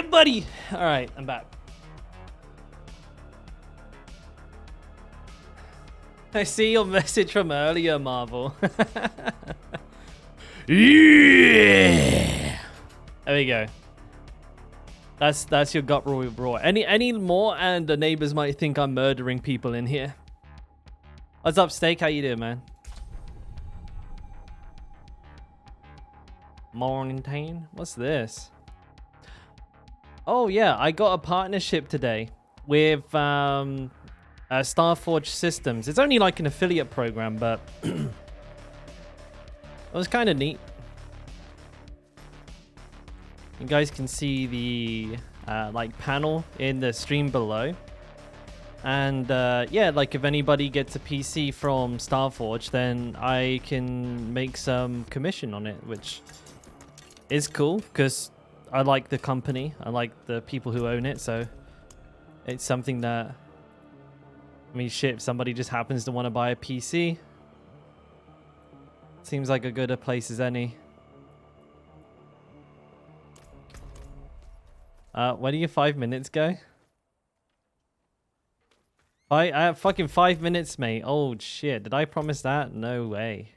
Yeah, buddy. All right, I'm back. I see your message from earlier, Marvel. Yeah. There we go. That's your gut roar. Any more, and the neighbors might think I'm murdering people in here. What's up, Steak? How you doing, man? Morning, Tane. What's this? Oh yeah, I got a partnership today with Starforge Systems. It's only like an affiliate program, but it was kind of neat. You guys can see the like panel in the stream below. And yeah, like if anybody gets a PC from Starforge, then I can make some commission on it, which is cool because I like the company. I like the people who own it, so it's something that, I mean, shit, if somebody just happens to want to buy a PC, seems like a good a place as any. Where do your 5 minutes go? I have fucking 5 minutes, mate. Oh shit, did I promise that? No way.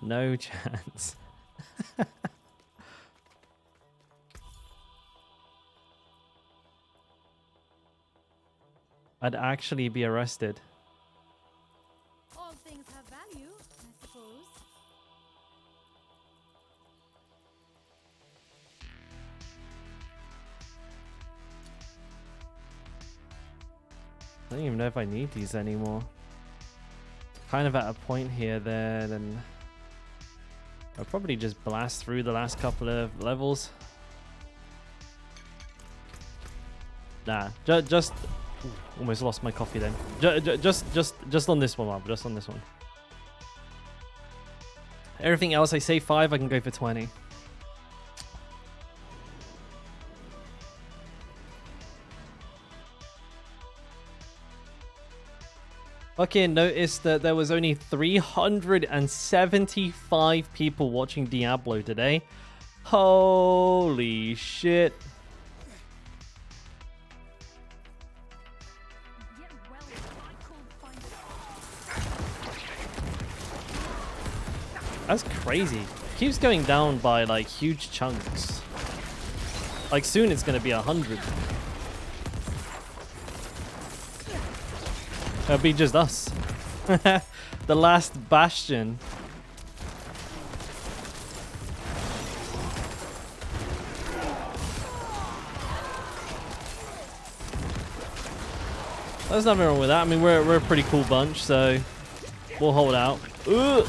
No chance. I'd actually be arrested. All things have value, I suppose. I don't even know if I need these anymore. Kind of at a point here there, then I'll probably just blast through the last couple of levels. Nah, just almost lost my coffee then. Just on this one, Rob. Just on this one. Everything else, I say 5, I can go for 20. Fucking noticed that there was only 375 people watching Diablo today. Holy shit. That's crazy. It keeps going down by like huge chunks. Like soon it's gonna be 100. It'll be just us. The last bastion. There's nothing wrong with that. I mean, we're a pretty cool bunch, so we'll hold out. Ugh.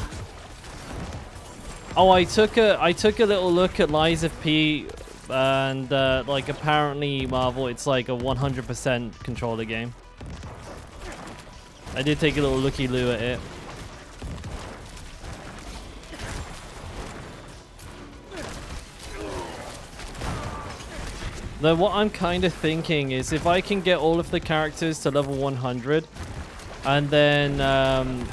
Oh, I took a little look at Lies of P, and like apparently Marvel, it's like a 100% controller game. I did take a little looky-loo at it. Though what I'm kind of thinking is if I can get all of the characters to level 100, and then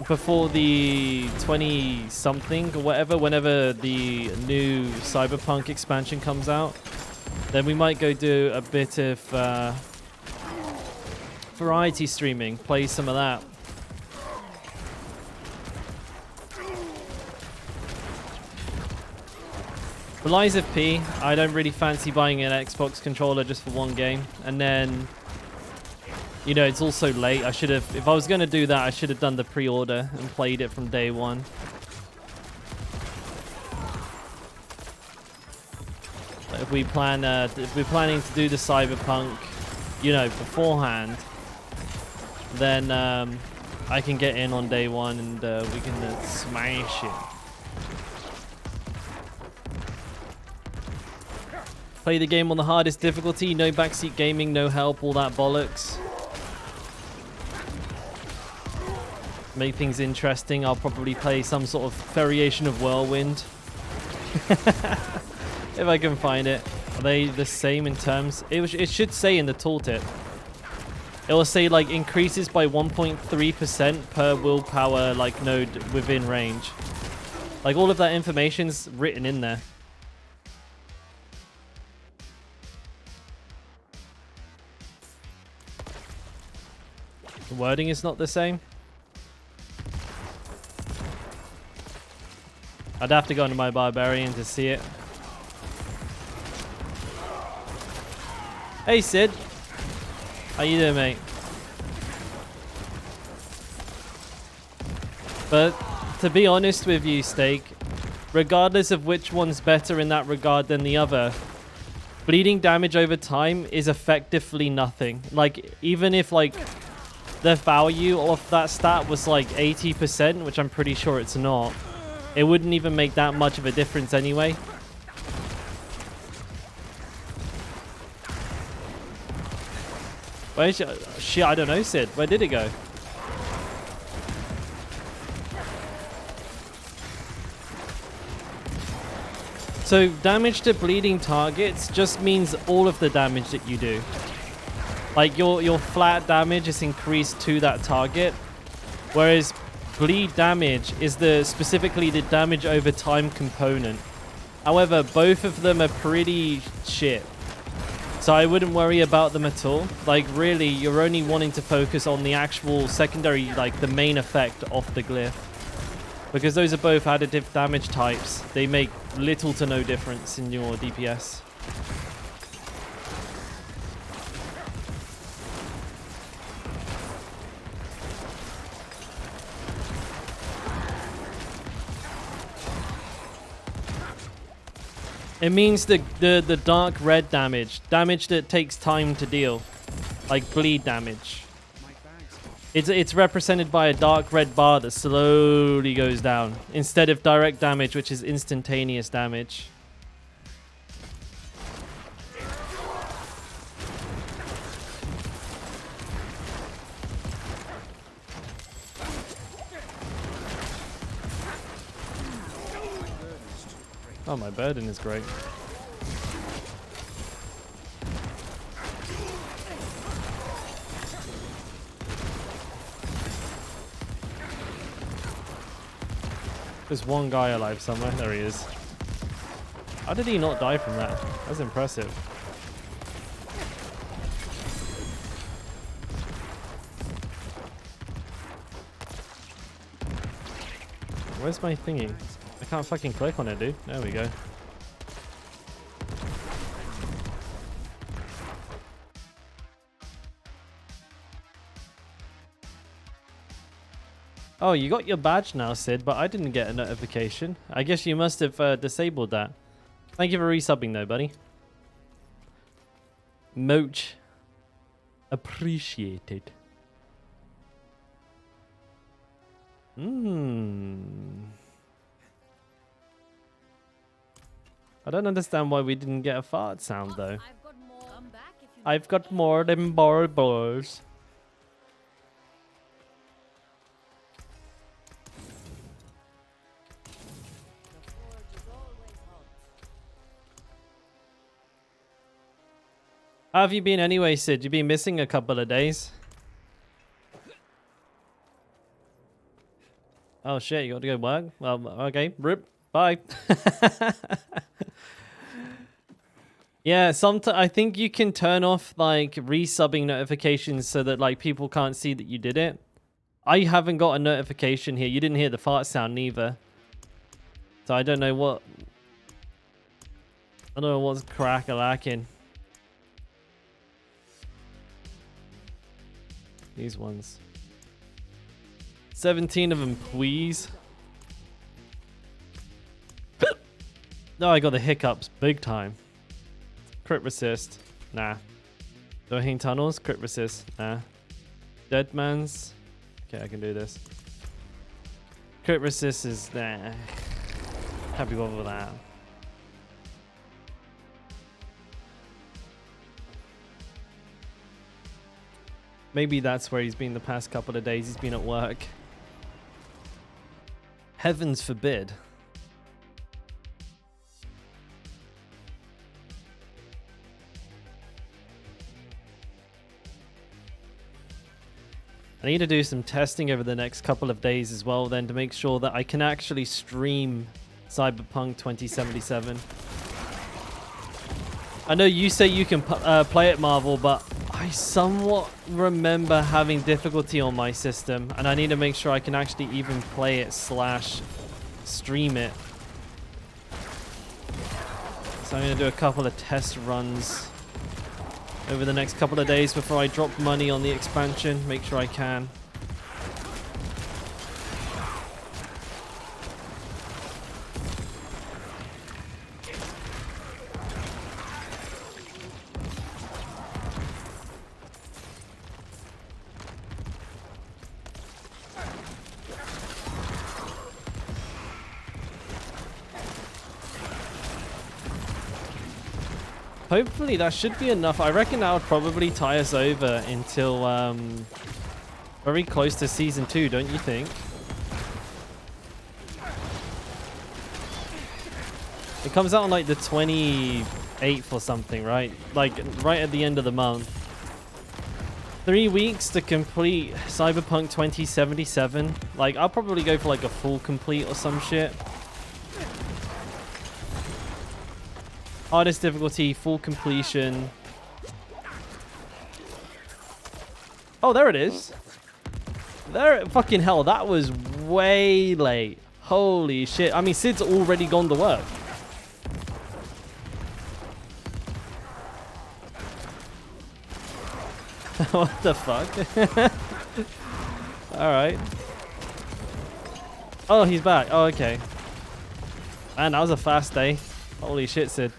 before the 20-something or whatever, whenever the new Cyberpunk expansion comes out, then we might go do a bit of variety streaming, play some of that. For Lies of P, I don't really fancy buying an Xbox controller just for one game. And then, you know, it's also late. I should have, if I was going to do that, I should have done the pre-order and played it from day one. But if we're planning to do the Cyberpunk, you know, beforehand, then I can get in on day one and we can smash it. Play the game on the hardest difficulty, no backseat gaming, no help, all that bollocks. Make things interesting. I'll probably play some sort of variation of Whirlwind. If I can find it. Are they the same in terms? It should say in the tooltip. It will say like increases by 1.3% per willpower like node within range. Like all of that information's written in there. The wording is not the same. I'd have to go into my barbarian to see it. Hey Sid, how you doing, mate? But to be honest with you, Steak, regardless of which one's better in that regard than the other, bleeding damage over time is effectively nothing. Like, even if like the value of that stat was like 80%, which I'm pretty sure it's not, it wouldn't even make that much of a difference anyway. Where's your... Shit, I don't know, Sid. Where did it go? So damage to bleeding targets just means all of the damage that you do. Like your flat damage is increased to that target, whereas bleed damage is specifically the damage over time component. However, both of them are pretty shit. So I wouldn't worry about them at all. Like, really, you're only wanting to focus on the actual secondary, like the main effect of the glyph. Because those are both additive damage types. They make little to no difference in your DPS. It means the dark red damage that takes time to deal, like bleed damage. It's represented by a dark red bar that slowly goes down, instead of direct damage, which is instantaneous damage. Oh, my burden is great. There's one guy alive somewhere. There he is. How did he not die from that? That's impressive. Where's my thingy? I can't fucking click on it, dude. There we go. Oh, you got your badge now, Sid, but I didn't get a notification. I guess you must have disabled that. Thank you for resubbing, though, buddy. Moch. Appreciated. I don't understand why we didn't get a fart sound, though. I've got more than barbers. How have you been anyway, Sid? You've been missing a couple of days. Oh shit, you got to go work? Well, okay. Rip. Bye. Yeah, I think you can turn off like resubbing notifications so that like people can't see that you did it. I haven't got a notification here. You didn't hear the fart sound neither. So I don't know what... I don't know what's crack-a-lacking. These ones. 17 of them, please. No, I got the hiccups big time. Crit resist. Nah. Dohing tunnels. Crit resist. Nah. Dead man's. Okay, I can do this. Crit resist is... Nah. Can't be bothered with that. Maybe that's where he's been the past couple of days. He's been at work. Heavens forbid. I need to do some testing over the next couple of days as well then to make sure that I can actually stream Cyberpunk 2077. I know you say you can play it, Marvel, but I somewhat remember having difficulty on my system, and I need to make sure I can actually even play it / stream it. So I'm going to do a couple of test runs over the next couple of days before I drop money on the expansion. Make sure I can. Hopefully that should be enough. I reckon that would probably tie us over until very close to season 2, don't you think? It comes out on like the 28th or something, right? Like right at the end of the month. 3 weeks to complete Cyberpunk 2077. Like I'll probably go for like a full complete or some shit. Hardest difficulty, full completion. Oh, there it is. There, fucking hell, that was way late. Holy shit. I mean, Sid's already gone to work. What the fuck? Alright. Oh, he's back. Oh, okay. Man, that was a fast day. Holy shit, Sid.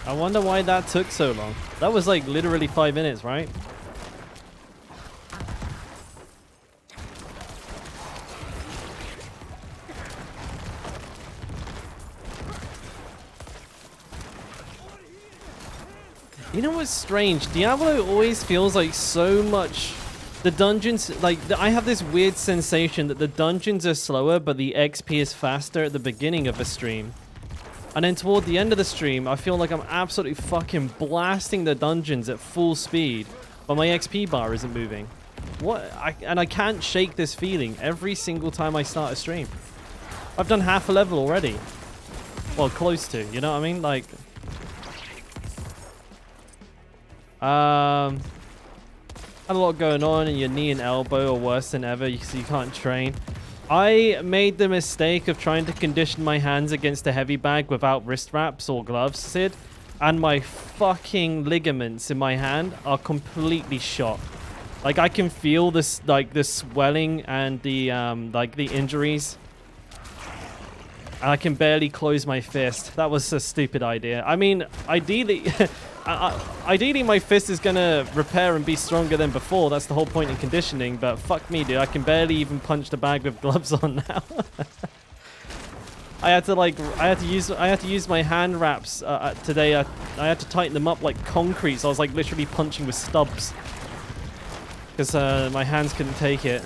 I wonder why that took so long. That was like literally 5 minutes, right? You know what's strange? Diablo always feels like so much... The dungeons... Like, I have this weird sensation that the dungeons are slower, but the XP is faster at the beginning of a stream. And then toward the end of the stream, I feel like I'm absolutely fucking blasting the dungeons at full speed, but my XP bar isn't moving. What? And I can't shake this feeling every single time I start a stream. I've done half a level already. Well, close to, you know what I mean? Like... had a lot going on, and your knee and elbow are worse than ever, so you can't train. I made the mistake of trying to condition my hands against a heavy bag without wrist wraps or gloves, Sid, and my fucking ligaments in my hand are completely shot. Like I can feel this, like the swelling and the like the injuries, and I can barely close my fist. That was a stupid idea. I mean, ideally. Ideally, my fist is gonna repair and be stronger than before. That's the whole point in conditioning. But fuck me, dude. I can barely even punch the bag with gloves on now. I had to use my hand wraps today. I had to tighten them up like concrete. So I was like literally punching with stubs because my hands couldn't take it.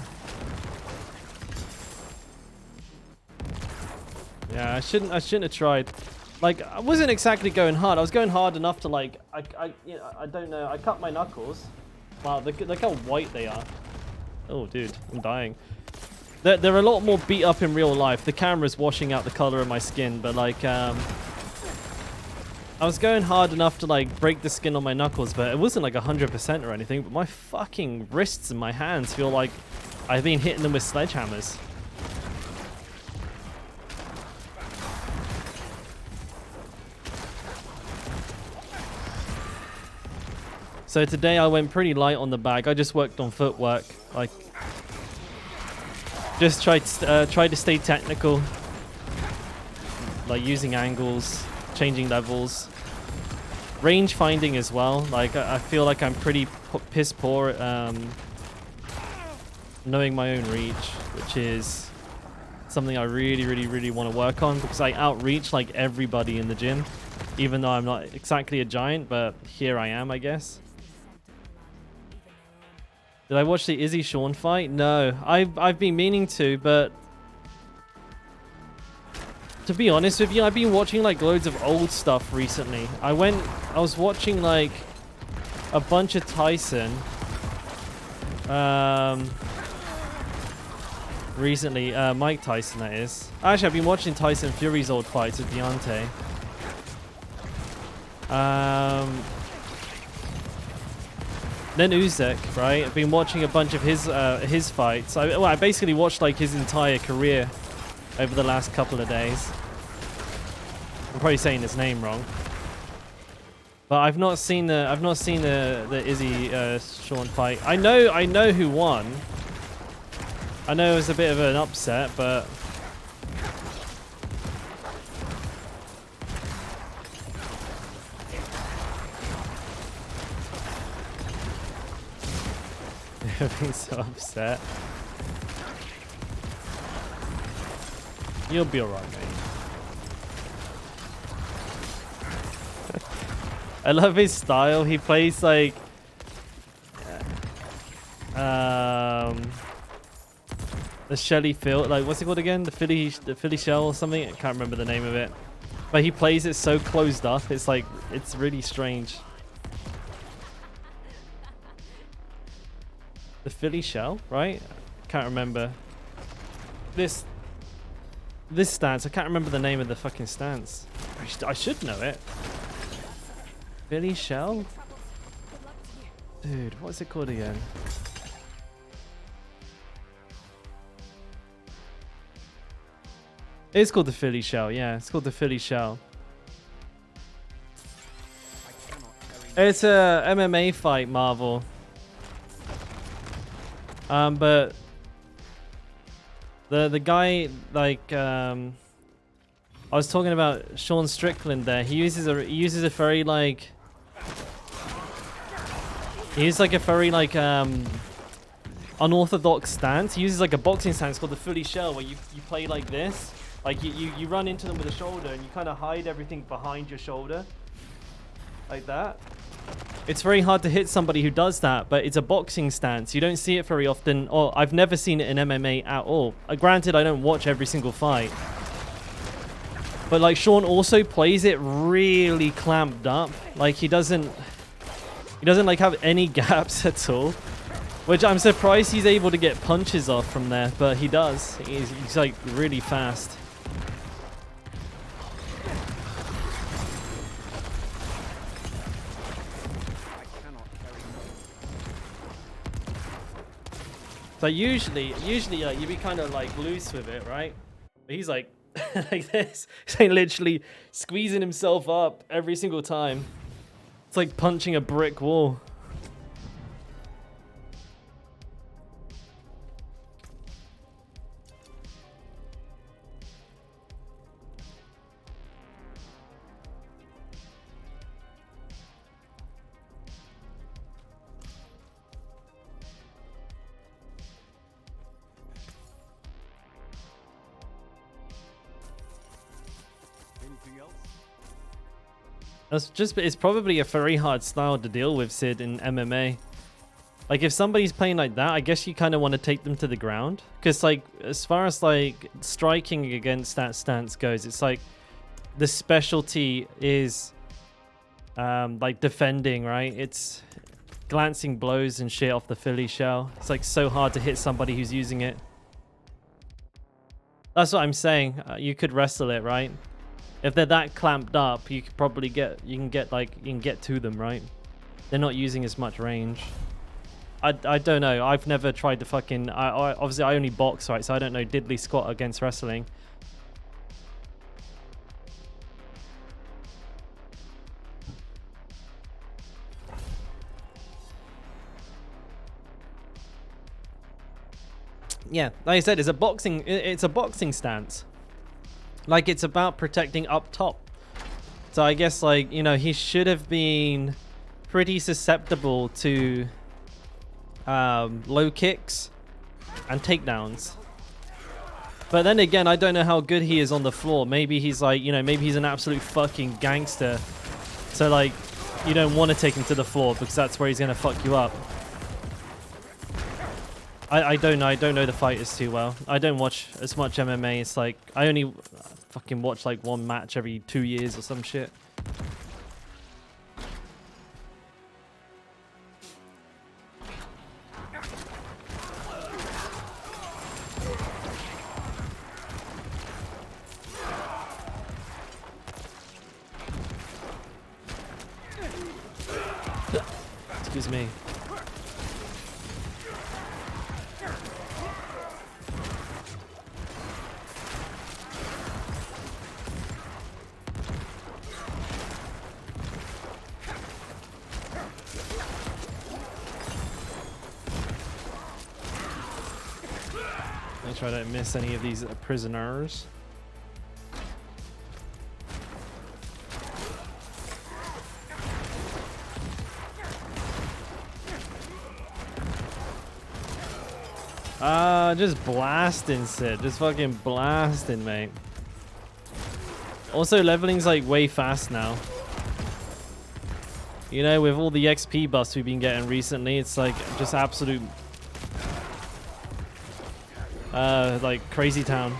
Yeah, I shouldn't have tried. Like, I wasn't exactly going hard. I was going hard enough to, like, you know, I don't know. I cut my knuckles. Wow, look how white they are. Oh, dude, I'm dying. They're a lot more beat up in real life. The camera's washing out the color of my skin, but, like, I was going hard enough to, like, break the skin on my knuckles, but it wasn't, like, 100% or anything. But my fucking wrists and my hands feel like I've been hitting them with sledgehammers. So today I went pretty light on the bag. I just worked on footwork, like just tried to stay technical, like using angles, changing levels, range finding as well. Like I feel like I'm pretty piss poor at knowing my own reach, which is something I really want to work on because I outreach like everybody in the gym, even though I'm not exactly a giant, but here I am, I guess. Did I watch the Izzy Sean fight? No, I've been meaning to, but to be honest with you, I've been watching like loads of old stuff recently. I was watching like a bunch of Tyson. recently. Mike Tyson, that is. Actually, I've been watching Tyson Fury's old fights with Deontay. Then Usyk, right? I've been watching a bunch of his fights. I basically watched like his entire career over the last couple of days. I'm probably saying his name wrong, but I've not seen the Izzy Sean fight. I know who won. I know it was a bit of an upset, but being so upset. You'll be alright, mate. I love his style. He plays like the Shelly Phil, like what's it called again? The Philly Shell or something? I can't remember the name of it. But he plays it so closed up. It's like it's really strange. The Philly Shell, right? Can't remember. This stance. I can't remember the name of the fucking stance. I should know it. Philly Shell? Dude, what's it called again? It's called the Philly Shell, yeah. It's called the Philly Shell. It's a MMA fight, Marvel. But the guy, like, I was talking about Sean Strickland there. He uses a very like unorthodox stance. He uses like a boxing stance called the Philly Shell, where you play like this. Like you run into them with a shoulder and you kind of hide everything behind your shoulder. Like that. It's very hard to hit somebody who does that, but it's a boxing stance. You don't see it very often, or I've never seen it in MMA at all. Granted, I don't watch every single fight. But like Sean also plays it really clamped up. Like he doesn't like have any gaps at all. Which I'm surprised he's able to get punches off from there, but he does. He's like really fast. So usually you'd be kind of like loose with it, right? But he's like like this. He's like literally squeezing himself up every single time. It's like punching a brick wall. It's probably a very hard style to deal with, Sid, in MMA. Like, if somebody's playing like that, I guess you kind of want to take them to the ground. Because, like, as far as, like, striking against that stance goes, it's like the specialty is, like, defending, right? It's glancing blows and shit off the Philly Shell. It's, like, so hard to hit somebody who's using it. That's what I'm saying. You could wrestle it, right? If they're that clamped up, you could probably get to them, right? They're not using as much range. I don't know. I've never tried to fucking... obviously, I only box, right? So I don't know diddly squat against wrestling. Yeah, like I said, it's a boxing stance. Like, it's about protecting up top. So I guess, like, you know, he should have been pretty susceptible to low kicks and takedowns. But then again, I don't know how good he is on the floor. Maybe he's like, you know, maybe he's an absolute fucking gangster. So, like, you don't want to take him to the floor because that's where he's going to fuck you up. I don't know. I don't know the fighters too well. I don't watch as much MMA. It's like, I only fucking watch like one match every 2 years or some shit. Excuse me. Make sure I don't miss any of these prisoners. Just blasting, Sid. Just fucking blasting, mate. Also, leveling's like way fast now. You know, with all the XP buffs we've been getting recently, it's like just absolute like crazy town.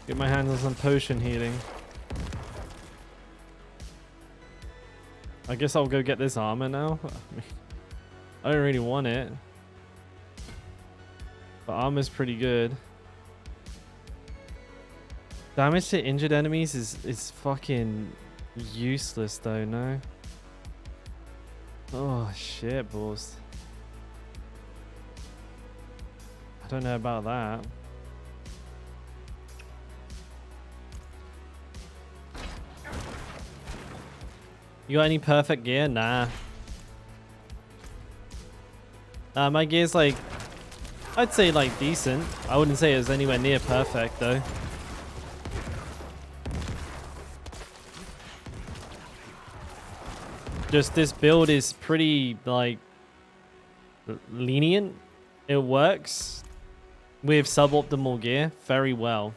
Get my hands on some potion healing. I guess I'll go get this armor now. I don't really want it. But armor's pretty good. Damage to injured enemies is fucking useless though, no? Oh shit, balls. I don't know about that. You got any perfect gear? Nah. My gear's like, I'd say like decent. I wouldn't say it was anywhere near perfect though. Just this build is pretty like lenient. It works with suboptimal gear very well.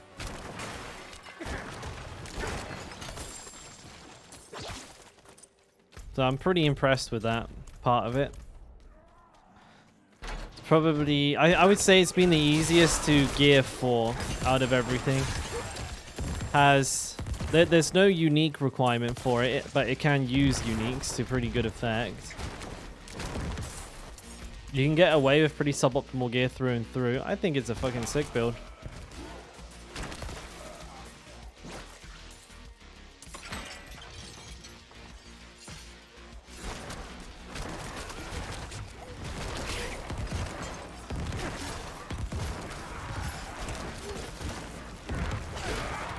So I'm pretty impressed with that part of it. Probably, I would say it's been the easiest to gear for out of everything. There's no unique requirement for it, but it can use uniques to pretty good effect. You can get away with pretty suboptimal gear through and through. I think it's a fucking sick build.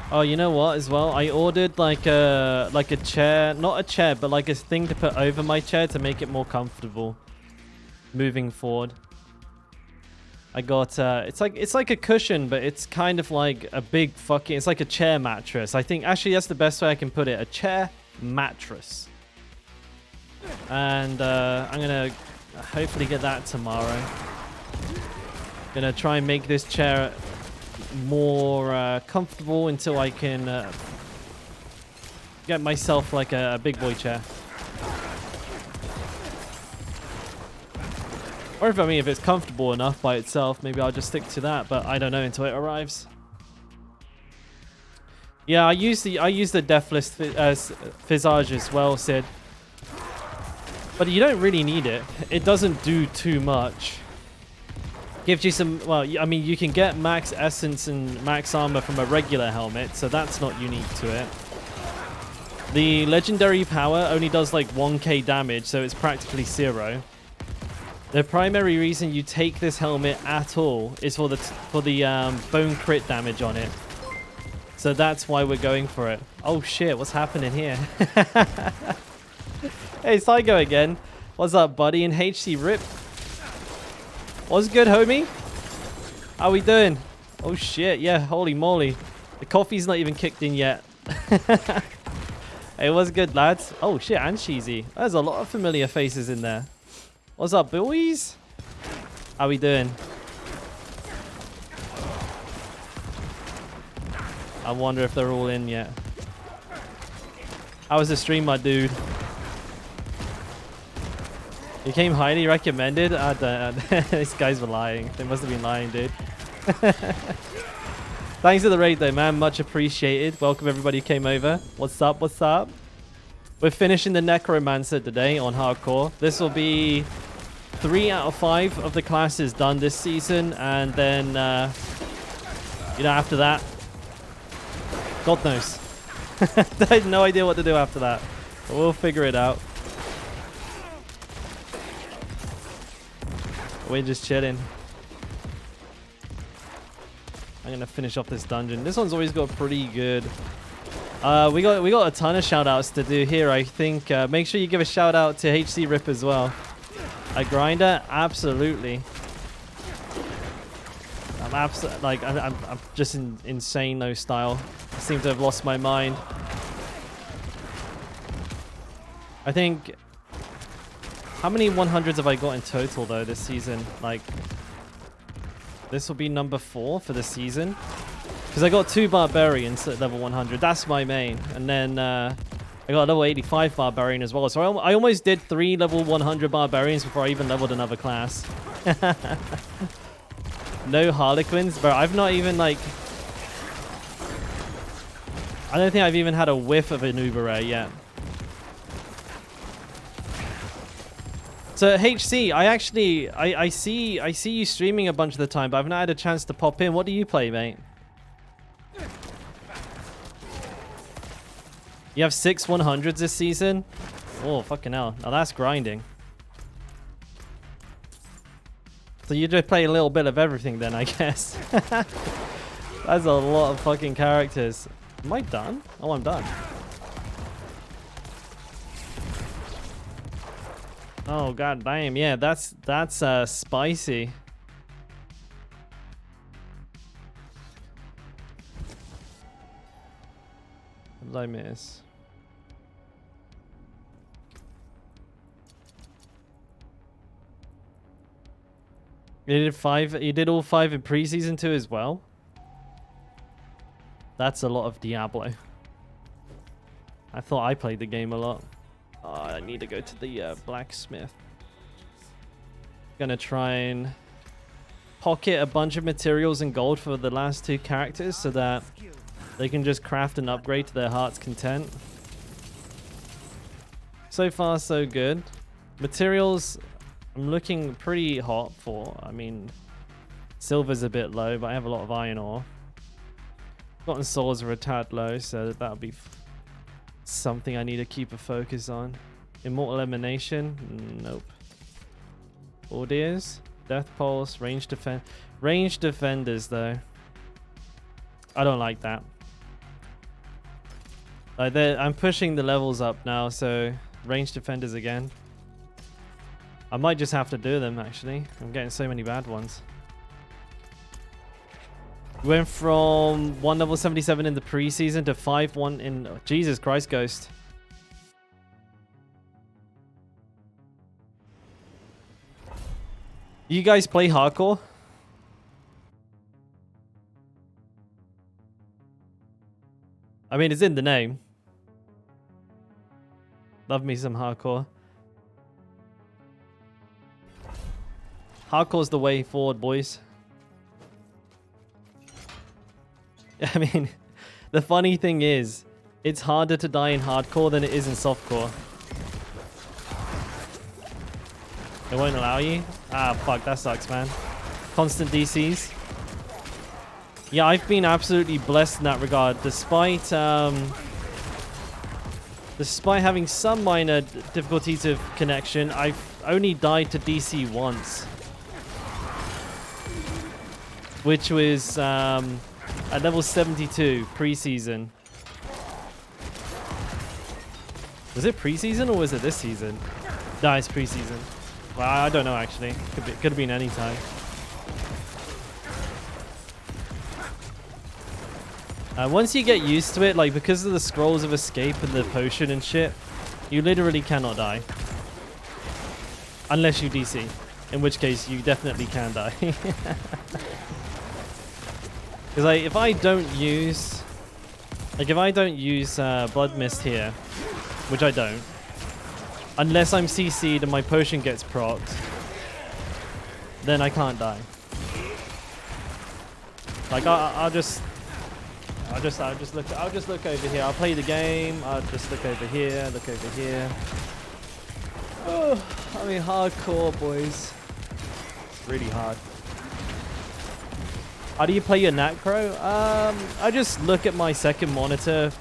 Oh, you know what as well? I ordered like a chair, not a chair, but like a thing to put over my chair to make it more comfortable moving forward. I got it's like a cushion, but it's kind of like a big fucking, it's like a chair mattress. I think actually that's the best way I can put it, a chair mattress. And I'm gonna hopefully get that tomorrow. Gonna try and make this chair more comfortable until I can get myself like a big boy chair. Or if it's comfortable enough by itself, maybe I'll just stick to that, but I don't know until it arrives. Yeah, I use the Deathless Visage as well, Sid. But you don't really need it. It doesn't do too much. Gives you some, well, I mean, you can get max essence and max armor from a regular helmet, so that's not unique to it. The legendary power only does like 1k damage, so it's practically 0. The primary reason you take this helmet at all is for the bone crit damage on it. So that's why we're going for it. Oh shit, what's happening here? Hey, Saigo again. What's up, buddy? And HC Rip. What's good, homie? How we doing? Oh shit, yeah, holy moly. The coffee's not even kicked in yet. Hey, what's good, lads? Oh shit, and Cheesy. There's a lot of familiar faces in there. What's up, boys? How we doing? I wonder if they're all in yet. How was the stream, my dude? You came highly recommended? These guys were lying. They must have been lying, dude. Thanks for the raid, though, man. Much appreciated. Welcome, everybody who came over. What's up? What's up? We're finishing the Necromancer today on Hardcore. This will be 3 out of 5 of the classes done this season, and then after that, God knows. I had no idea what to do after that. But we'll figure it out. We're just chilling. I'm gonna finish off this dungeon. This one's always got pretty good. We got a ton of shout outs to do here. I think make sure you give a shout out to HC Rip as well. A grinder, absolutely. I'm just insane though style. I seem to have lost my mind. I think, how many 100s have I got in total though this season? Like, this will be number 4 for the season. Because I got 2 barbarians at level 100. That's my main. And then I got a level 85 barbarian as well. So I almost did 3 level 100 barbarians before I even leveled another class. No harlequins, bro. I've not even like, I don't think I've even had a whiff of an uber rare yet. So HC, I see you streaming a bunch of the time, but I've not had a chance to pop in. What do you play, mate? You have 6 100s this season? Oh, fucking hell. Now that's grinding. So you just play a little bit of everything then, I guess. That's a lot of fucking characters. Am I done? Oh, I'm done. Oh, god damn. Yeah, that's spicy. What did I miss? You did 5. You did all 5 in preseason too as well. That's a lot of Diablo. I thought I played the game a lot. Oh, I need to go to the blacksmith. Gonna try and pocket a bunch of materials and gold for the last 2 characters so that they can just craft and upgrade to their heart's content. So far, so good. Materials, I'm looking pretty hot for. I mean, silver's a bit low, but I have a lot of iron ore. Gotten swords are a tad low, so that'll be something I need to keep a focus on. Immortal Emanation? Nope. Ordeers? Death Pulse? Range defend. Range defenders, though. I don't like that. I'm pushing the levels up now, so range defenders again. I might just have to do them, actually. I'm getting so many bad ones. Went from 1 level 77 in the preseason to 5-1 in... Oh, Jesus Christ, Ghost. You guys play hardcore? I mean, it's in the name. Love me some hardcore. Hardcore's the way forward, boys. I mean, the funny thing is, it's harder to die in hardcore than it is in softcore. It won't allow you? Ah, fuck, that sucks, man. Constant DCs. Yeah, I've been absolutely blessed in that regard. Despite having some minor difficulties of connection, I've only died to DC once. Which was at level 72 preseason. Was it preseason or was it this season? No, it's preseason. Well, I don't know actually. Could have been any time. Once you get used to it, like because of the scrolls of escape and the potion and shit, you literally cannot die. Unless you DC. In which case you definitely can die. Because like, if I don't use Blood Mist here, which I don't, unless I'm CC'd and my potion gets procced, then I can't die. Like I'll just look over here. I'll play the game. I'll just look over here. Look over here. Oh, I mean, hardcore, boys. Really hard. How do you play your Necro? I just look at my second monitor,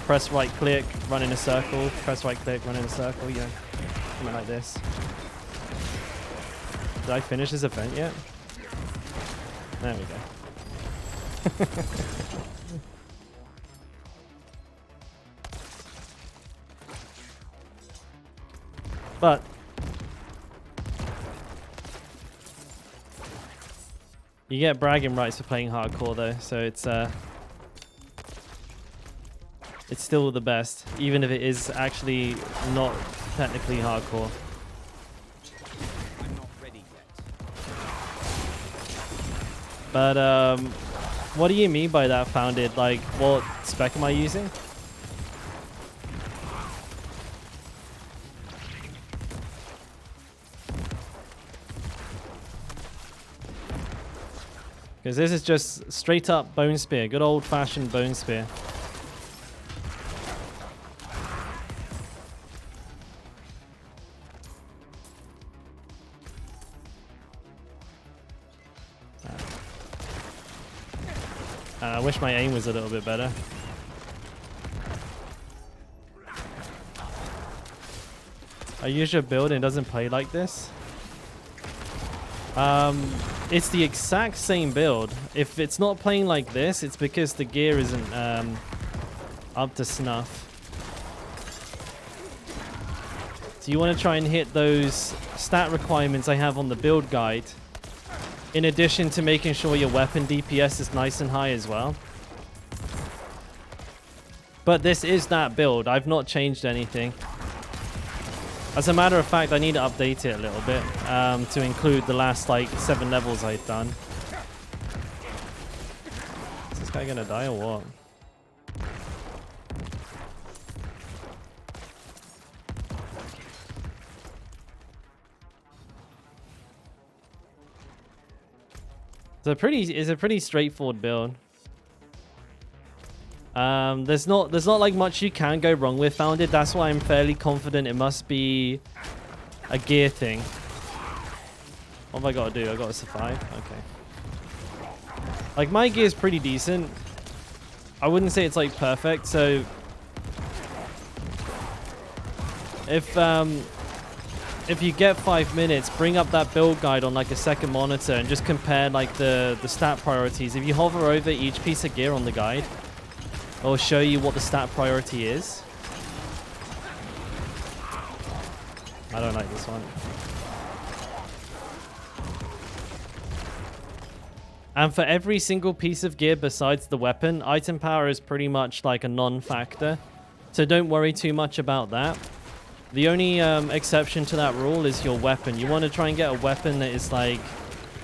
press right click, run in a circle, press right click, run in a circle, yeah. Something like this. Did I finish this event yet? There we go. But you get bragging rights for playing hardcore though, so it's still the best, even if it is actually not technically hardcore. I'm not ready yet. But what do you mean by that, Founded? Like, what spec am I using? Because this is just straight up bone spear, good old fashioned bone spear. I wish my aim was a little bit better. I use your build and it doesn't play like this. It's the exact same build. If it's not playing like this, it's because the gear isn't up to snuff. So you want to try and hit those stat requirements I have on the build guide, in addition to making sure your weapon DPS is nice and high as well. But this is that build. I've not changed anything. As a matter of fact, I need to update it a little bit to include the last like 7 levels I've done. Is this guy gonna die or what? It's a pretty straightforward build. There's not like much you can go wrong with Founded. That's why I'm fairly confident it must be a gear thing. What have I got to do? I got to survive. Okay. Like my gear is pretty decent. I wouldn't say it's like perfect. So if you get 5 minutes, bring up that build guide on like a second monitor and just compare like the stat priorities. If you hover over each piece of gear on the guide, it'll show you what the stat priority is. I don't like this one. And for every single piece of gear besides the weapon, item power is pretty much like a non-factor. So don't worry too much about that. The only exception to that rule is your weapon. You want to try and get a weapon that is like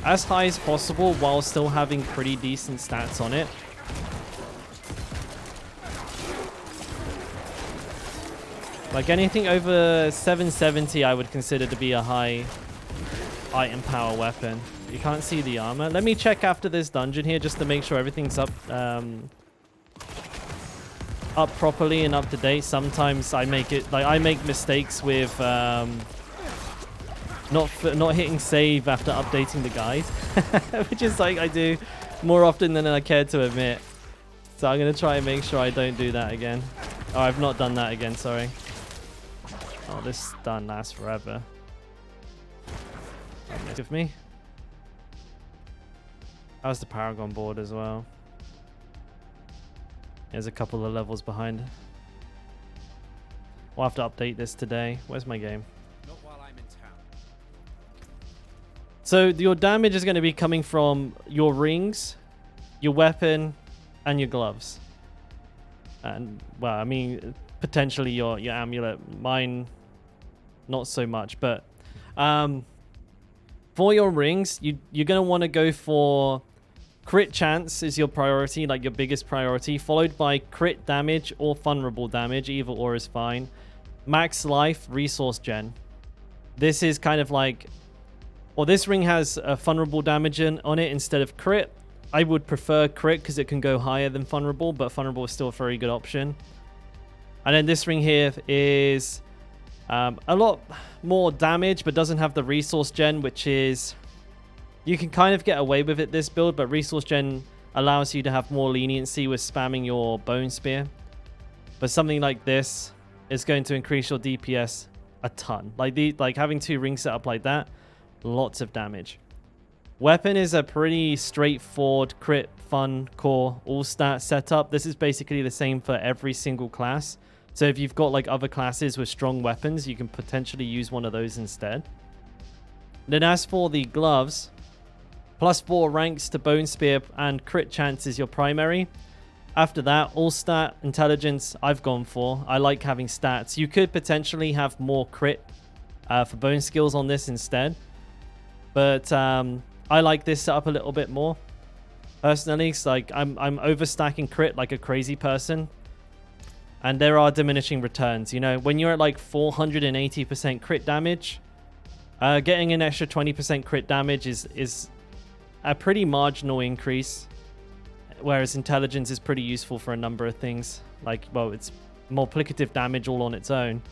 as high as possible while still having pretty decent stats on it. Like anything over 770 I would consider to be a high item power weapon. You can't see the armor. Let me check after this dungeon here just to make sure everything's up properly and up to date. Sometimes I make mistakes with not hitting save after updating the guide, which is like I do more often than I care to admit. So I'm gonna try and make sure I don't do that again. Oh, I've not done that again, sorry. Oh, this stun lasts forever. With me. How's the Paragon board as well? There's a couple of levels behind. We'll have to update this today. Where's my game? Not while I'm in town. So your damage is going to be coming from your rings, your weapon, and your gloves. And well, I mean, potentially your amulet. Mine, not so much. But for your rings, you're going to want to go for crit chance is your priority, like your biggest priority, followed by crit damage or vulnerable damage. Either or is fine. Max life, resource gen. This is kind of like, well, this ring has a vulnerable damage on it instead of crit. I would prefer crit because it can go higher than vulnerable, but vulnerable is still a very good option. And then this ring here is A lot more damage, but doesn't have the resource gen, which is... You can kind of get away with it this build, but resource gen allows you to have more leniency with spamming your bone spear. But something like this is going to increase your DPS a ton. Like having 2 rings set up like that, lots of damage. Weapon is a pretty straightforward crit, fun, core, all stat setup. This is basically the same for every single class. So if you've got like other classes with strong weapons, you can potentially use one of those instead. Then as for the gloves, +4 ranks to bone spear and crit chance is your primary. After that, all stat, intelligence, I've gone for. I like having stats. You could potentially have more crit for bone skills on this instead. But I like this setup a little bit more. Personally, it's like I'm overstacking crit like a crazy person. And there are diminishing returns. You know, when you're at like 480% crit damage, getting an extra 20% crit damage is a pretty marginal increase. Whereas intelligence is pretty useful for a number of things. Like, well, it's multiplicative damage all on its own.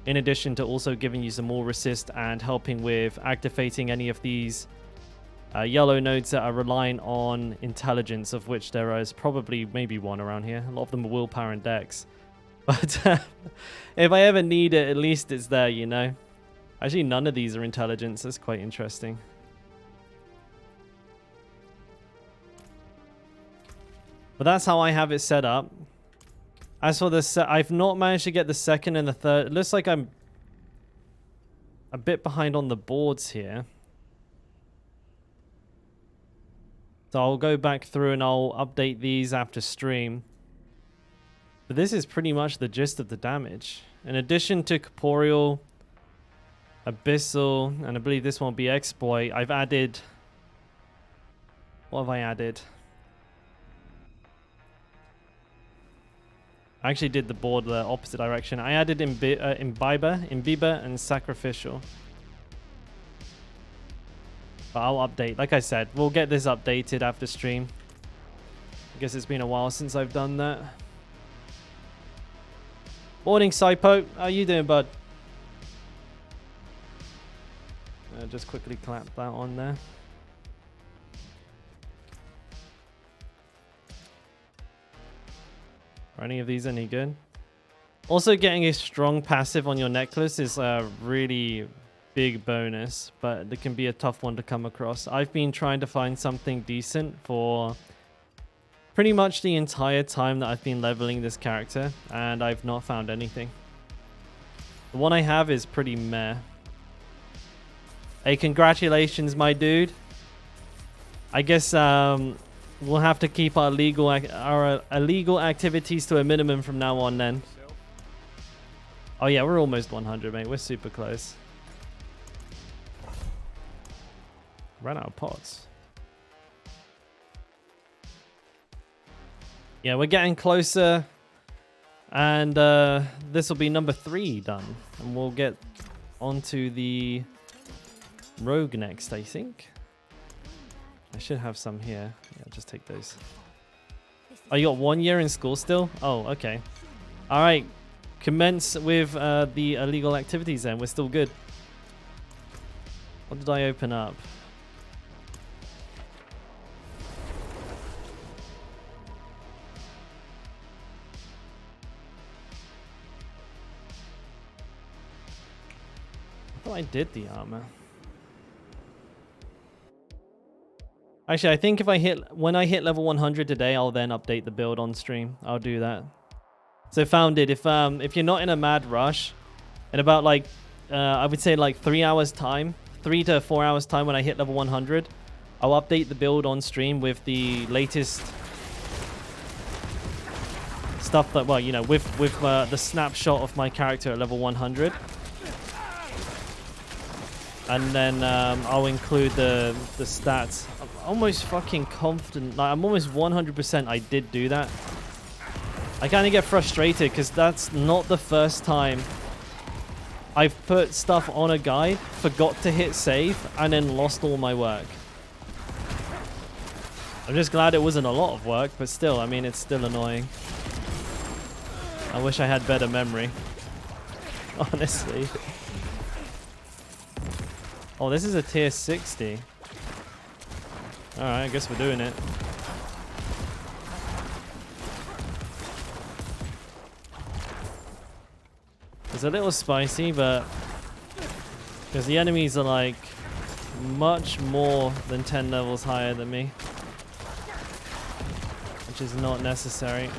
In addition to also giving you some more resist and helping with activating any of these yellow nodes that are relying on intelligence, of which there is probably maybe one around here. A lot of them are willpower and dex. But if I ever need it, at least it's there, you know. Actually, none of these are intelligence. That's quite interesting. But that's how I have it set up. As for the I've not managed to get the second and the third. It looks like I'm a bit behind on the boards here. So I'll go back through and I'll update these after stream. But this is pretty much the gist of the damage. In addition to corporeal, abyssal, and I believe this one will be exploit, I've added... What have I added? I actually did the board the opposite direction. I added Imbiber, and Sacrificial. But I'll update. Like I said, we'll get this updated after stream. I guess it's been a while since I've done that. Morning, Sypo. How you doing, bud? Just quickly clap that on there. Are any of these any good? Also, getting a strong passive on your necklace is a really big bonus, but it can be a tough one to come across. I've been trying to find something decent for pretty much the entire time that I've been leveling this character, and I've not found anything. The one I have is pretty meh. Hey, congratulations, my dude. I guess we'll have to keep our illegal activities to a minimum from now on then. Oh yeah, we're almost 100, mate. We're super close. Ran out of pots. Yeah, we're getting closer. And this will be number 3 done. And we'll get onto the rogue next, I think. I should have some here. Yeah, just take those. Oh, you got 1 year in school still? Oh, okay. All right. Commence with the illegal activities then. We're still good. What did I open up? I thought I did the armor. Actually, I think if when I hit level 100 today, I'll then update the build on stream. I'll do that. So Founded, if you're not in a mad rush, in about like, I would say like 3 hours time, 3 to 4 hours time when I hit level 100, I'll update the build on stream with the latest stuff that, well, you know, with the snapshot of my character at level 100. And then I'll include the stats. I'm almost fucking confident. Like, I'm almost 100% I did do that. I kind of get frustrated because that's not the first time I've put stuff on a guide, forgot to hit save, and then lost all my work. I'm just glad it wasn't a lot of work, but still, I mean, it's still annoying. I wish I had better memory. honestly. Oh, this is a tier 60. Alright, I guess we're doing it. It's a little spicy, but because the enemies are like much more than 10 levels higher than me, which is not necessary.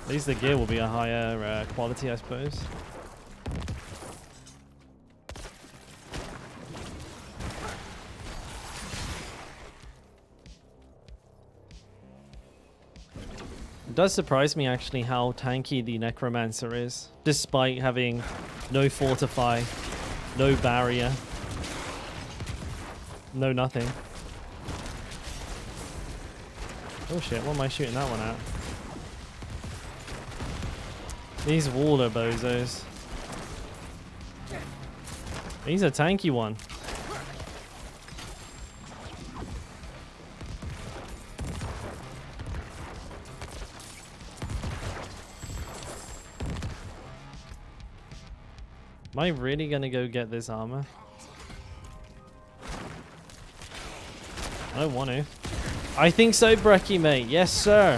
At least the gear will be a higher quality, I suppose. It does surprise me actually how tanky the Necromancer is, despite having no fortify, no barrier, no nothing. Oh shit, what am I shooting that one at? These waller bozos. He's a tanky one. Am I really gonna go get this armor? I don't want to. I think so, Brecky, mate. Yes, sir.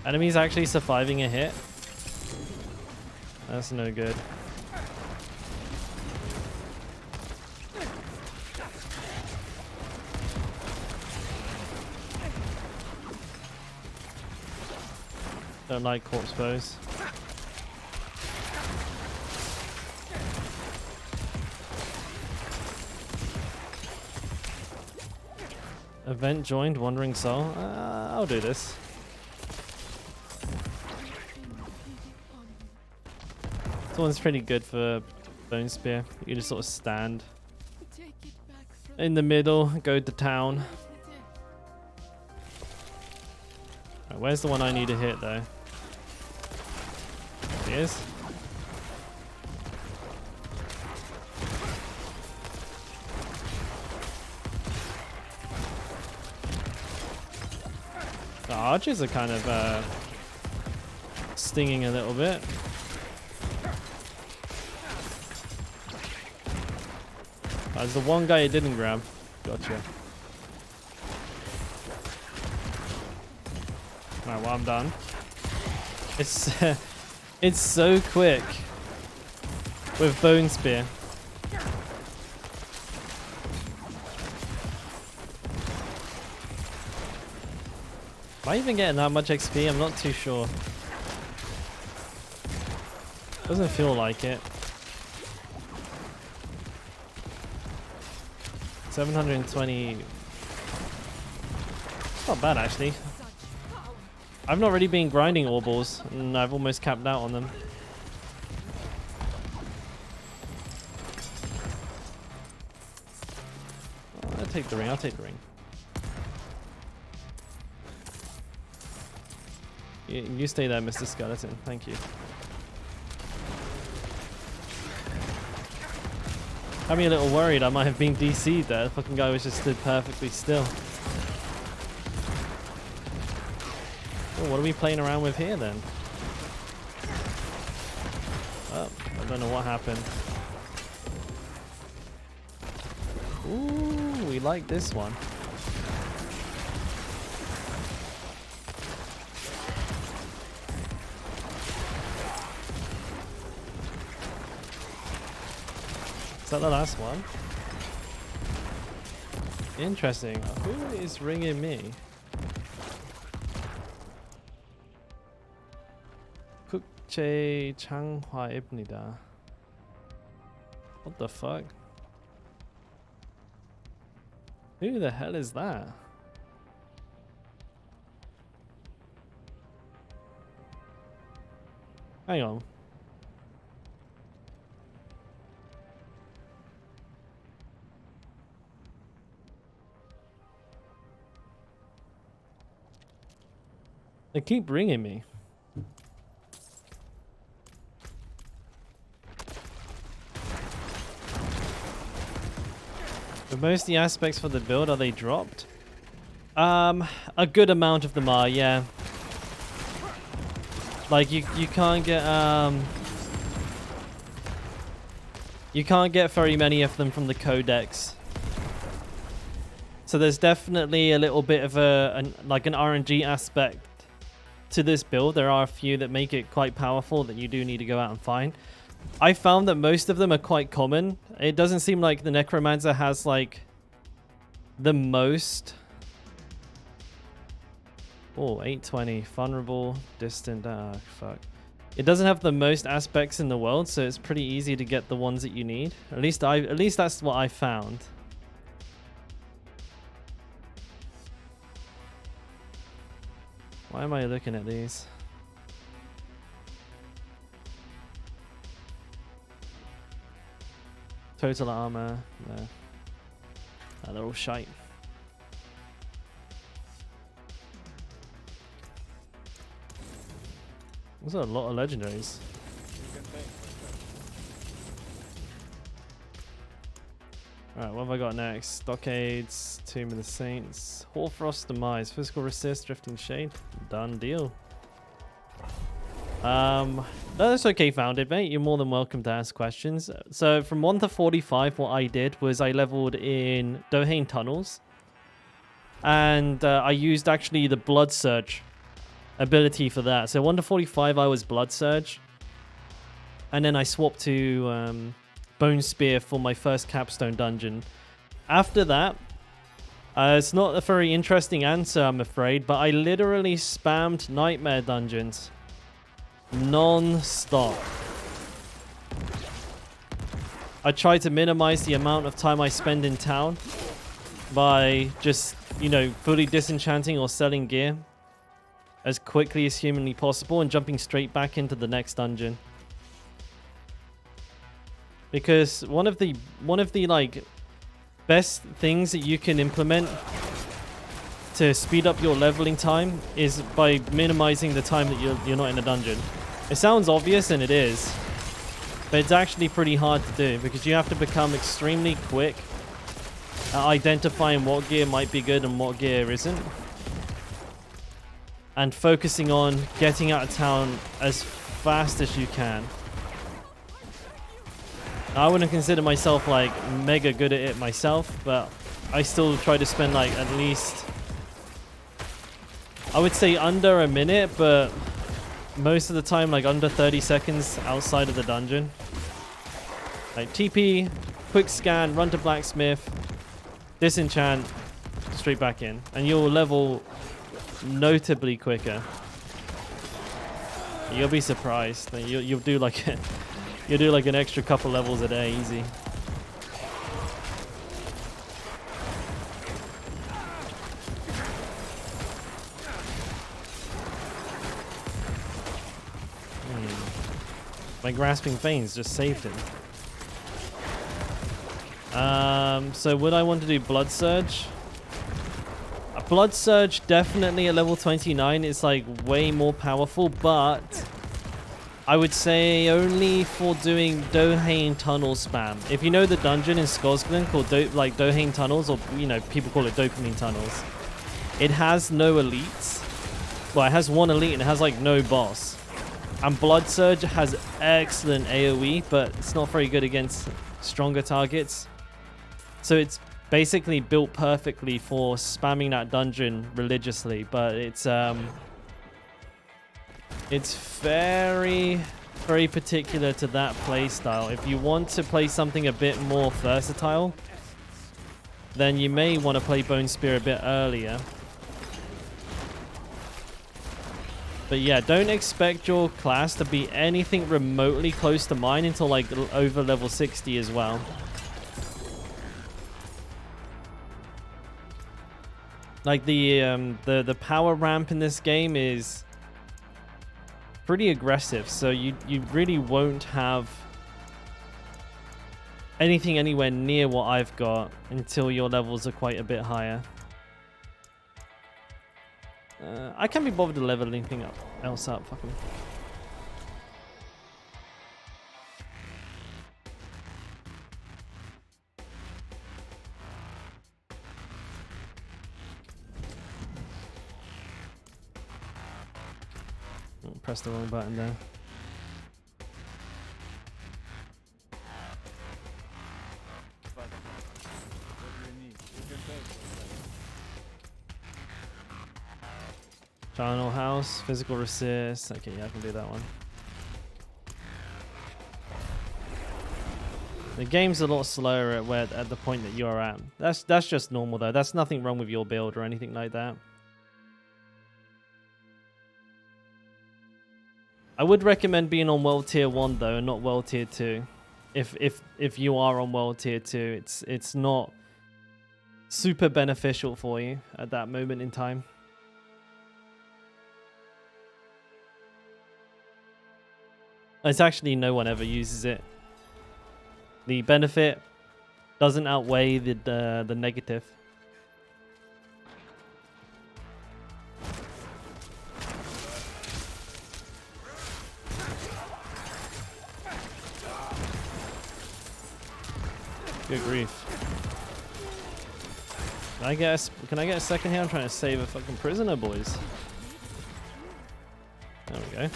Enemies actually surviving a hit? That's no good. Don't like corpse bows. Event joined, Wandering Soul. I'll do this. This one's pretty good for Bone Spear. You just sort of stand in the middle, go to town. Right, where's the one I need to hit though? There he is. The archers are kind of stinging a little bit. There's the one guy you didn't grab. Gotcha. Alright, well I'm done. It's so quick with Bone Spear. Am I even getting that much XP? I'm not too sure. Doesn't feel like it. 720. It's not bad actually. I've not really been grinding ore balls, and I've almost capped out on them. I'll take the ring. I'll take the ring. You stay there, Mr. Skeleton. Thank you. Had me a little worried I might have been DC'd there. The fucking guy was just stood perfectly still. Oh, what are we playing around with here then? Oh, I don't know what happened. Ooh, we like this one. Is that the last one? Interesting. Who is ringing me? 국제 장화입니다. What the fuck? Who the hell is that? Hang on. They keep ringing me. But most of the aspects for the build, are they dropped? A good amount of them are, yeah. Like you can't get you can't get very many of them from the codex. So there's definitely a little bit of like an RNG aspect to this build. There are a few that make it quite powerful that you do need to go out and find. I found that most of them are quite common. It doesn't seem like the Necromancer has like the most. Oh, 820, vulnerable, distant, fuck. It doesn't have the most aspects in the world, so it's pretty easy to get the ones that you need. At least that's what I found. Why am I looking at these? Total armor, no. Oh, they're all shite. There's a lot of legendaries. Alright, what have I got next? Stockades, Tomb of the Saints, Hoarfrost Demise, Physical Resist, Drifting Shade. Done deal. That's okay, Founded, mate. You're more than welcome to ask questions. So from 1 to 45, what I did was I leveled in Dohain Tunnels. And I used actually the Blood Surge ability for that. So 1 to 45, I was Blood Surge. And then I swapped to Bone Spear for my first capstone dungeon. After that, it's not a very interesting answer, I'm afraid, but I literally spammed Nightmare dungeons. Non-stop. I tried to minimize the amount of time I spend in town by just, you know, fully disenchanting or selling gear as quickly as humanly possible and jumping straight back into the next dungeon. Because one of the like best things that you can implement to speed up your leveling time is by minimizing the time that you're not in a dungeon. It sounds obvious, and it is, but it's actually pretty hard to do because you have to become extremely quick at identifying what gear might be good and what gear isn't, and focusing on getting out of town as fast as you can. I wouldn't consider myself like mega good at it myself, but I still try to spend like at least, I would say under a minute, but most of the time like under 30 seconds outside of the dungeon. Like TP, quick scan, run to blacksmith, disenchant, straight back in, and you'll level notably quicker. You'll be surprised. You'll do like you'll do like an extra couple levels a day easy. My Grasping Veins just saved him. So would I want to do Blood Surge? A Blood Surge definitely at level 29 is like way more powerful, but I would say only for doing Dohain Tunnel spam. If you know the dungeon in Skosglen called Dohain Tunnels, or you know, people call it Dopamine Tunnels, it has no elites. Well, it has one elite and it has like no boss. And Blood Surge has excellent AoE, but it's not very good against stronger targets. So it's basically built perfectly for spamming that dungeon religiously, but it's very, very particular to that playstyle. If you want to play something a bit more versatile, then you may want to play Bone Spear a bit earlier. But yeah, don't expect your class to be anything remotely close to mine until like over level 60 as well. Like the power ramp in this game is pretty aggressive, so you really won't have anything anywhere near what I've got until your levels are quite a bit higher. I can't be bothered to level anything else up. Fucking. Press the wrong button there. Channel house, physical resist. Okay, yeah, I can do that one. The game's a lot slower at the point that you're at. That's just normal though. That's nothing wrong with your build or anything like that. I would recommend being on World Tier 1 though, and not World Tier 2. If you are on World Tier 2, it's not super beneficial for you at that moment in time. It's actually no one ever uses it. The benefit doesn't outweigh the negative. Good grief. Can I get a second here? I'm trying to save a fucking prisoner, boys. There we go.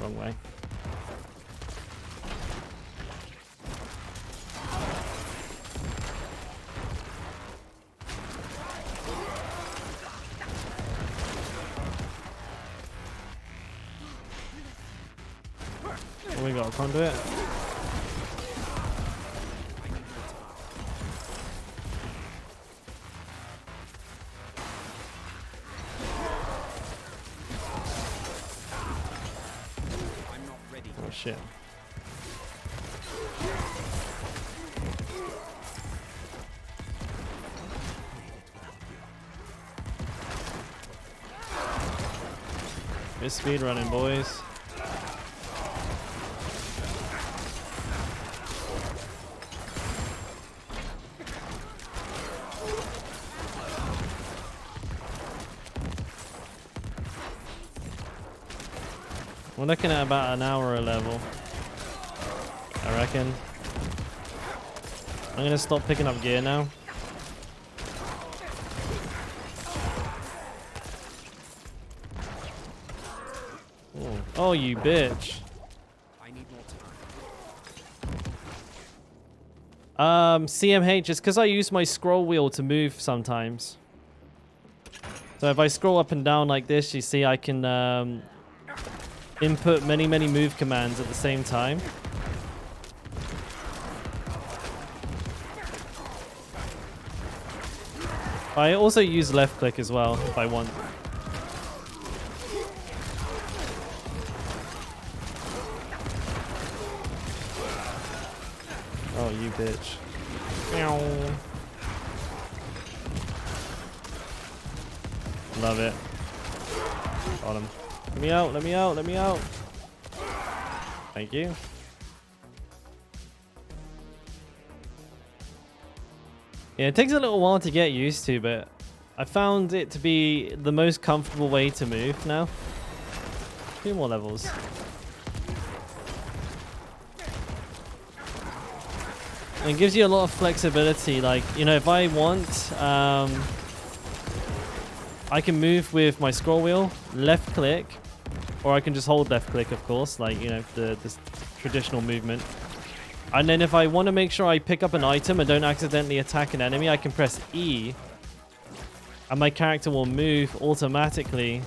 Wrong way. We got a conduit. Oh shit. Good speed running, boys. We're looking at about an hour a level, I reckon. I'm gonna stop picking up gear now. Oh, you bitch. I need more time. CMH, it's because I use my scroll wheel to move sometimes. So if I scroll up and down like this, you see I can input many move commands at the same time. I also use left click as well if I want. Oh, you bitch. Meow. Love it. Got him. Let me out, let me out, let me out. Thank you. Yeah, it takes a little while to get used to, but I found it to be the most comfortable way to move now. A few more levels. And it gives you a lot of flexibility. Like, you know, if I want, I can move with my scroll wheel, left click, or I can just hold left click, of course, like, you know, the traditional movement. And then if I want to make sure I pick up an item and don't accidentally attack an enemy, I can press E, and my character will move automatically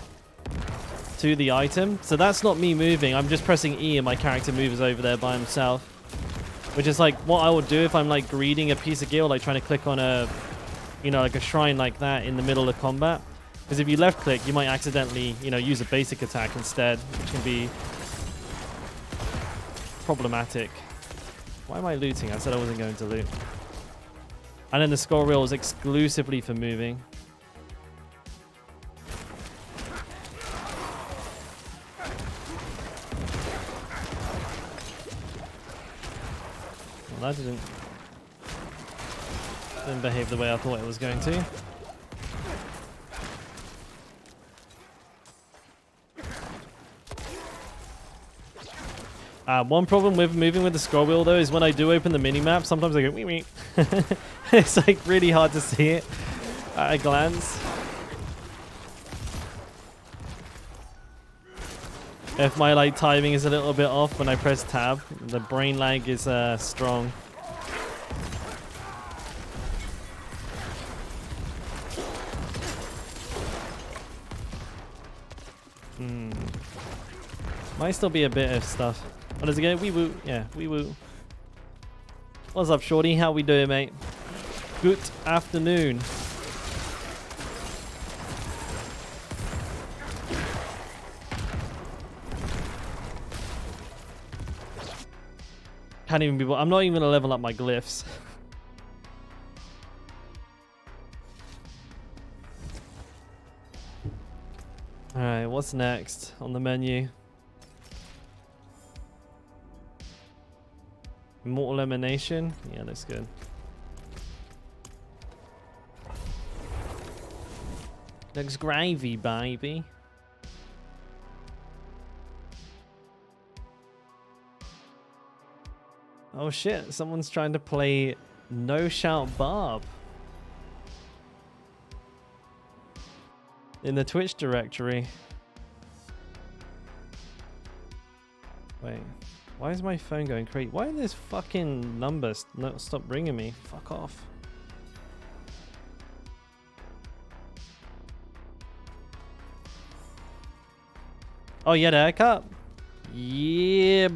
to the item. So that's not me moving, I'm just pressing E and my character moves over there by himself. Which is like what I would do if I'm like greeting a piece of gear, like trying to click on a, you know, like a shrine like that in the middle of combat. Because if you left click, you might accidentally, you know, use a basic attack instead, which can be problematic. Why am I looting? I said I wasn't going to loot. And then the scroll wheel is exclusively for moving. Well, that didn't behave the way I thought it was going to. One problem with moving with the scroll wheel though is when I do open the mini-map, sometimes I go wee wee. It's like really hard to see it at a glance. If my like timing is a little bit off when I press tab, the brain lag is strong. Might still be a bit of stuff. What does it go? Wee woo. Yeah, wee woo. What's up, shorty? How we doing, mate? Good afternoon. Can't even be. I'm not even gonna level up my glyphs. All right, what's next on the menu? Immortal Emanation? Yeah, looks good. Looks gravy, baby. Oh shit, someone's trying to play No Shout Barb in the Twitch directory. Wait. Why is my phone going crazy? Why are this fucking numbers not stop ringing me? Fuck off. Oh, you had a haircut? Yeah,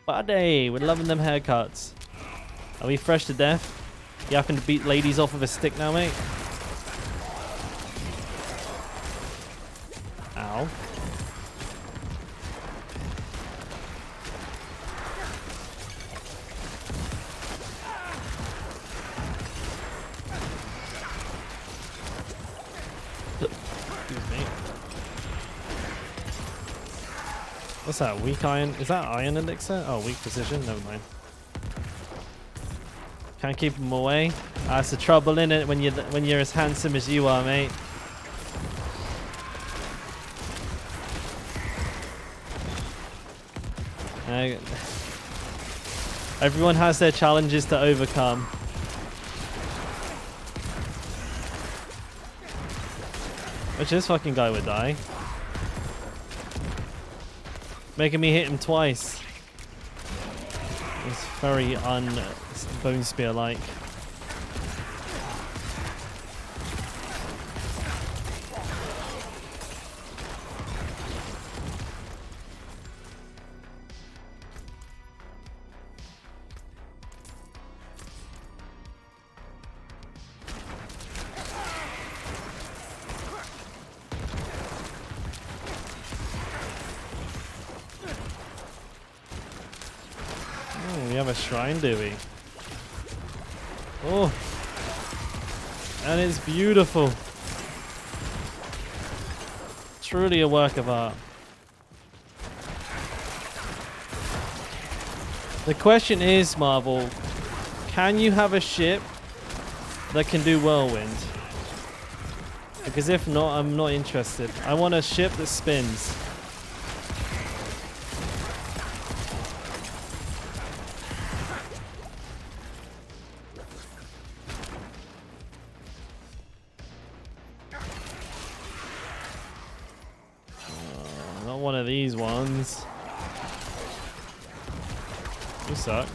buddy. We're loving them haircuts. Are we fresh to death? You happen to beat ladies off with a stick now, mate? Ow. What's that? Weak iron? Is that iron elixir? Oh, weak position? Never mind. Can't keep them away. That's the trouble in it when you're as handsome as you are, mate. Everyone has their challenges to overcome. Which this fucking guy would die. Making me hit him twice. It's very bone spear like. We have a shrine, do we? Oh, and it's beautiful. Truly a work of art. The question is, Marvel, can you have a ship that can do whirlwind? Because if not, I'm not interested. I want a ship that spins. One of these ones. You suck.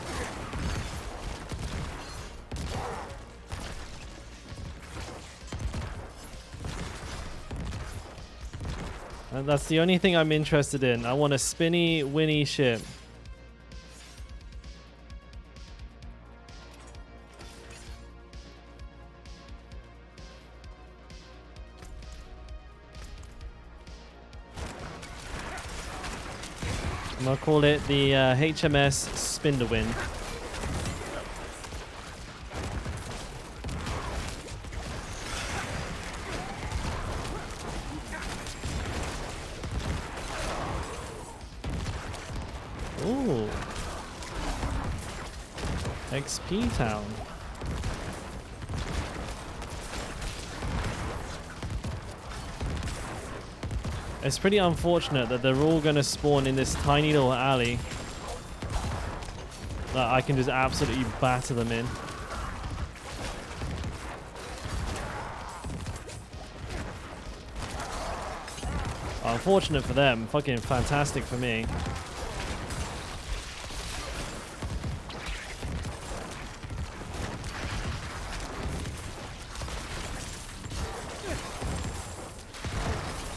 And that's the only thing I'm interested in. I want a spinny, winny ship. I'll call it the HMS Spinderwind. Ooh. XP Town. It's pretty unfortunate that they're all going to spawn in this tiny little alley that I can just absolutely batter them in. Unfortunate for them, fucking fantastic for me.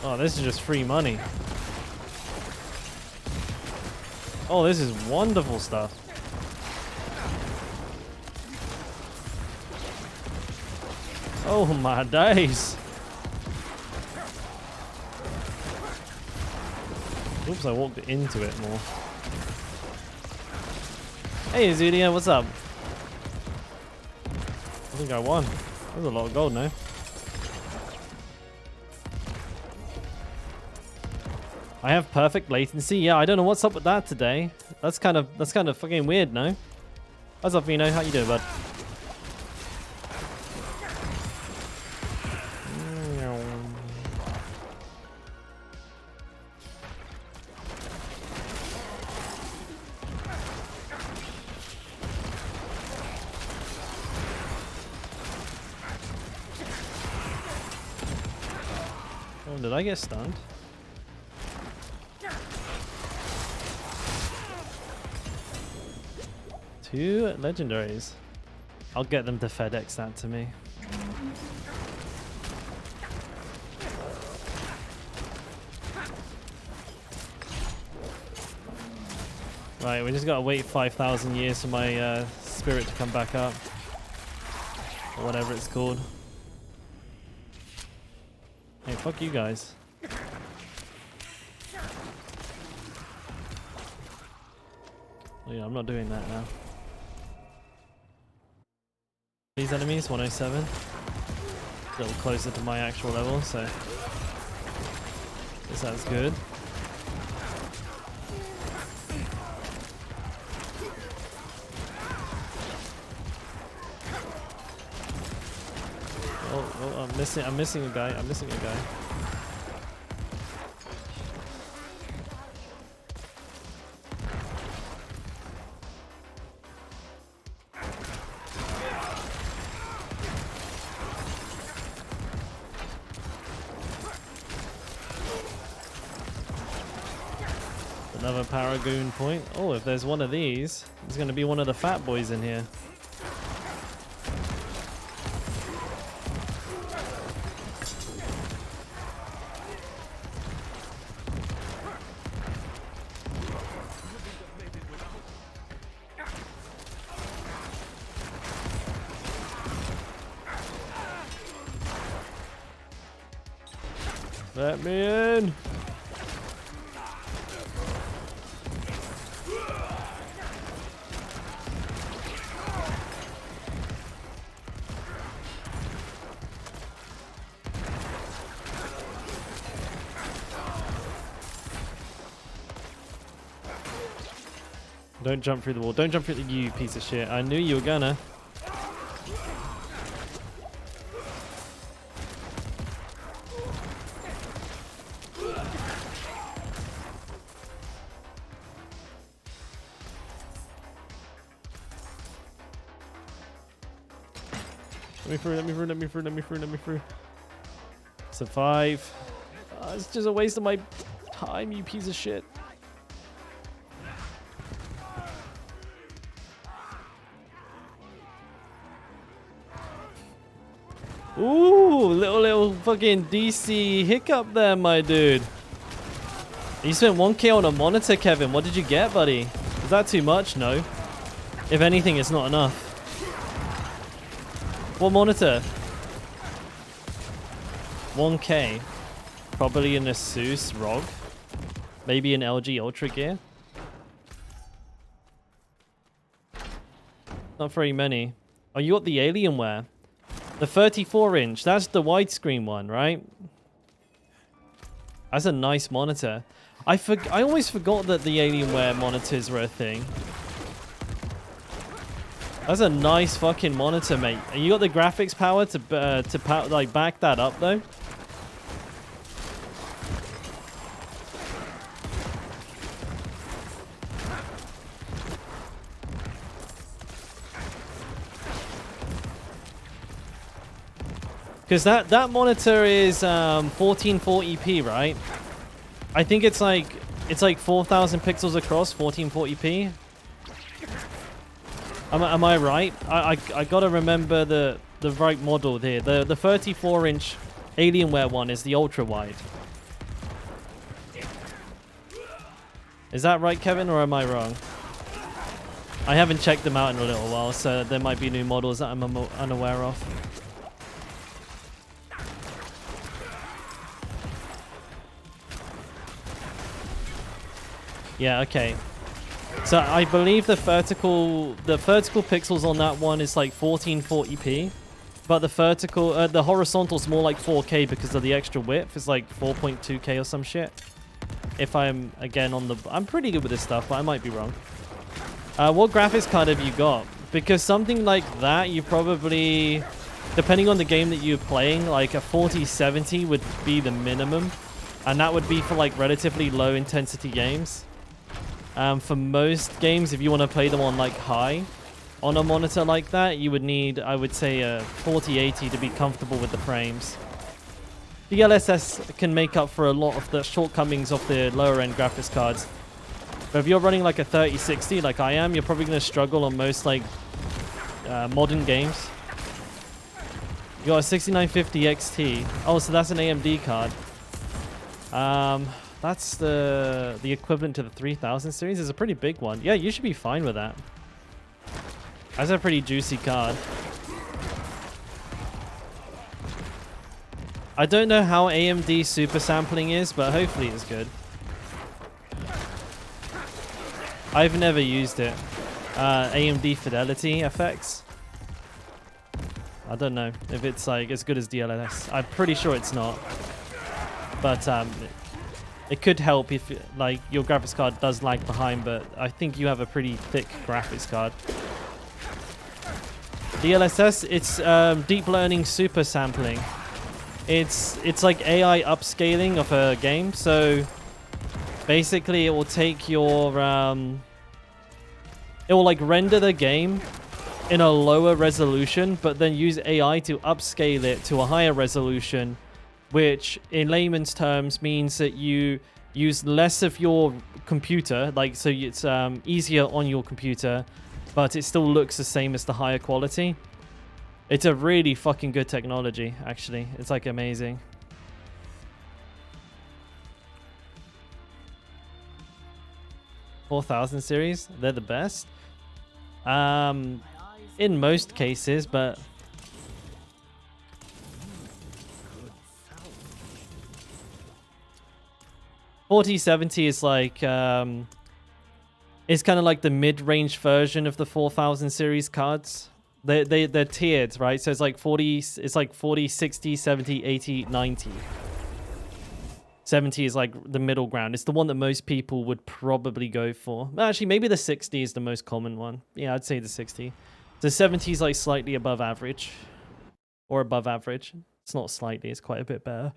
Oh, this is just free money. Oh, this is wonderful stuff. Oh my days. Oops, I walked into it more. Hey Zudia, what's up? I think I won. There's a lot of gold now. I have perfect latency. Yeah, I don't know what's up with that today. That's kind of fucking weird, no? What's up, Vino? How you doing, bud? Oh, did I get stunned? Two legendaries. I'll get them to FedEx that to me. Right, we just gotta wait 5,000 years for my spirit to come back up. Or whatever it's called. Hey, fuck you guys. Oh, yeah, I'm not doing that now. These enemies, 107. A little closer to my actual level, so this sounds good. Oh, I'm missing a guy. Another Paragoon point. Oh, if there's one of these, there's going to be one of the fat boys in here. Let me in. Don't jump through the wall. Don't jump through the you piece of shit. I knew you were gonna. Let me through. Survive. It's just a waste of my time, you piece of shit. Ooh, little fucking DC hiccup there, my dude. You spent 1k on a monitor, Kevin. What did you get, buddy? Is that too much? No. If anything, it's not enough. What monitor? 1k. Probably an Asus ROG. Maybe an LG Ultra Gear. Not very many. Oh, you got the Alienware. The 34-inch. That's the widescreen one, right? That's a nice monitor. I always forgot that the Alienware monitors were a thing. That's a nice fucking monitor, mate. And you got the graphics power to like back that up though. Because that monitor is 1440p, right? I think it's like 4,000 pixels across, 1440p. Am I right? I gotta remember the right model here. The 34-inch Alienware one is the ultra wide. Is that right, Kevin, or am I wrong? I haven't checked them out in a little while, so there might be new models that I'm unaware of. Yeah, okay. So I believe the vertical pixels on that one is like 1440p, but the horizontal's more like 4K because of the extra width. It's like 4.2K or some shit. If I'm again I'm pretty good with this stuff, but I might be wrong. What graphics card have you got? Because something like that, you probably, depending on the game that you're playing, like a 4070 would be the minimum, and that would be for like relatively low intensity games. For most games, if you want to play them on like high, on a monitor like that, you would need, I would say, a 4080 to be comfortable with the frames. The DLSS can make up for a lot of the shortcomings of the lower end graphics cards. But if you're running like a 3060 like I am, you're probably going to struggle on most like modern games. You got a 6950 XT. Oh, so that's an AMD card. That's the equivalent to the 3000 series. It's a pretty big one. Yeah, you should be fine with that. That's a pretty juicy card. I don't know how AMD super sampling is, but hopefully it's good. I've never used it. AMD Fidelity FX. I don't know if it's like as good as DLSS. I'm pretty sure it's not. But it could help if like your graphics card does lag behind, but I think you have a pretty thick graphics card. DLSS, it's deep learning super sampling. It's like AI upscaling of a game. So basically it will take your it will like render the game in a lower resolution, but then use AI to upscale it to a higher resolution, which in layman's terms means that you use less of your computer, like so it's easier on your computer, but it still looks the same as the higher quality. It's a really fucking good technology, actually. It's like amazing. $4,000 series, they're the best. In most cases, but 4070 is like it's kind of like the mid-range version of the 4000 series cards. They're tiered, right? So it's like 40, 60, 70, 80, 90. 70 is like the middle ground. It's the one that most people would probably go for. Actually, maybe the 60 is the most common one. Yeah, I'd say the 60. The 70 is like slightly above average. Or above average. It's not slightly, it's quite a bit better.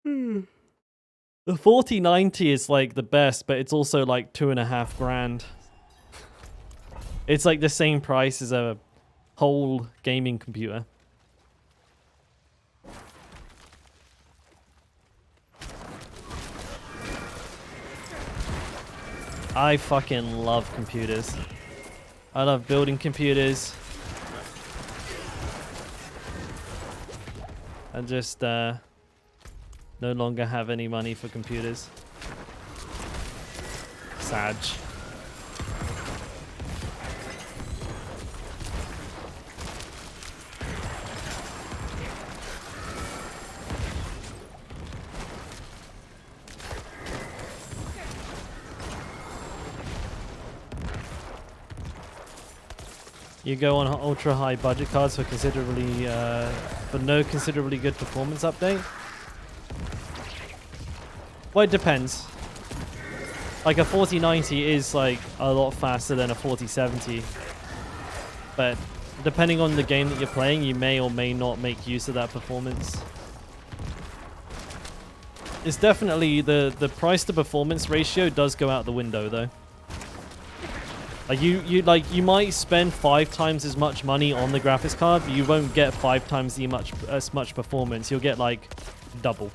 The 4090 is like the best, but it's also like $2,500. It's like the same price as a whole gaming computer. I fucking love computers. I love building computers. I just no longer have any money for computers. Sad. You go on ultra high budget cards for no considerably good performance update. Well, it depends. Like a 4090 is like a lot faster than a 4070. But depending on the game that you're playing, you may or may not make use of that performance. It's definitely the price to performance ratio does go out the window though. Like you might spend 5 times as much money on the graphics card, but you won't get 5 times as much performance. You'll get like double.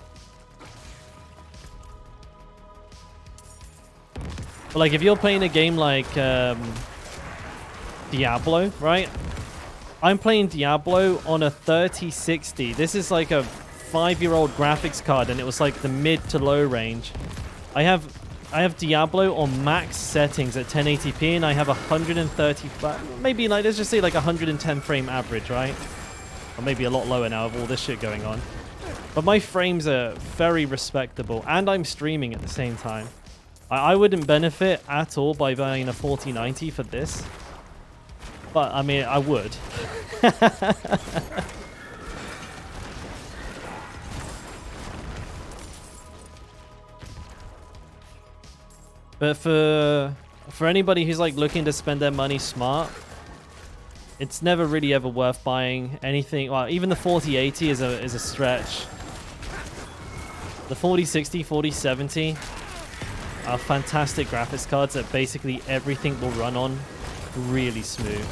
But like if you're playing a game like Diablo, right? I'm playing Diablo on a 3060. This is like a 5-year-old graphics card, and it was like the mid to low range. I have Diablo on max settings at 1080p, and I have 135, maybe like let's just say like 110 frame average, right? Or maybe a lot lower now with all this shit going on. But my frames are very respectable, and I'm streaming at the same time. I wouldn't benefit at all by buying a 4090 for this. But, I mean, I would. But for anybody who's, like, looking to spend their money smart, it's never really ever worth buying anything. Well, even the 4080 is a stretch. The 4060, 4070 are fantastic graphics cards that basically everything will run on really smooth.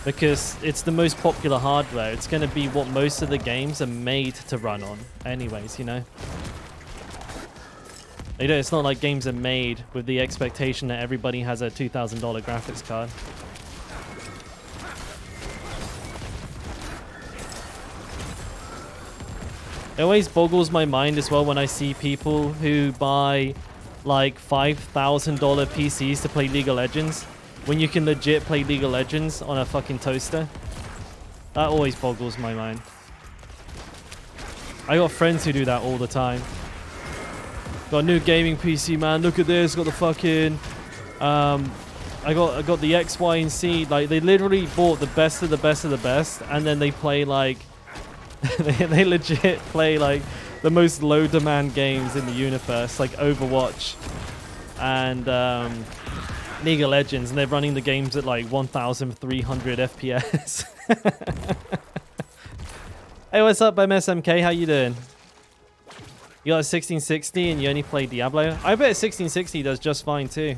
Because it's the most popular hardware. It's going to be what most of the games are made to run on anyways, you know? It's not like games are made with the expectation that everybody has a $2,000 graphics card. It always boggles my mind as well when I see people who buy like $5,000 PCs to play League of Legends when you can legit play League of Legends on a fucking toaster. That always boggles my mind. I got friends who do that all the time. Got a new gaming PC, man. Look at this. Got the fucking I got the X, Y, and Z. Like they literally bought the best of the best of the best, and then they play like they legit play like the most low demand games in the universe, like Overwatch and League of Legends, and they're running the games at like 1,300 FPS. Hey, what's up, MSMK? How you doing? You got a 1660 and you only play Diablo? I bet 1660 does just fine too.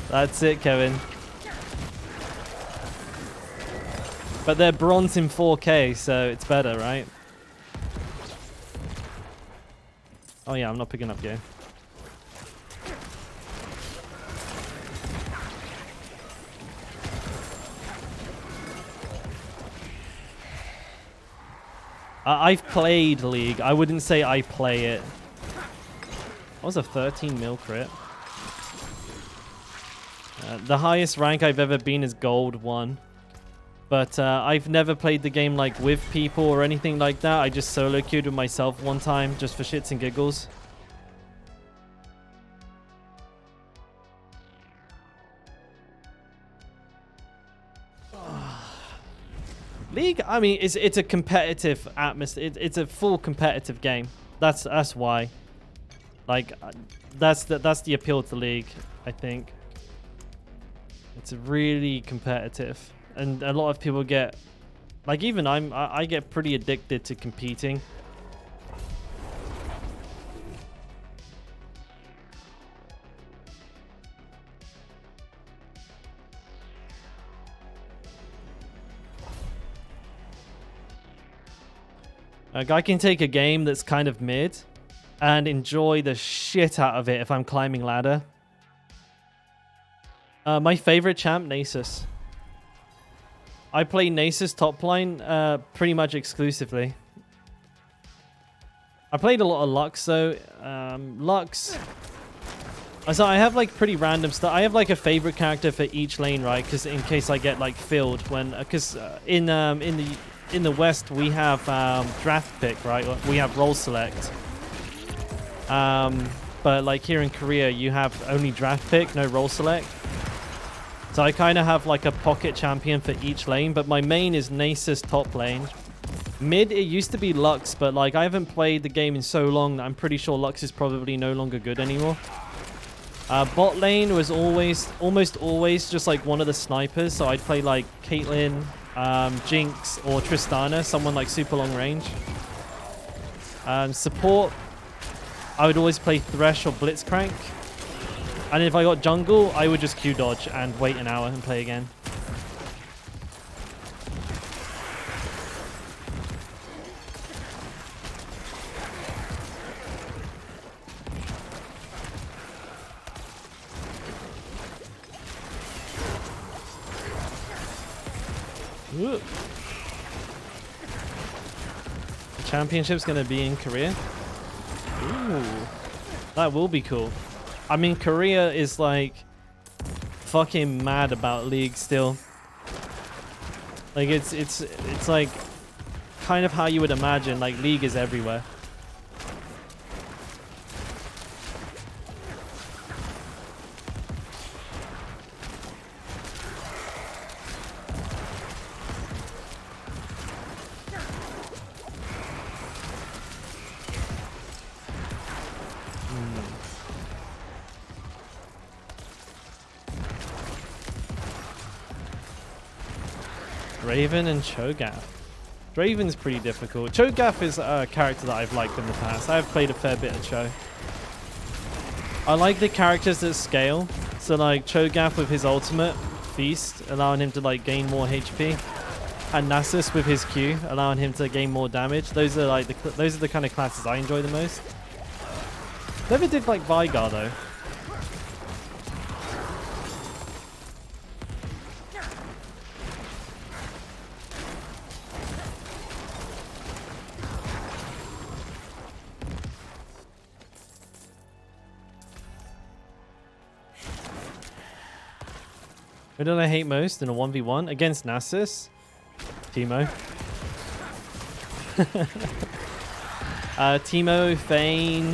That's it, Kevin. But they're bronze in 4K, so it's better, right? Oh yeah, I'm not picking up game. I've played League. I wouldn't say I play it. That was a 13 mil crit. The highest rank I've ever been is Gold 1. But I've never played the game like with people or anything like that. I just solo queued with myself one time just for shits and giggles. League, I mean, it's a competitive atmosphere. It's a full competitive game. That's why. Like, that's the appeal to League, I think. It's really competitive, and a lot of people get, like, even I get pretty addicted to competing. Like, I can take a game that's kind of mid and enjoy the shit out of it if I'm climbing ladder. My favorite champ, Nasus. I play Nasus top line pretty much exclusively. I played a lot of Lux though. Lux. So I have like pretty random stuff. I have like a favorite character for each lane, right? Because in case I get like filled when, because in the West we have draft pick, right? We have role select. But like here in Korea, you have only draft pick, no role select. So So I kind of have like a pocket champion for each lane, but my main is Nasus top lane. Mid, it used to be Lux, but like I haven't played the game in so long that I'm pretty sure Lux is probably no longer good anymore. Bot lane was almost always just like one of the snipers, so I'd play like Caitlyn, Jinx, or Tristana, someone like super long range. Support, I would always play Thresh or Blitzcrank. And if I got jungle, I would just Q dodge and wait an hour and play again. Ooh. The championship's gonna be in Korea. Ooh, that will be cool. I mean, Korea is like fucking mad about League still. Like it's like kind of how you would imagine. Like League is everywhere. Draven and Cho'Gath. Draven's pretty difficult. Cho'Gath is a character that I've liked in the past. I've played a fair bit of Cho. I like the characters that scale. So like Cho'Gath with his ultimate, Feast, allowing him to like gain more HP. And Nasus with his Q, allowing him to gain more damage. Those are like the kind of classes I enjoy the most. Never did like Veigar though. Who did I hate most in a 1v1? Against Nasus? Teemo. Teemo, Vayne,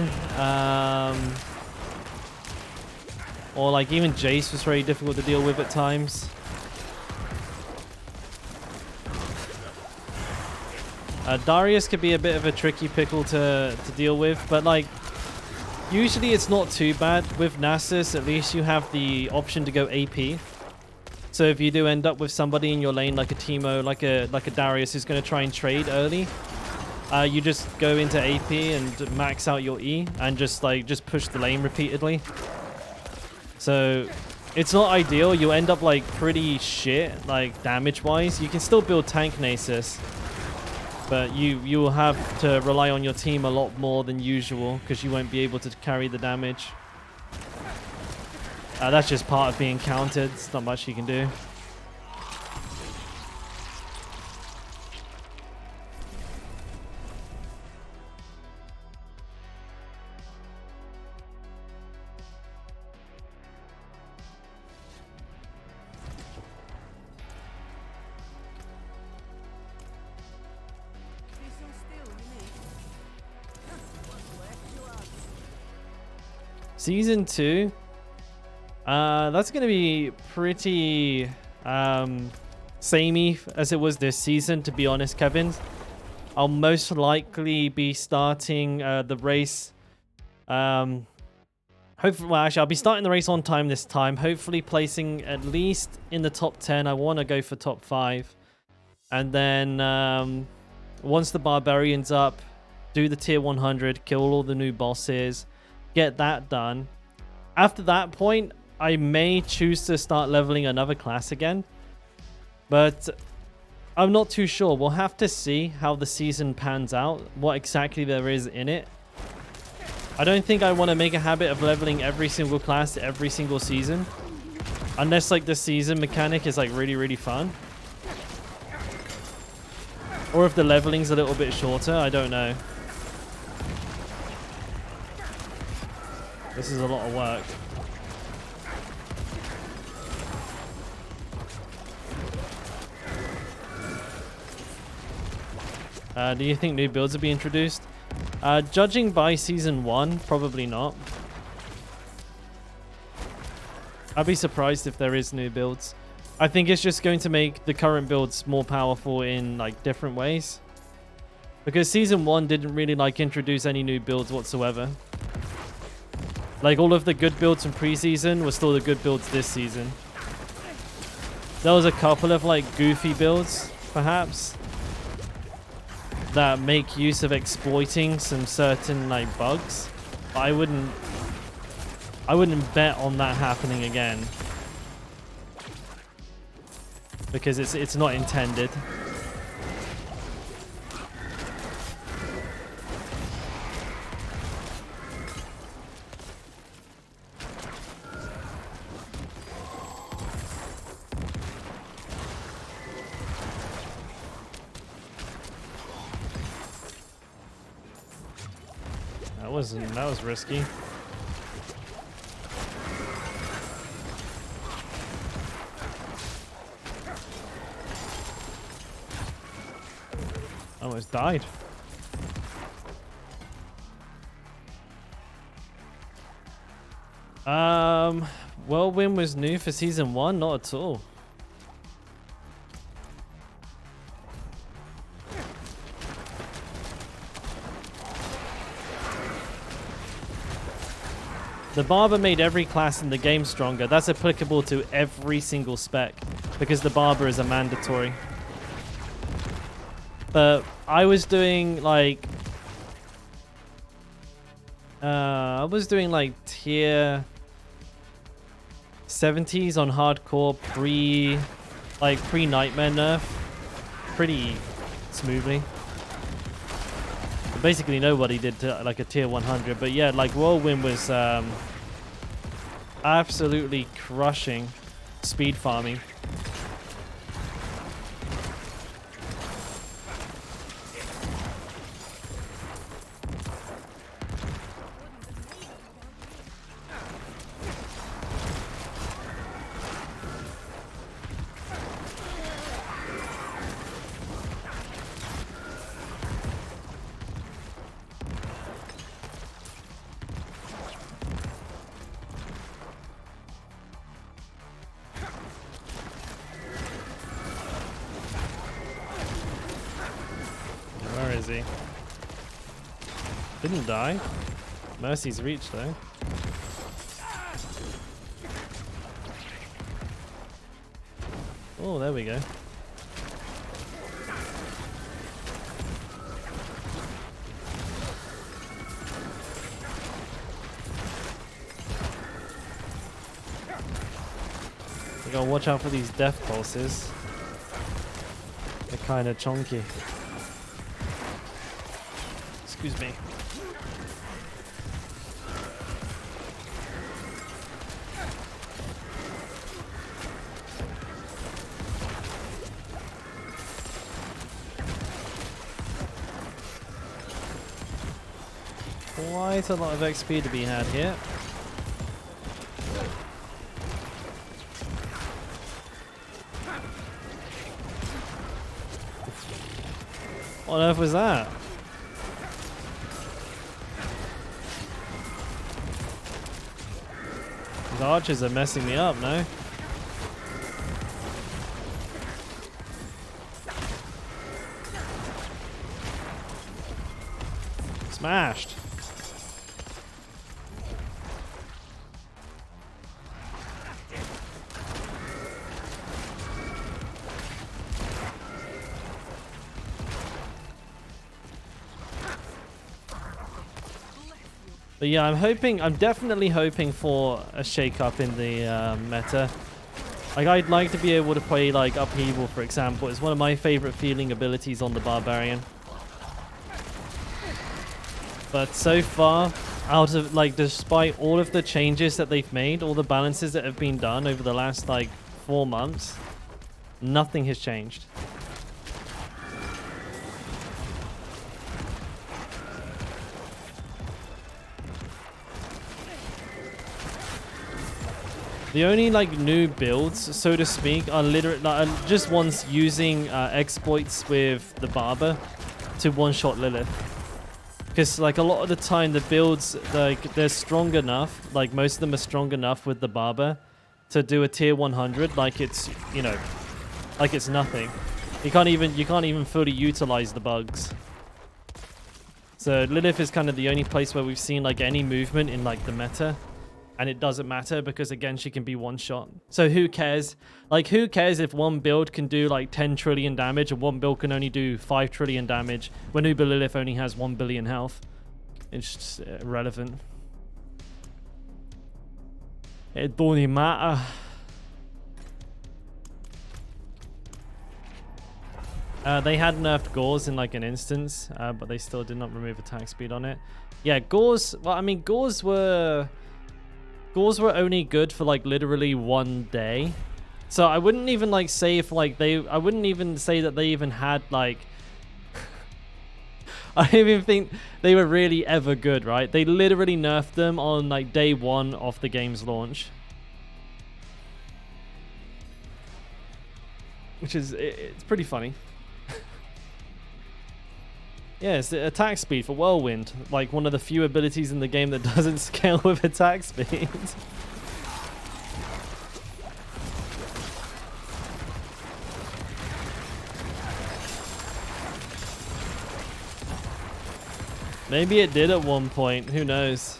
or like even Jace was very difficult to deal with at times. Darius could be a bit of a tricky pickle to deal with, but like usually it's not too bad. With Nasus, at least you have the option to go AP. So if you do end up with somebody in your lane like a Teemo, like a Darius who's going to try and trade early, you just go into AP and max out your E and just push the lane repeatedly. So it's not ideal. You end up like pretty shit, like damage wise. You can still build tank Nasus, but you will have to rely on your team a lot more than usual because you won't be able to carry the damage. That's just part of being countered. There's not much you can do. Season 2. That's going to be pretty samey as it was this season, to be honest, Kevin. I'll most likely be starting the race. Hopefully, well, actually, I'll be starting the race on time this time. Hopefully placing at least in the top 10. I want to go for top 5. And then once the Barbarian's up, do the tier 100, kill all the new bosses, get that done. After that point, I may choose to start leveling another class again, but I'm not too sure. We'll have to see how the season pans out, what exactly there is in it. I don't think I want to make a habit of leveling every single class every single season, unless like the season mechanic is like really fun, or if the leveling's a little bit shorter. I don't know. This is a lot of work. Do you think new builds will be introduced? Judging by season 1, probably not. I'd be surprised if there is new builds. I think it's just going to make the current builds more powerful in like different ways. Because Season 1 didn't really like introduce any new builds whatsoever. Like all of the good builds from preseason were still the good builds this season. There was a couple of like goofy builds, perhaps, that make use of exploiting some certain like bugs. But I wouldn't bet on that happening again. Because it's not intended. That was risky. Almost died. Whirlwind was new for Season 1? Not at all. The Barber made every class in the game stronger. That's applicable to every single spec because the Barber is a mandatory. But I was doing like tier 70s on hardcore pre Nightmare nerf pretty smoothly. Basically nobody did like a tier 100, but yeah, like Whirlwind was absolutely crushing speed farming. Didn't die. Mercy's reach though. Oh, there we go. We gotta watch out for these death pulses. They're kind of chonky. Excuse me. Quite a lot of XP to be had here. What on earth was that? These archers are messing me up, no? Smashed. But yeah, I'm definitely hoping for a shake-up in the meta. Like, I'd like to be able to play, like, Upheaval, for example. It's one of my favorite feeling abilities on the Barbarian. But so far, out of, like, despite all of the changes that they've made, all the balances that have been done over the last, like, 4 months, nothing has changed. The only like new builds, so to speak, are literally just ones using exploits with the Barber to one-shot Lilith. Because like a lot of the time the builds, like they're strong enough, like most of them are strong enough with the Barber to do a tier 100 like it's, you know, like it's nothing. You can't even fully utilize the bugs. So Lilith is kind of the only place where we've seen like any movement in like the meta. And it doesn't matter because, again, she can be one shot. So who cares? Like, who cares if one build can do like 10 trillion damage and one build can only do 5 trillion damage when Uber Lilith only has 1 billion health? It's just irrelevant. It don't even matter. They had nerfed Gauze in like an instance, but they still did not remove attack speed on it. Yeah, Gauze, well, I mean, Gauze were only good for like literally 1 day. So I wouldn't even like say if like I wouldn't even say that they even had like, I don't even think they were really ever good, right? They literally nerfed them on like day 1 of the game's launch. Which is, it's pretty funny. Yeah, it's the attack speed for Whirlwind, like one of the few abilities in the game that doesn't scale with attack speed. Maybe it did at one point, who knows?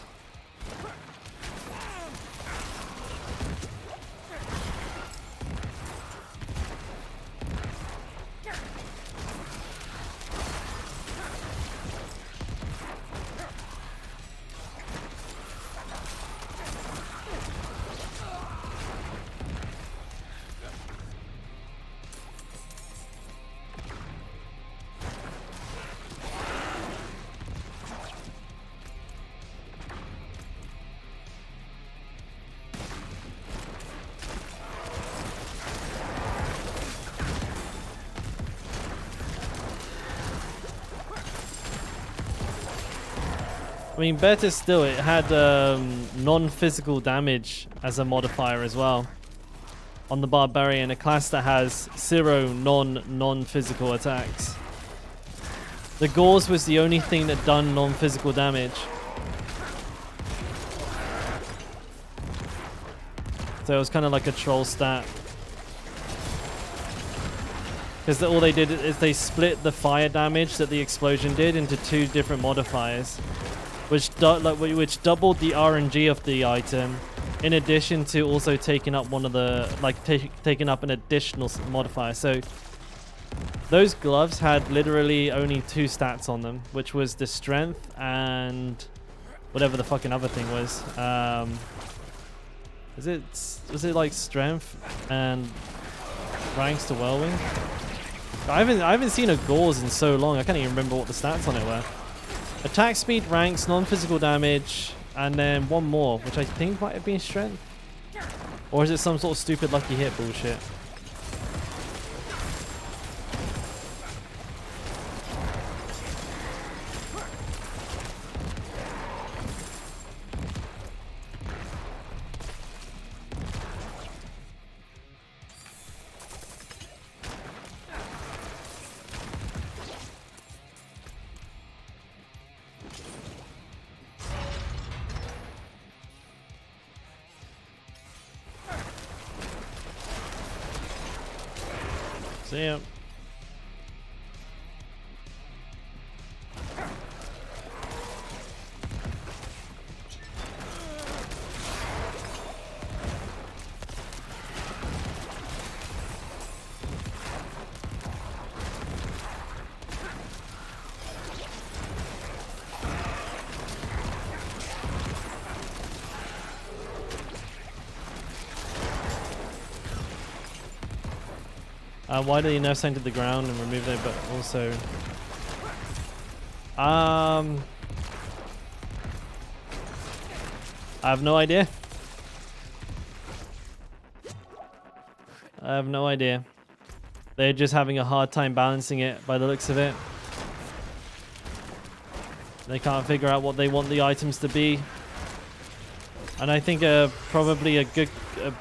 I mean, better still, it had non-physical damage as a modifier as well on the Barbarian, a class that has 0 non-physical attacks. The Gauze was the only thing that done non-physical damage. So it was kind of like a troll stat. Because all they did is they split the fire damage that the explosion did into 2 different modifiers. Which doubled the RNG of the item, in addition to also taking up one of the taking up an additional modifier. So those gloves had literally only 2 stats on them, which was the strength and whatever the fucking other thing was. Was it like strength and ranks to Whirlwind? I haven't seen a Gauze in so long. I can't even remember what the stats on it were. Attack speed, ranks, non-physical damage, and then one more, which I think might have been strength. Or is it some sort of stupid lucky hit bullshit? See ya. Why do you nerf something to the ground and remove it, but also... I have no idea. I have no idea. They're just having a hard time balancing it by the looks of it. They can't figure out what they want the items to be. And I think probably a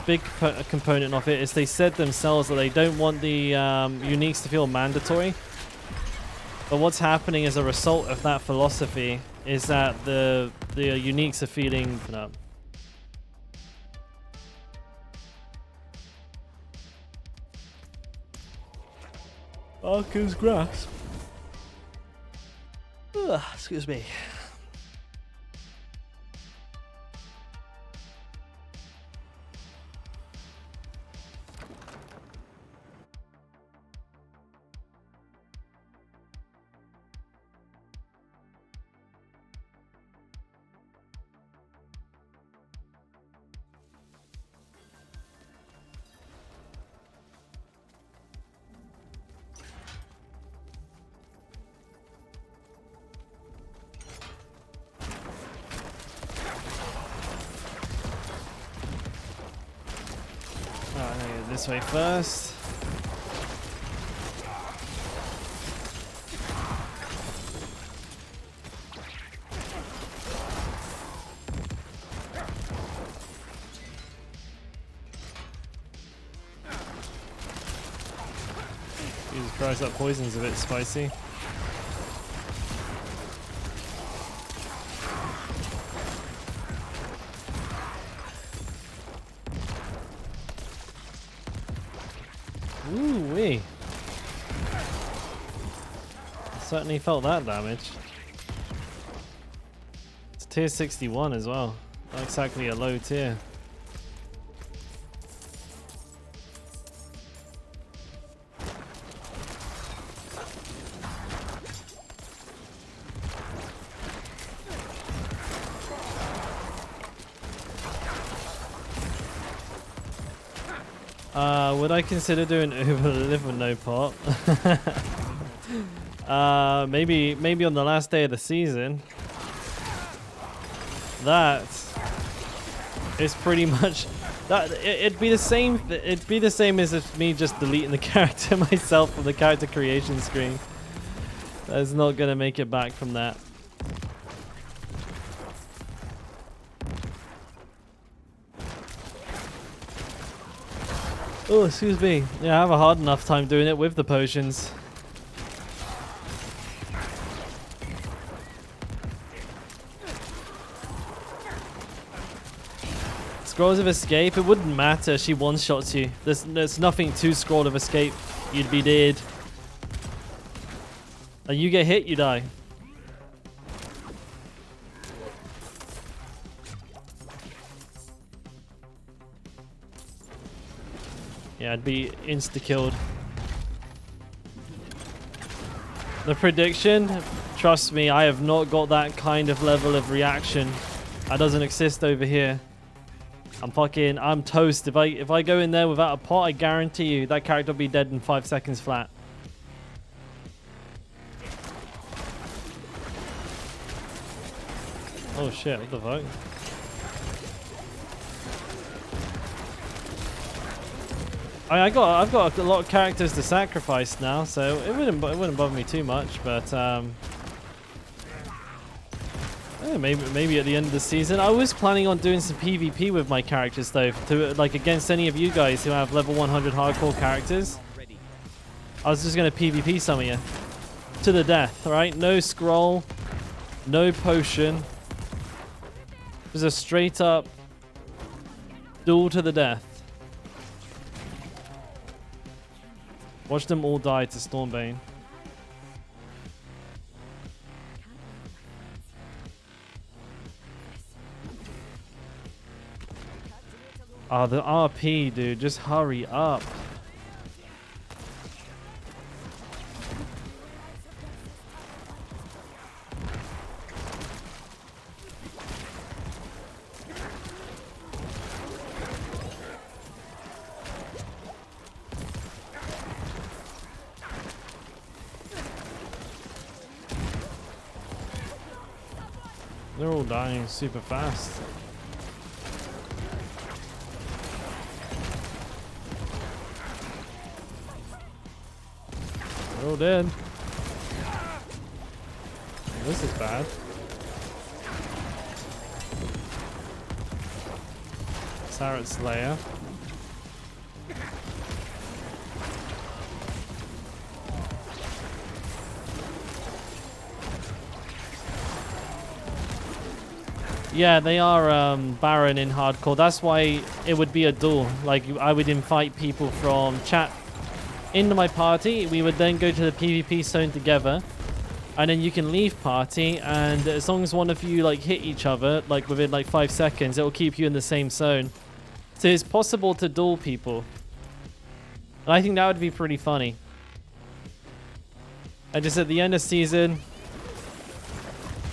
big component of it is they said themselves that they don't want the uniques to feel mandatory. But what's happening as a result of that philosophy is that the uniques are feeling Arca's Grasp. Ugh, excuse me. This way first. Jesus Christ, that poison's a bit spicy. Ooh-wee. Certainly felt that damage. It's tier 61 as well. Not exactly a low tier. Would I consider doing Uber live with no pot? Maybe on the last day of the season. That is pretty much that. It'd be the same. It'd be the same as if me just deleting the character myself from the character creation screen. That's not gonna make it back from that. Oh, excuse me. Yeah, I have a hard enough time doing it with the potions. Scrolls of Escape, it wouldn't matter. She one-shots you. There's nothing to Scroll of Escape. You'd be dead. And you get hit, you die. Yeah, I'd be insta-killed. The prediction, trust me, I have not got that kind of level of reaction. That doesn't exist over here. I'm toast. If I go in there without a pot, I guarantee you that character will be dead in 5 seconds flat. Oh shit, what the fuck? I've got a lot of characters to sacrifice now, so it wouldn't bother me too much. But maybe at the end of the season, I was planning on doing some PvP with my characters though, to like against any of you guys who have level 100 hardcore characters. I was just gonna PvP some of you to the death, right? No scroll, no potion. It was a straight up duel to the death. Watch them all die to Stormbane. Oh, the RP, dude. Just hurry up. They're all dying super fast. They're all dead. This is bad. Sarret Slayer. Yeah, they are Baron in hardcore. That's why it would be a duel. Like, I would invite people from chat into my party. We would then go to the PvP zone together. And then you can leave party, and as long as one of you like hit each other, like within like 5 seconds, it will keep you in the same zone. So it's possible to duel people. And I think that would be pretty funny. And just at the end of season,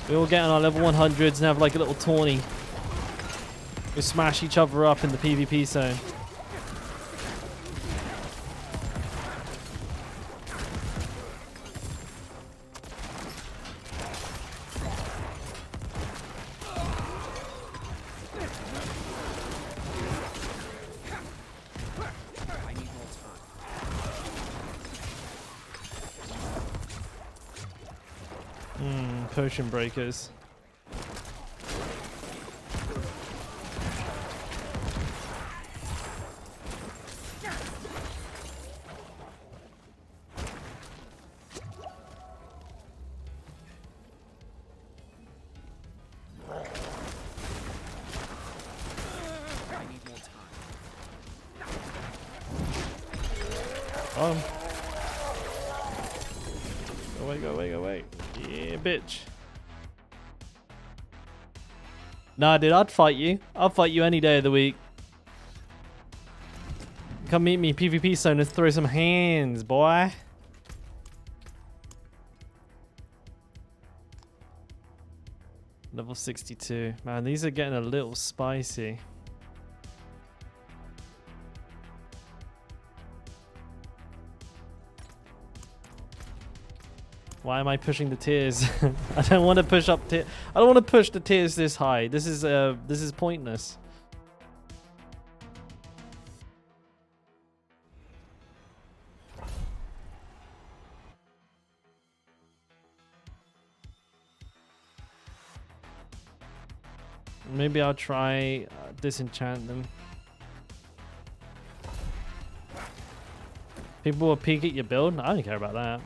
we all get on our level 100s and have like a little tourney. We smash each other up in the PvP zone. I need more time. Potion breakers. I need more time. Go away, go away, go away. Yeah, bitch. Nah, dude, I'd fight you. I'll fight you any day of the week. Come meet me, PvP zone, let's throw some hands, boy. Level 62. Man, these are getting a little spicy. Why am I pushing the tiers? I don't want to push up tier. I don't want to push the tiers this high. This is pointless. Maybe I'll try disenchant them. People will peek at your build. I don't care about that.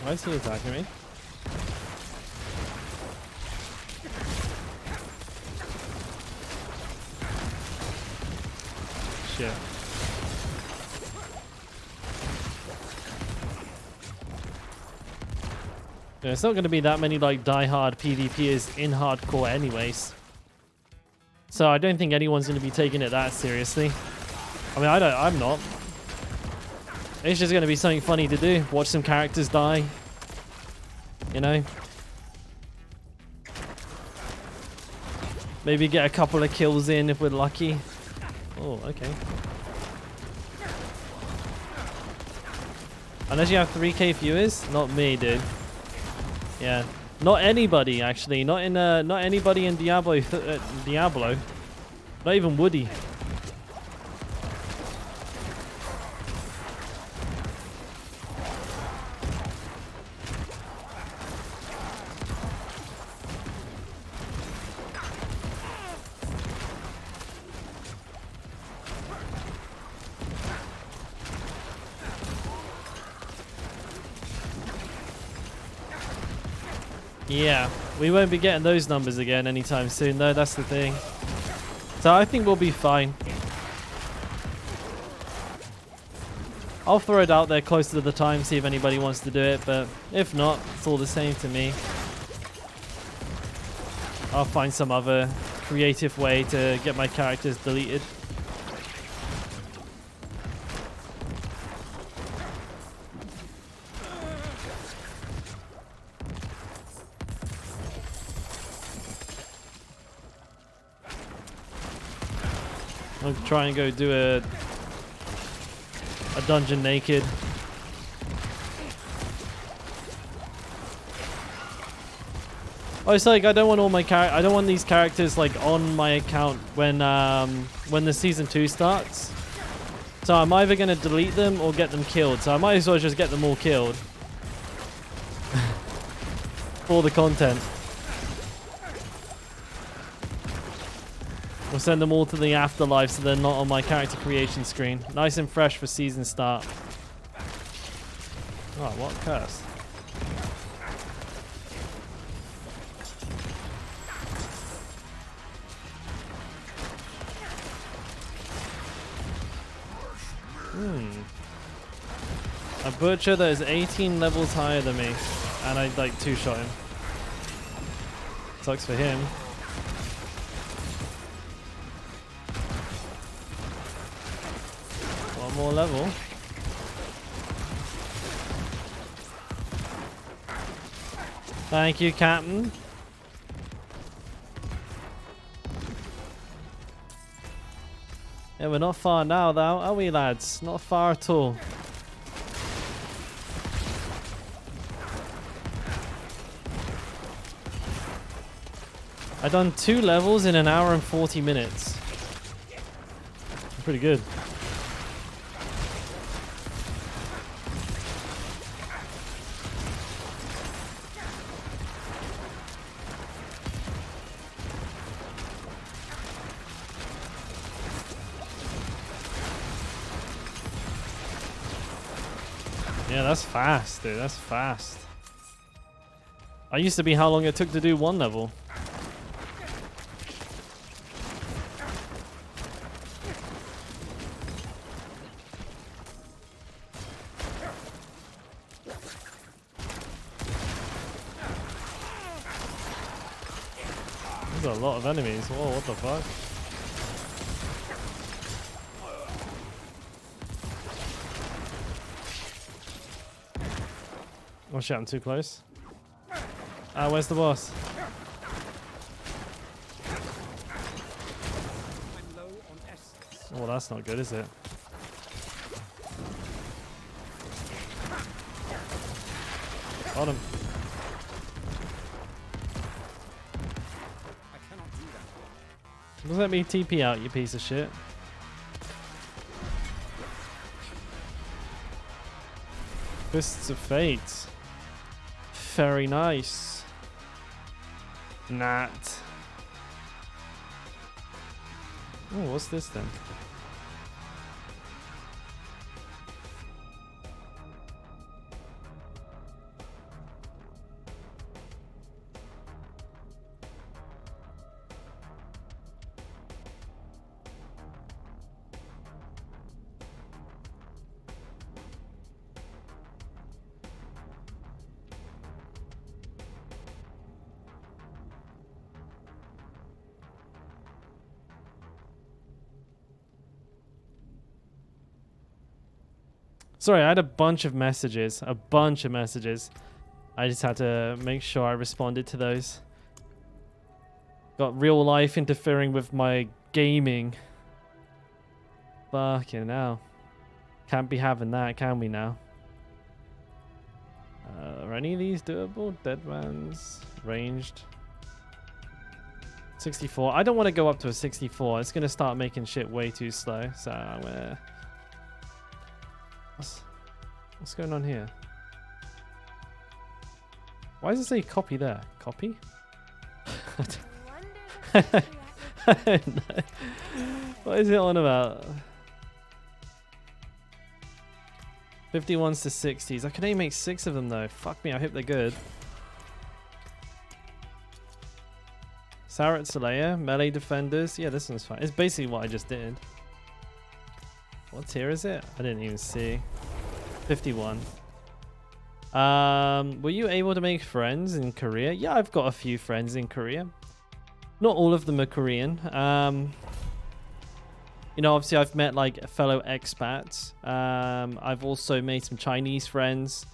Why is he attacking me? Shit. Yeah, it's not going to be that many like die-hard PvPers in hardcore anyways. So I don't think anyone's going to be taking it that seriously. I mean, I'm not. It's just going to be something funny to do. Watch some characters die. You know? Maybe get a couple of kills in if we're lucky. Oh, okay. Unless you have 3K viewers? Not me, dude. Yeah. Not anybody, actually. Not anybody in Diablo. Diablo. Not even Woody. Yeah, we won't be getting those numbers again anytime soon, though. That's the thing. So I think we'll be fine. I'll throw it out there closer to the time, see if anybody wants to do it, but if not, it's all the same to me. I'll find some other creative way to get my characters deleted. I'll try and go do a dungeon naked. Oh, it's like I don't want all my I don't want these characters like on my account when the season 2 starts. So I'm either going to delete them or get them killed. So I might as well just get them all killed. For the content. We'll send them all to the afterlife so they're not on my character creation screen. Nice and fresh for season start. Oh, what a curse. A butcher that is 18 levels higher than me, and I like two-shot him. Sucks for him. One more level. Thank you, Captain. Yeah, we're not far now, though, are we, lads? Not far at all. I've done 2 levels in an hour and 40 minutes. Pretty good. Yeah, that's fast, dude. That's fast. I used to be how long it took to do 1 level. There's a lot of enemies. Whoa, what the fuck? Oh shit, I'm too close. Ah, where's the boss? Oh, that's not good, is it? Got him. Doesn't let me TP out, you piece of shit. Fists of Fate. Very nice. Nat. Oh, what's this then? Sorry, I had a bunch of messages. I just had to make sure I responded to those. Got real life interfering with my gaming. Fucking hell. Can't be having that, can we now? Are any of these doable? Deadman's ranged. 64. I don't want to go up to a 64. It's going to start making shit way too slow. So I'm going to... What's going on here? Why does it say copy there? Copy? I don't know. What is it on about? 51s to 60s. I can only make 6 of them though. Fuck me, I hope they're good. Sarat Slayer, melee defenders. Yeah, this one's fine. It's basically what I just did. What tier is it? I didn't even see. 51. Were you able to make friends in Korea? Yeah, I've got a few friends in Korea. Not all of them are Korean. You know, obviously I've met like fellow expats. I've also made some Chinese friends.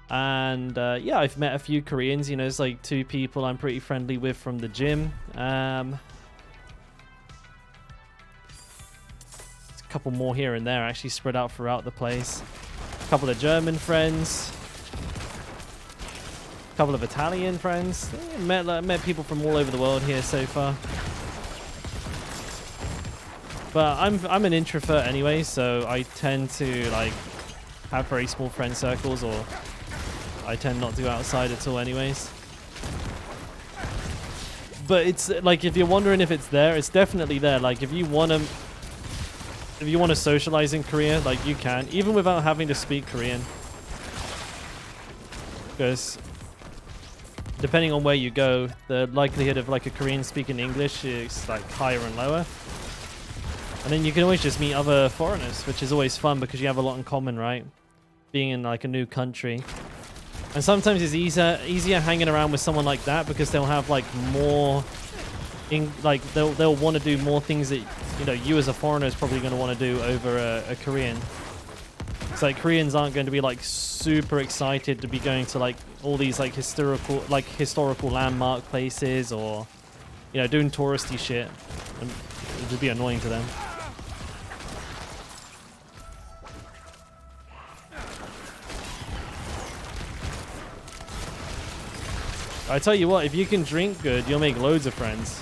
And yeah, I've met a few Koreans. You know, there's like 2 people I'm pretty friendly with from the gym. Couple more here and there actually spread out throughout the place. A couple of German friends, a couple of Italian friends. Met people from all over the world here so far. But I'm an introvert anyway, so I tend to like have very small friend circles, or I tend not to go outside at all anyways. But it's like, if you're wondering if it's there, it's definitely there. Like if you want to socialize in Korea, like you can, even without having to speak Korean. Because depending on where you go, the likelihood of like a Korean speaking English is like higher and lower. And then you can always just meet other foreigners, which is always fun because you have a lot in common, right? Being in like a new country. And sometimes it's easier hanging around with someone like that because they'll have like more, they'll want to do more things that, you know, you as a foreigner is probably going to want to do over a Korean. It's like Koreans aren't going to be like super excited to be going to like all these like historical landmark places, or, you know, doing touristy shit. And it would be annoying to them. I tell you what, if you can drink good, you'll make loads of friends.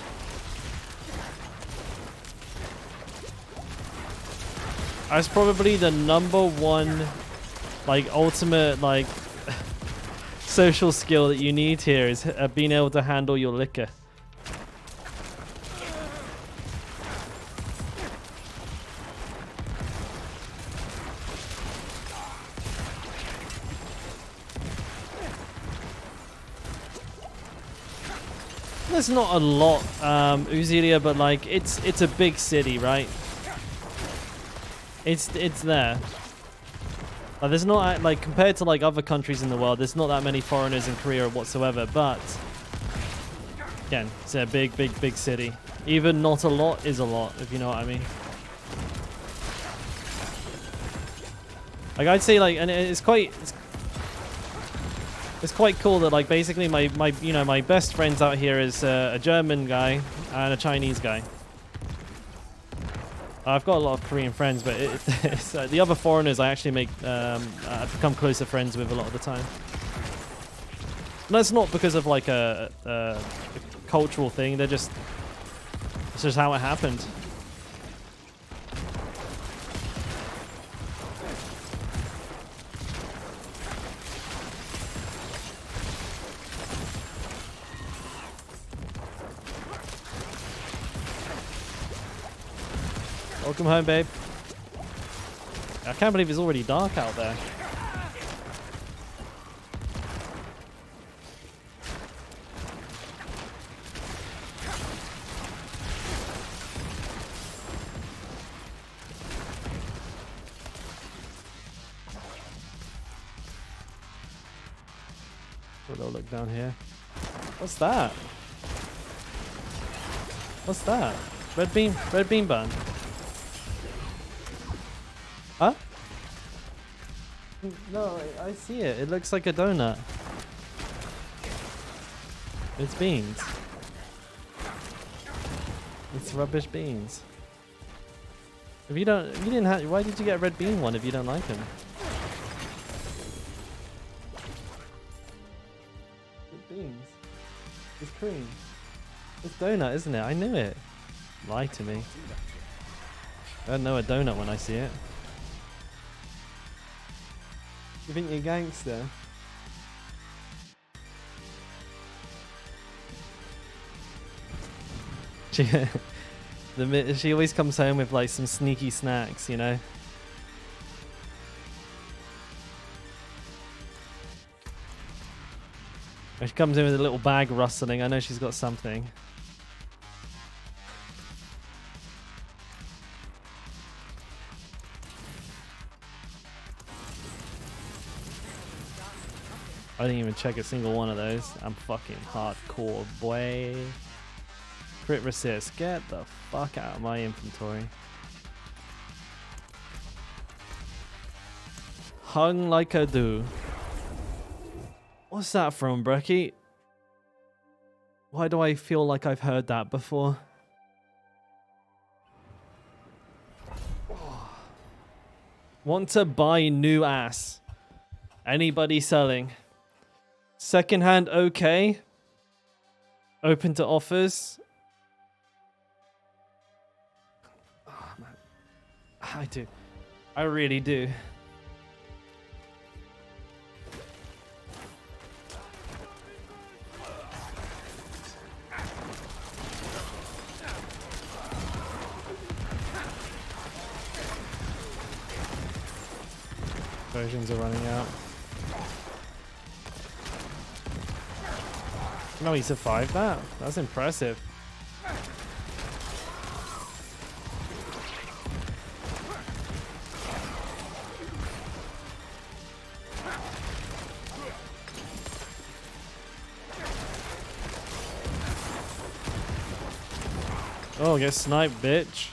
That's probably the #1, like, ultimate, like, social skill that you need here, is being able to handle your liquor. There's not a lot, Uzilia, but like it's a big city, right? It's there. There's not, like, compared to like other countries in the world, there's not that many foreigners in Korea whatsoever. But again, it's a big city. Even not a lot is a lot, if you know what I mean. Like I'd say, like, and it's quite cool that, like, basically my best friends out here is a German guy and a Chinese guy. I've got a lot of Korean friends, but it's, the other foreigners I actually I've become closer friends with a lot of the time. And that's not because of like a cultural thing. It's just how it happened. Welcome home, babe. I can't believe it's already dark out there. We'll look down here. What's that? What's that? Red bean bun. Huh? No, I see it. It looks like a donut. It's beans. It's rubbish beans. Why did you get a red bean one if you don't like them? It's beans. It's cream. It's donut, isn't it? I knew it. Lie to me. I don't know a donut when I see it. You think you're a gangster? She always comes home with like some sneaky snacks, you know? When she comes in with a little bag rustling, I know she's got something. I didn't even check a single one of those. I'm fucking hardcore, boy. Crit resist. Get the fuck out of my inventory. Hung like a do. What's that from, Brecky? Why do I feel like I've heard that before? Want to buy new ass. Anybody selling? Secondhand, okay. Open to offers. Oh, man. I do. I really do. Versions are running out. No, he survived that? That's impressive. Oh, get sniped, bitch.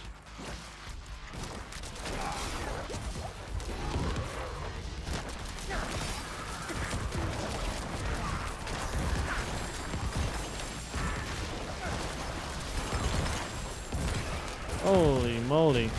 Holy moly.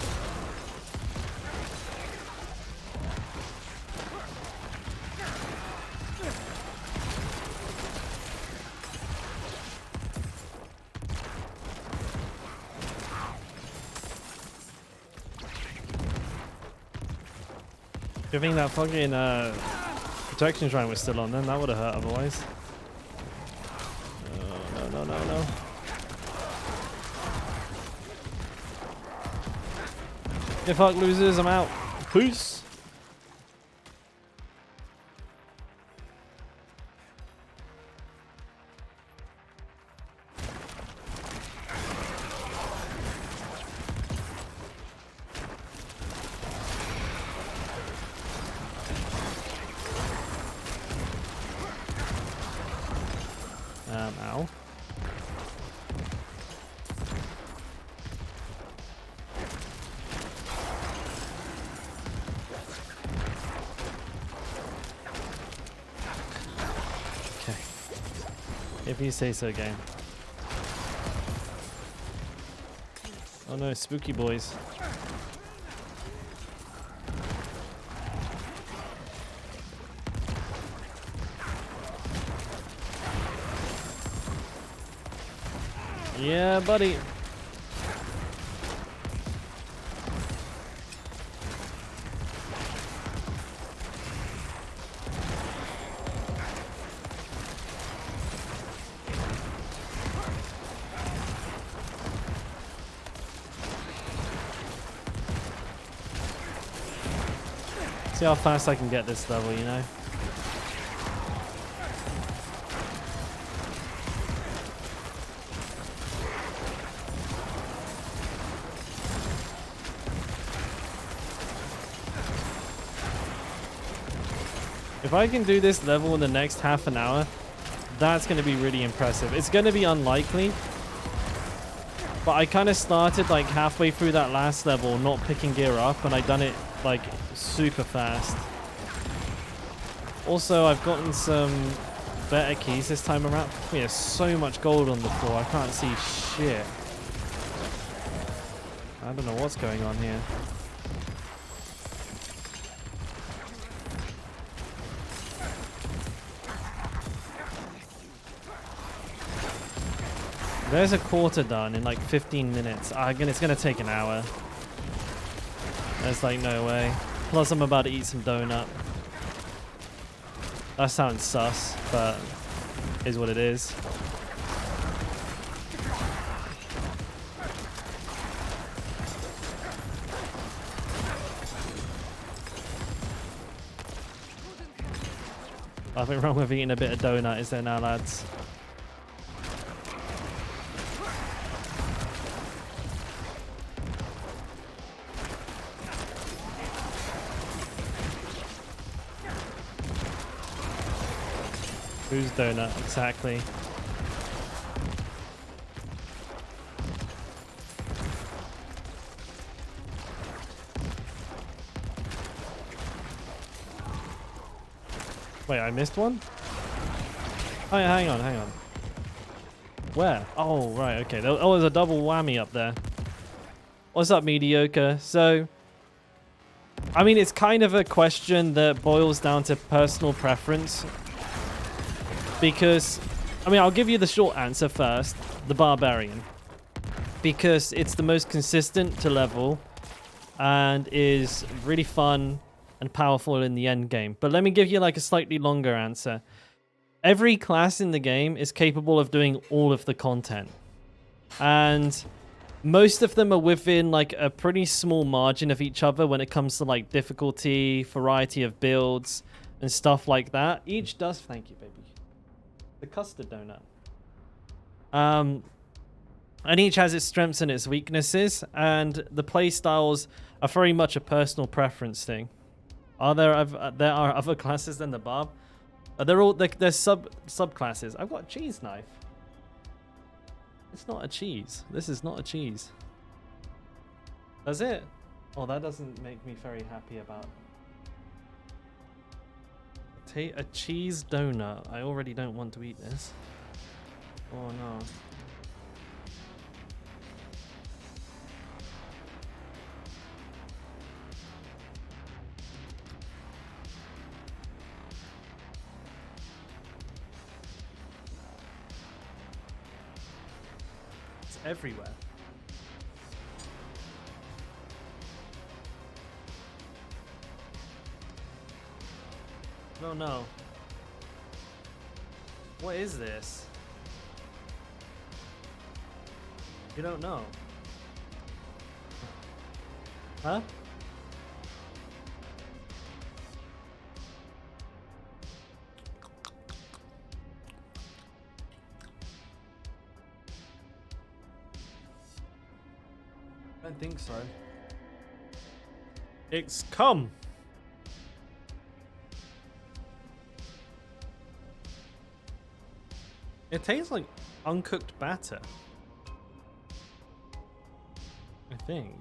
Good thing that fucking protection shrine was still on then, that would have hurt otherwise. Oh, no, no, no, no. Yeah, fuck losers, I'm out. Peace. Ow. Okay. If you say so, game. Oh no, spooky boys. Yeah, buddy. See how fast I can get this level, you know? If I can do this level in the next half an hour, that's going to be really impressive. It's going to be unlikely, but I kind of started like halfway through that last level not picking gear up, and I done it like super fast. Also, I've gotten some better keys this time around. There's so much gold on the floor, I can't see shit. I don't know what's going on here. There's a quarter done in like 15 minutes. It's gonna take an hour. There's like no way. Plus I'm about to eat some donut. That sounds sus, but is what it is. Nothing wrong with eating a bit of donut, is there now, lads? Who's donut? Exactly. Wait, I missed one? Oh, yeah, hang on, hang on. Where? Oh, right, okay. Oh, there's a double whammy up there. What's up, mediocre? So, I mean, it's kind of a question that boils down to personal preference. Because, I mean, I'll give you the short answer first. The Barbarian. Because it's the most consistent to level. and is really fun and powerful in the end game. But let me give you like a slightly longer answer. Every class in the game is capable of doing all of the content. And most of them are within like a pretty small margin of each other when it comes to like difficulty, variety of builds, and stuff like that. Each does, thank you, baby. The custard donut. And each has its strengths and its weaknesses, and the play styles are very much a personal preference thing. There are other classes than the barb. They're subclasses. I've got a cheese knife. It's not a cheese. This is not a cheese. Does it? Oh, that doesn't make me very happy about it. A cheese donut. I already don't want to eat this. Oh no. It's everywhere. No, no. What is this? You don't know? Huh? I don't think so. It's come. It tastes like uncooked batter. I think.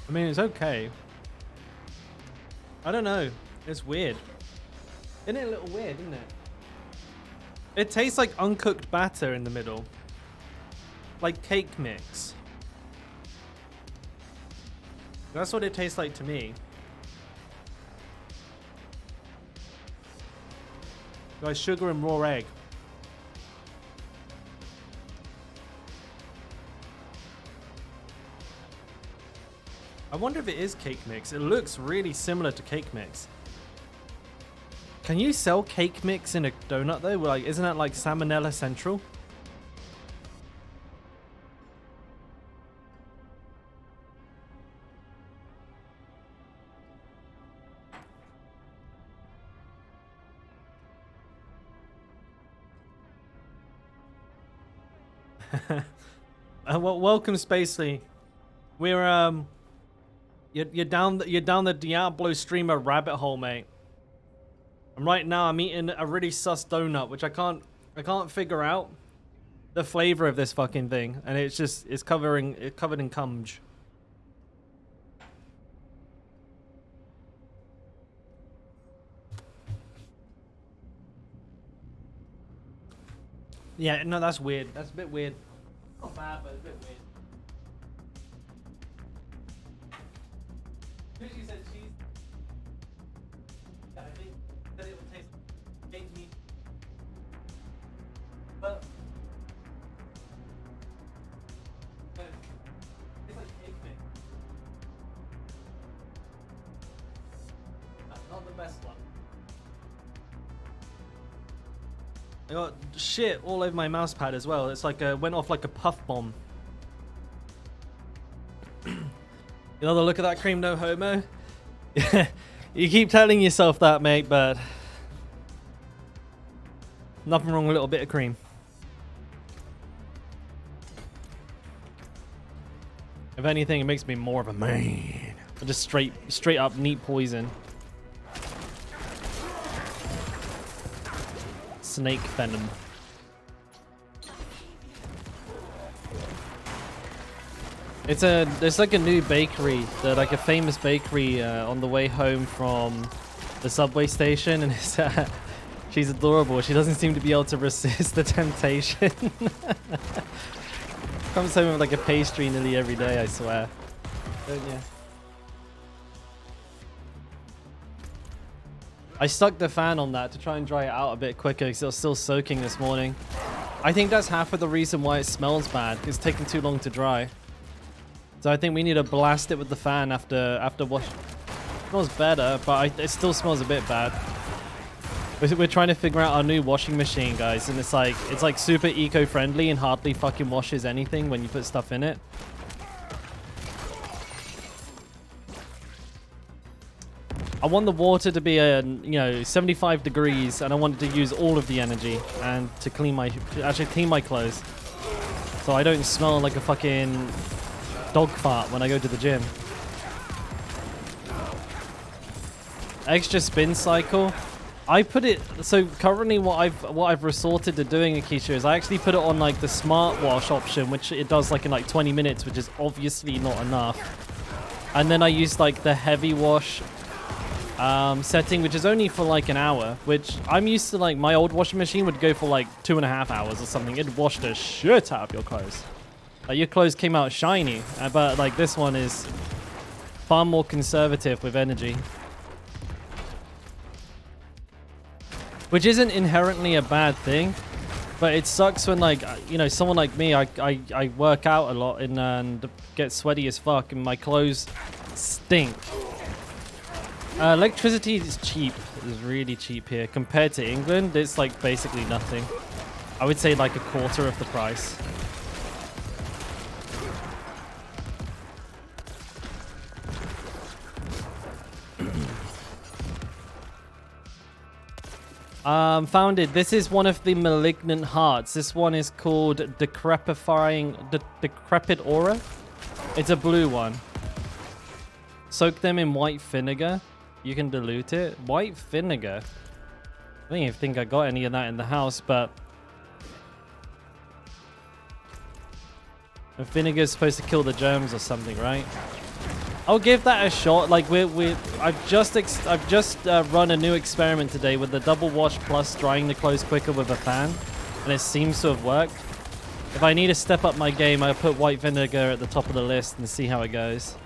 I mean, it's okay. I don't know. It's weird. Isn't it a little weird, isn't it? It tastes like uncooked batter in the middle. Like cake mix. That's what it tastes like to me. Like sugar and raw egg. I wonder if it is cake mix. It looks really similar to cake mix. Can you sell cake mix in a donut though? Like, isn't that like Salmonella Central? Well, welcome, Spacely. We're you're down the Diablo streamer rabbit hole, mate. And right now I'm eating a really sus donut, which I can't figure out the flavor of this fucking thing, and it's covered in cumge. Yeah, no, that's weird. That's a bit weird. Not bad, but a bit weird. She said cheese. Yeah, I think that it would taste like cake meat. But it's like cake mix. Not the best one. I got shit all over my mouse pad as well. It's like went off like a puff bomb. You know the look of that cream, no homo? You keep telling yourself that, mate, but nothing wrong with a little bit of cream. If anything, it makes me more of a man. I just straight up neat poison. Snake venom. There's like a new bakery, like a famous bakery on the way home from the subway station, and it's, she's adorable. She doesn't seem to be able to resist the temptation. Comes home with like a pastry nearly every day, I swear. Don't you? I stuck the fan on that to try and dry it out a bit quicker because it was still soaking this morning. I think that's half of the reason why it smells bad. It's taking too long to dry. So I think we need to blast it with the fan after wash. It smells better, but it still smells a bit bad. We're trying to figure out our new washing machine, guys, and it's like super eco-friendly and hardly fucking washes anything when you put stuff in it. I want the water to be 75 degrees, and I want it to use all of the energy and to actually clean my clothes, so I don't smell like a fucking dog fart when I go to the gym. Extra spin cycle. I put it so currently what I've resorted to doing, Akisha, is I actually put it on like the smart wash option, which it does like in like 20 minutes, which is obviously not enough. And then I use like the heavy wash setting, which is only for like an hour, which I'm used to. Like my old washing machine would go for like 2.5 hours or something. It'd wash the shit out of your clothes. Like your clothes came out shiny, but like this one is far more conservative with energy. Which isn't inherently a bad thing, but it sucks when like, someone like me, I work out a lot and get sweaty as fuck and my clothes stink. Electricity is cheap. It's really cheap here. Compared to England, it's like basically nothing. I would say like a quarter of the price. Founded. This is one of the malignant hearts. This one is called Decrepit Aura. It's a blue one. Soak them in white vinegar. You can dilute it. White vinegar. I don't even think I got any of that in the house, but the vinegar is supposed to kill the germs or something, right? I'll give that a shot. Like I've just run a new experiment today with the double wash plus drying the clothes quicker with a fan, and it seems to have worked. If I need to step up my game, I'll put white vinegar at the top of the list and see how it goes.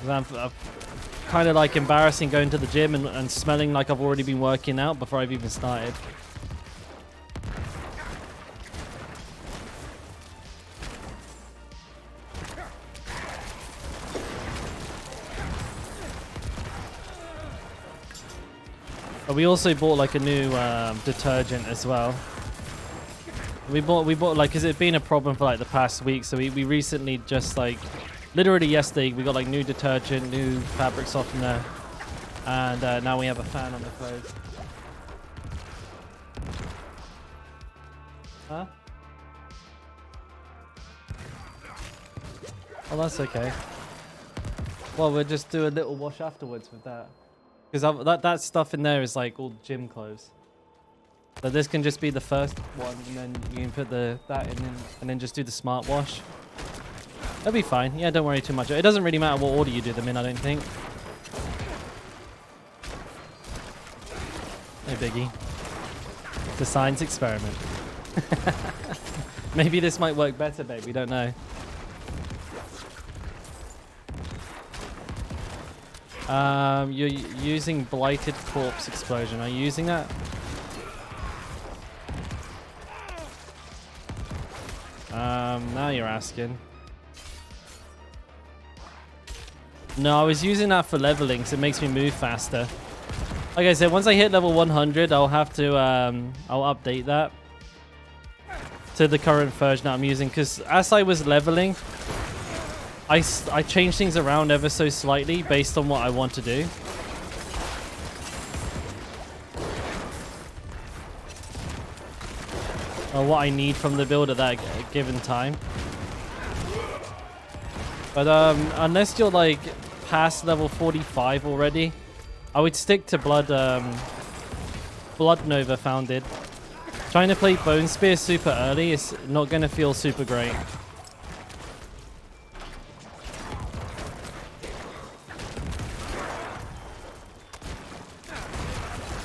I'm kind of like embarrassing going to the gym and smelling like I've already been working out before I've even started. But we also bought like a new detergent as well. We bought like, because it's been a problem for like the past week, so we recently just like literally yesterday we got like new detergent, new fabric softener, and now we have a fan on the clothes. Huh? Oh, that's okay. Well, we'll just do a little wash afterwards with that. Because that stuff in there is like all gym clothes. So this can just be the first one, and then you can put that in and then just do the smart wash. That'll be fine. Yeah, don't worry too much. It doesn't really matter what order you do them in, I don't think. No biggie. It's a science experiment. Maybe this might work better, babe. We don't know. You're using Blighted Corpse Explosion. Are you using that? Now you're asking. No, I was using that for leveling, so it makes me move faster. Like I said, once I hit level 100, I'll have to, I'll update that to the current version that I'm using, because as I was leveling, I change things around ever so slightly based on what I want to do. Or what I need from the build at that given time. But unless you're like past level 45 already, I would stick to Blood Nova Founded. Trying to play Bone Spear super early is not going to feel super great.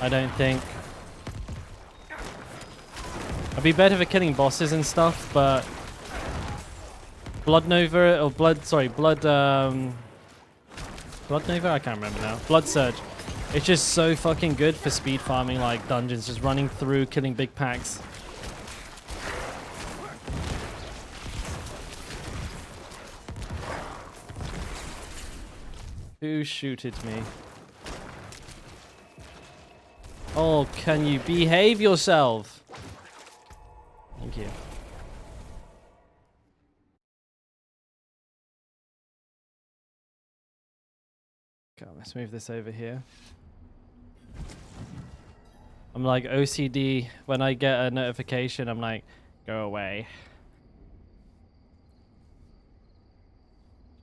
I don't think. I'd be better for killing bosses and stuff, but Blood Nova or Blood Blood Nova? I can't remember now. Blood Surge. It's just so fucking good for speed farming like dungeons, just running through, killing big packs. Who shooted me? Oh, can you behave yourself? Thank you. Okay, let's move this over here. I'm like OCD. When I get a notification, I'm like, go away.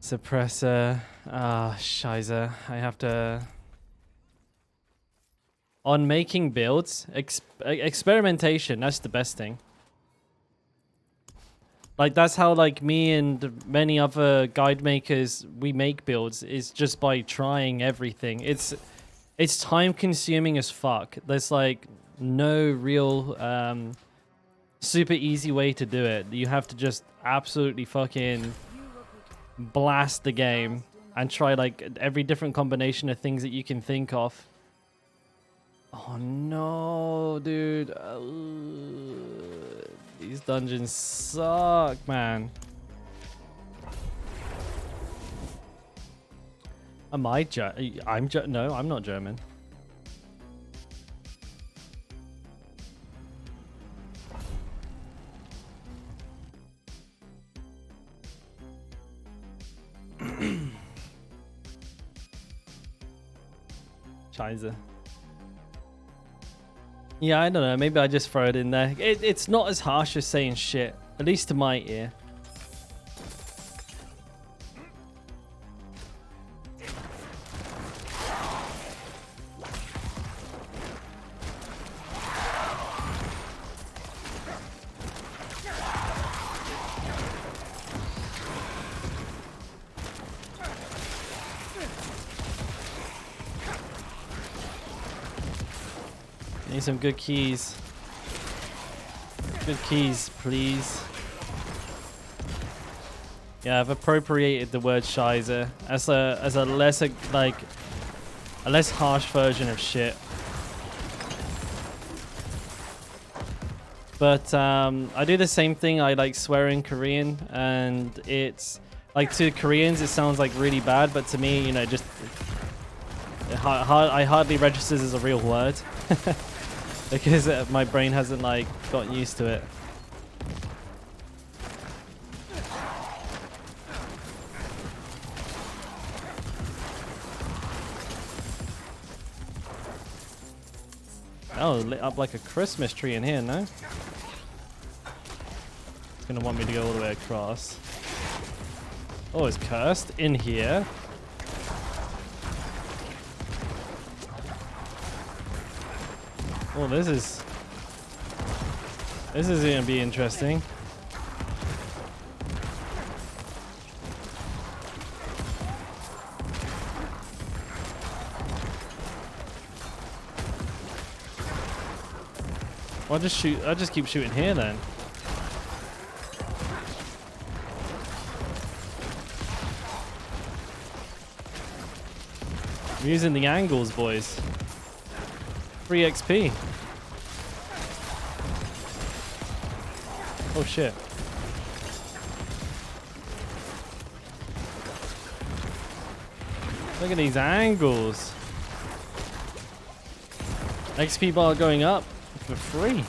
Suppressor. Ah, Shiza. I have to... On making builds, experimentation, that's the best thing. Like, that's how, like, me and many other guide makers, we make builds, is just by trying everything. It's time-consuming as fuck. There's, like, no real super easy way to do it. You have to just absolutely fucking blast the game and try, like, every different combination of things that you can think of. Oh no, dude. These dungeons suck, man. Am I no, I'm not German. Scheiße. Yeah, I don't know. Maybe I just throw it in there. It's not as harsh as saying shit, at least to my ear. Need some good keys. Good keys, please. Yeah, I've appropriated the word Shiza as a lesser, like, a less harsh version of shit. But I do the same thing. I like swear in Korean, and it's like, to Koreans it sounds like really bad, but to me, you know, just I hardly registers as a real word. Because my brain hasn't, like, gotten used to it. Oh, lit up like a Christmas tree in here, no? It's gonna want me to go all the way across. Oh, it's cursed in here. Oh, this is gonna be interesting. I'll just keep shooting here then. I'm using the angles, boys. Free XP. Oh shit. Look at these angles. XP bar going up for free.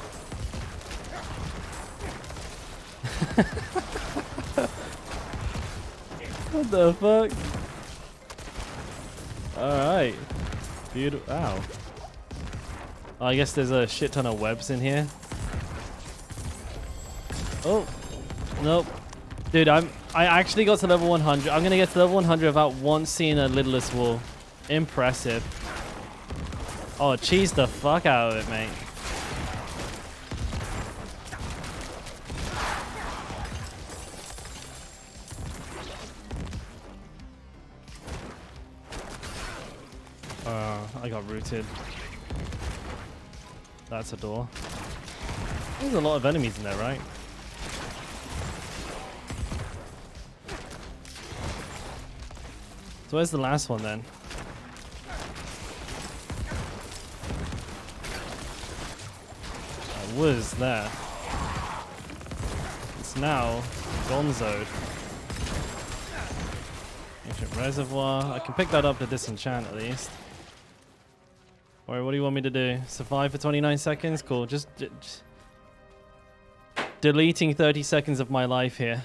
What the fuck? Alright. Beautiful. Ow. Oh, I guess there's a shit ton of webs in here. Oh, nope. Dude, I actually got to level 100. I'm gonna get to level 100 without once seeing a lidless wall. Impressive. Oh, cheese the fuck out of it, mate. I got rooted. That's a door. There's a lot of enemies in there, right? So where's the last one then? I was there. It's now gonzoed. Ancient reservoir. I can pick that up to disenchant at least. Alright, what do you want me to do? Survive for 29 seconds? Cool. Just deleting 30 seconds of my life here.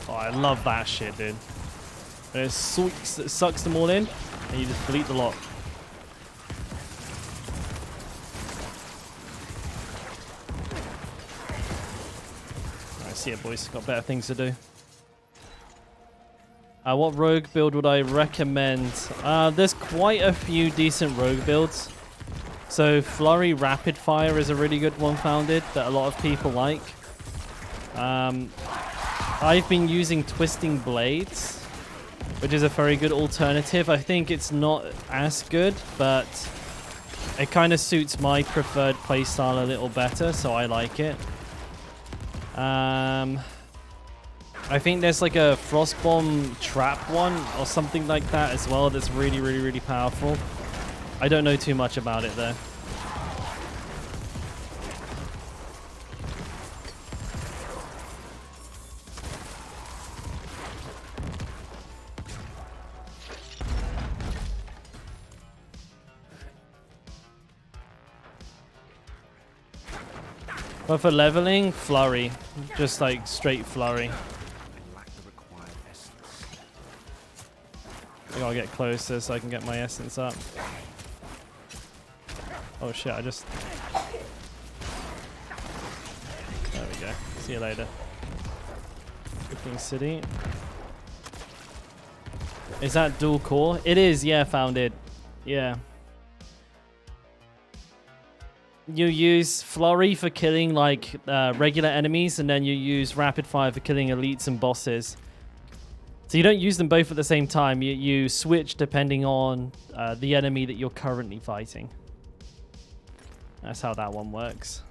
Oh, I love that shit, dude. It sucks them all in, and you just delete the lot. Alright, see ya, boys. Got better things to do. What rogue build would I recommend? There's quite a few decent rogue builds. So Flurry Rapid Fire is a really good one founded that a lot of people like. I've been using Twisting Blades, which is a very good alternative. I think it's not as good, but it kind of suits my preferred playstyle a little better, so I like it. I think there's like a Frostbomb Trap one or something like that as well that's really, really, really powerful. I don't know too much about it though. But for leveling, Flurry. Just like straight Flurry. I gotta get closer so I can get my essence up. Oh shit, I just... There we go. See you later. Cooking City. Is that dual core? It is, yeah, founded. Yeah. You use Flurry for killing like regular enemies, and then you use Rapid Fire for killing elites and bosses. So you don't use them both at the same time. You switch depending on the enemy that you're currently fighting. That's how that one works.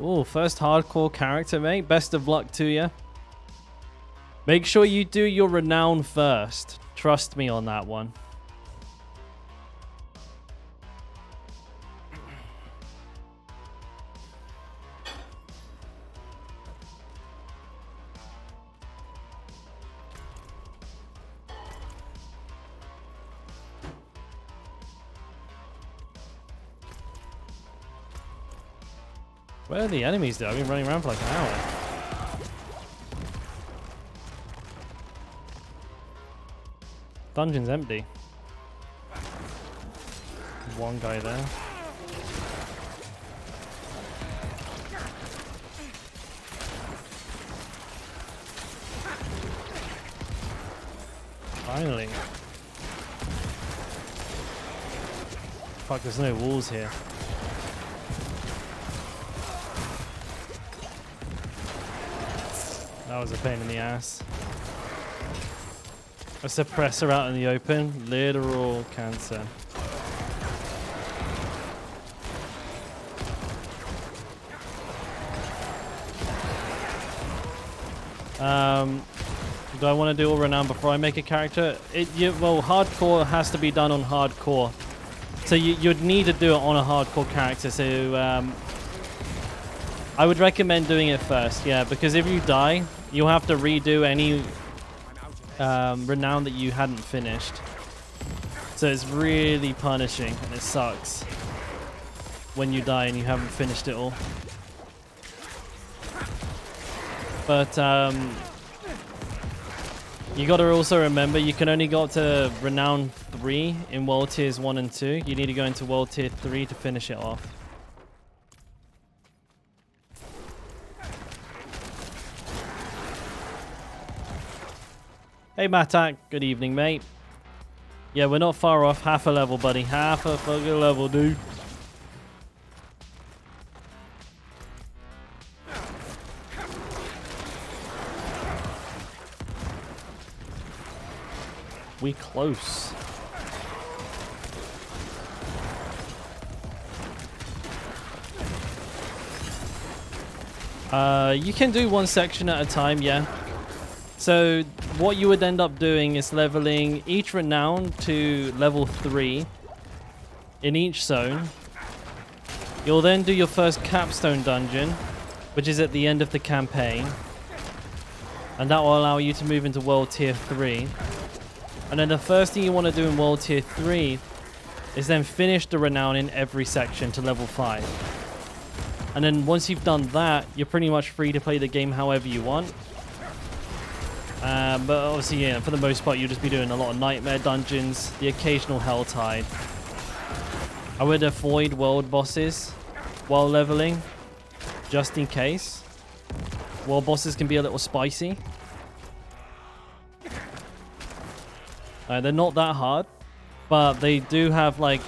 Ooh, first hardcore character, mate. Best of luck to you. Make sure you do your renown first. Trust me on that one. Where are the enemies though? I've been running around for like an hour. Dungeon's empty. One guy there. Finally. Fuck, there's no walls here. That was a pain in the ass. A suppressor out in the open. Literal cancer. Do I want to do all renown before I make a character? Well, hardcore has to be done on hardcore. So you'd need to do it on a hardcore character. So I would recommend doing it first, yeah, because if you die, you'll have to redo any renown that you hadn't finished. So it's really punishing, and it sucks when you die and you haven't finished it all. But you got to also remember you can only go up to renown 3 in world tiers 1 and 2. You need to go into world tier 3 to finish it off. Hey Matak, good evening, mate. Yeah, we're not far off. Half a level, buddy. Half a fucking level, dude. We close. You can do one section at a time, yeah. So what you would end up doing is leveling each renown to level 3 in each zone. You'll then do your first capstone dungeon, which is at the end of the campaign. And that will allow you to move into World Tier 3. And then the first thing you want to do in World Tier 3 is then finish the renown in every section to level 5. And then once you've done that, you're pretty much free to play the game however you want. But obviously, yeah, for the most part, you'll just be doing a lot of nightmare dungeons, the occasional Helltide. I would avoid world bosses while leveling, just in case. World bosses can be a little spicy. They're not that hard, but they do have like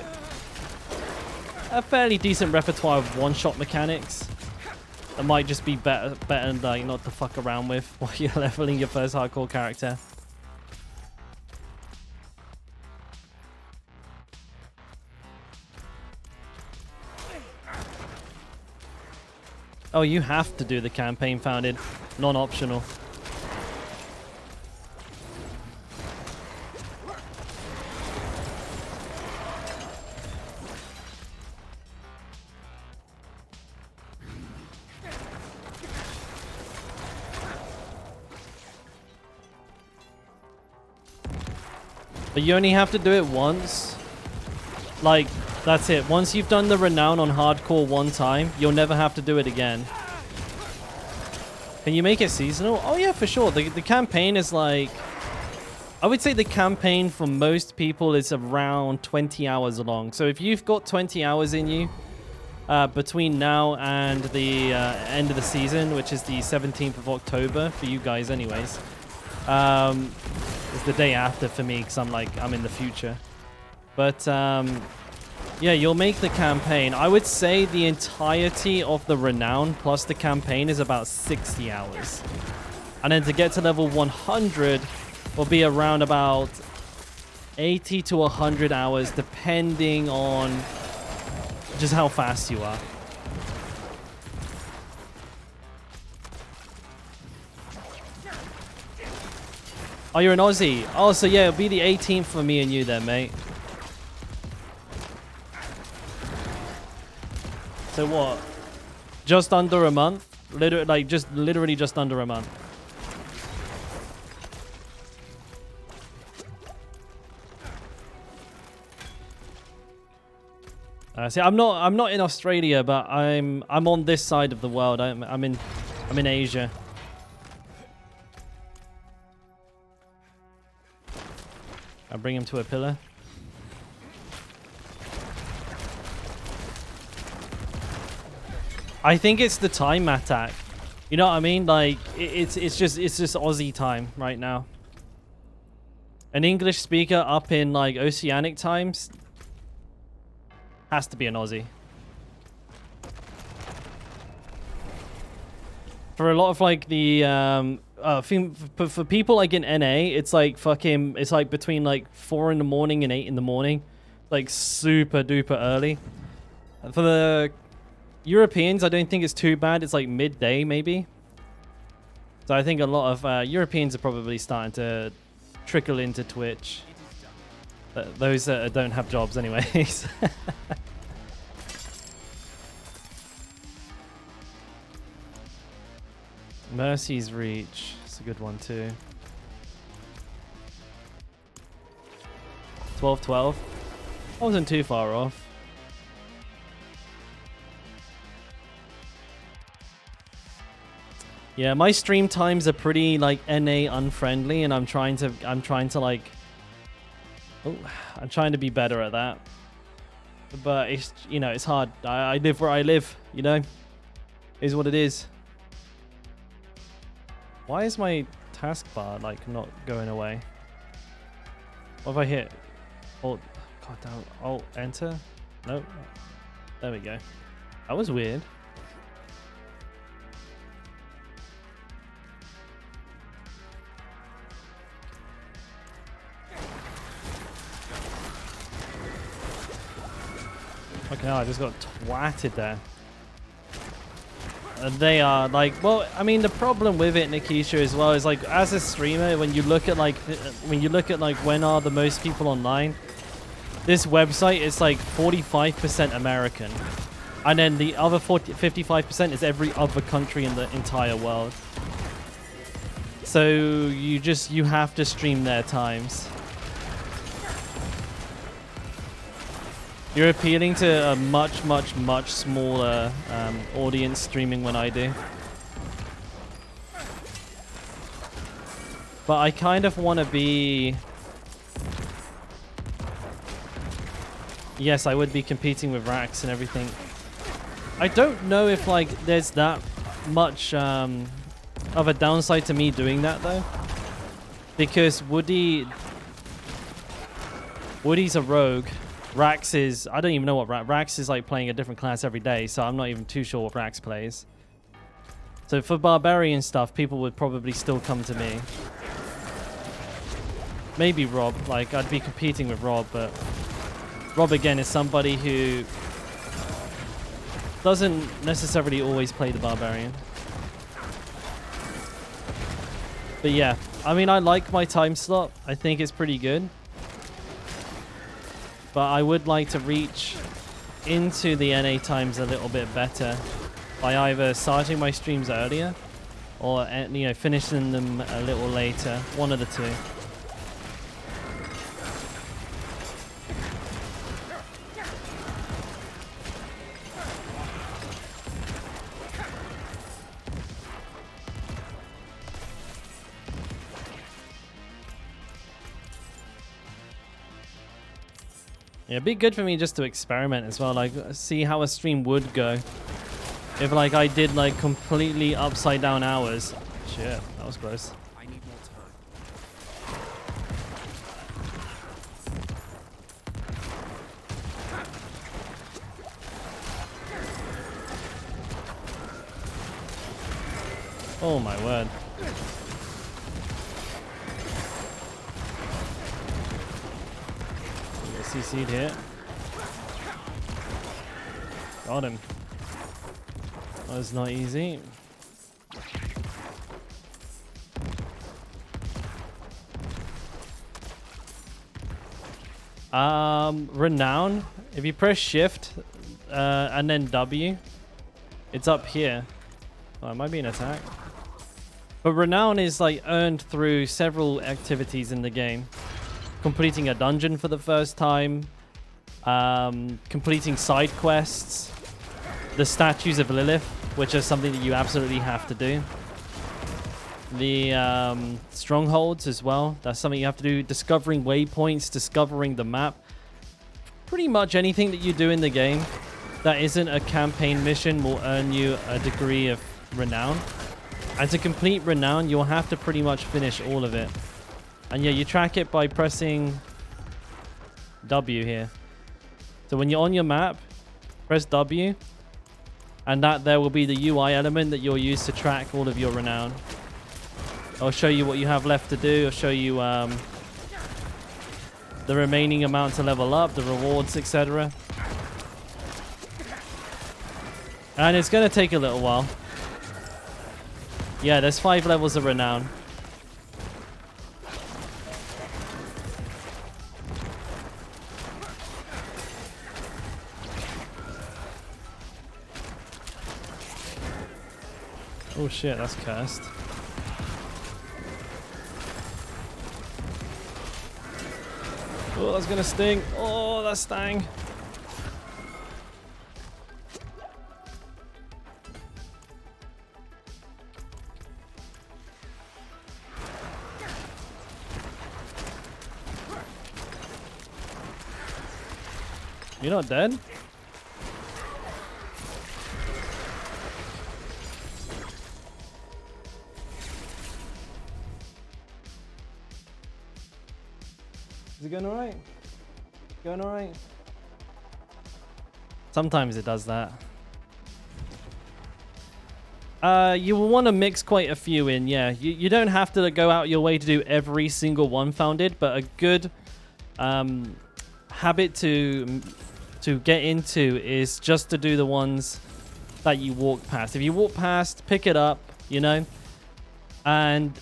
a fairly decent repertoire of one-shot mechanics that might just be better like not to fuck around with while you're leveling your first hardcore character. Oh, you have to do the campaign founded, non-optional. But you only have to do it once. Like, that's it. Once you've done the renown on hardcore one time, you'll never have to do it again. Can you make it seasonal? Oh yeah, for sure. The campaign is like... I would say the campaign for most people is around 20 hours long. So if you've got 20 hours in you between now and the end of the season, which is the 17th of October for you guys anyways. It's the day after for me because I'm in the future. But yeah, you'll make the campaign. I would say the entirety of the renown plus the campaign is about 60 hours. And then to get to level 100 will be around about 80 to 100 hours depending on just how fast you are. Oh, you're an Aussie. Oh, so yeah, it'll be the 18th for me and you then, mate. So what? Just under a month? Literally just under a month. See, I'm not in Australia, but I'm on this side of the world. I'm in Asia. I'll bring him to a pillar. I think it's the time attack. You know what I mean? Like it's just Aussie time right now. An English speaker up in like oceanic times has to be an Aussie. For a lot of like the for people like in NA, it's like it's like between like 4 in the morning and 8 in the morning, like super duper early. For the Europeans, I don't think it's too bad. It's like midday maybe. So I think a lot of Europeans are probably starting to trickle into Twitch. Those that don't have jobs anyways. Mercy's Reach. It's a good one too. 12-12. I wasn't too far off. Yeah, my stream times are pretty like NA unfriendly, and I'm trying to like I'm trying to be better at that. But it's, you know, it's hard. I live where I live, you know. Is what it is. Why is my taskbar like not going away? What if I hit Alt? God damn. Alt enter? Nope. There we go. That was weird. Okay, I just got twatted there. They are like, well, I mean, the problem with it, Nikisha, as well, is like, as a streamer, when you look at like when are the most people online, this website is like 45% American, and then the other 55% is every other country in the entire world. So you have to stream their times. You're appealing to a much smaller audience streaming when I do. But I kind of want to be... Yes, I would be competing with Rax and everything. I don't know if like there's that much of a downside to me doing that though. Because Woody's a rogue. Rax is... I don't even know what Rax is like playing a different class every day, so I'm not even too sure what Rax plays. So for barbarian stuff, people would probably still come to me. Maybe Rob. Like, I'd be competing with Rob, but... Rob, again, is somebody who doesn't necessarily always play the barbarian. But yeah, I mean, I like my time slot. I think it's pretty good. But I would like to reach into the NA times a little bit better by either starting my streams earlier or finishing them a little later. One of the two. Yeah, it'd be good for me just to experiment as well, like see how a stream would go if like I did like completely upside down hours. Shit, that was close. I need more time. Oh my word. CC'd here. Got him. That was not easy. Renown. If you press shift and then W, it's up here. Oh, it might be an attack. But Renown is like earned through several activities in the game. Completing a dungeon for the first time, completing side quests, the statues of Lilith, which is something that you absolutely have to do. The strongholds as well, that's something you have to do. Discovering waypoints, discovering the map. Pretty much anything that you do in the game that isn't a campaign mission will earn you a degree of renown. And to complete renown, you'll have to pretty much finish all of it. And yeah, you track it by pressing W here. So when you're on your map, press W, and that there will be the UI element that you'll use to track all of your renown. I'll show you what you have left to do. I'll show you the remaining amount to level up, the rewards, etc. And it's going to take a little while. Yeah, there's 5 levels of renown. Oh shit, that's cursed. Oh, that's gonna sting. Oh, that stung. You're not dead? Is it going alright? Going alright? Sometimes it does that. You will want to mix quite a few in, yeah. You don't have to go out your way to do every single one founded, but a good habit to to get into is just to do the ones that you walk past. If you walk past, pick it up, you know, and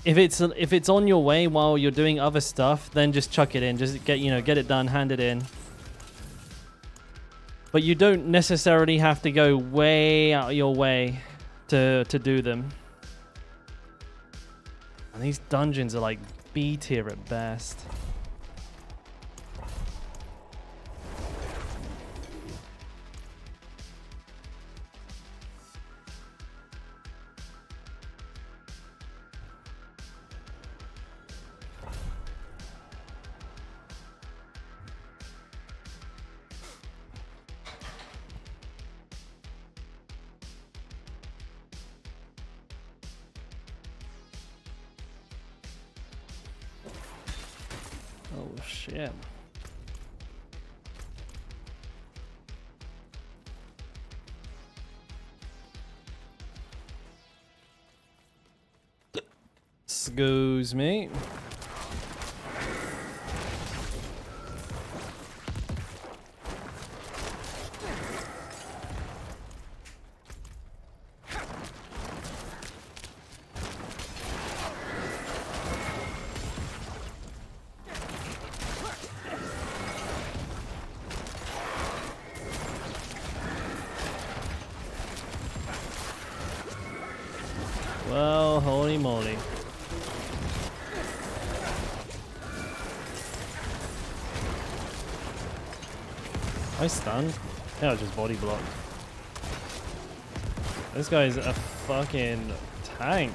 if it's on your way while you're doing other stuff, then just chuck it in. Just get it done, hand it in. But you don't necessarily have to go way out of your way to do them. And these dungeons are like B tier at best. Oh shit. Excuse me. Well, holy moly. I stunned? Yeah, I just body blocked. This guy's a fucking tank.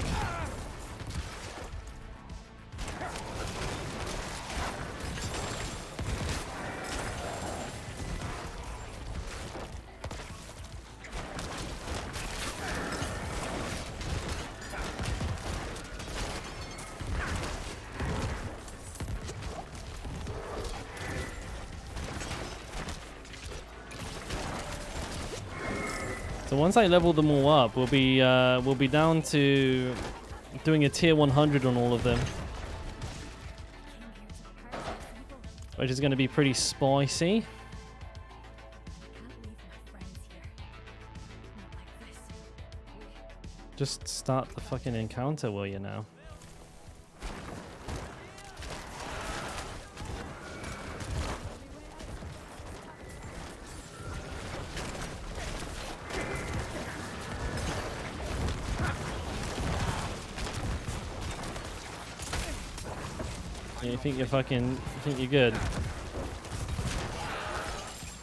So once I level them all up, we'll be down to doing a tier 100 on all of them, which is going to be pretty spicy. Just start the fucking encounter, will you now? You think you're good?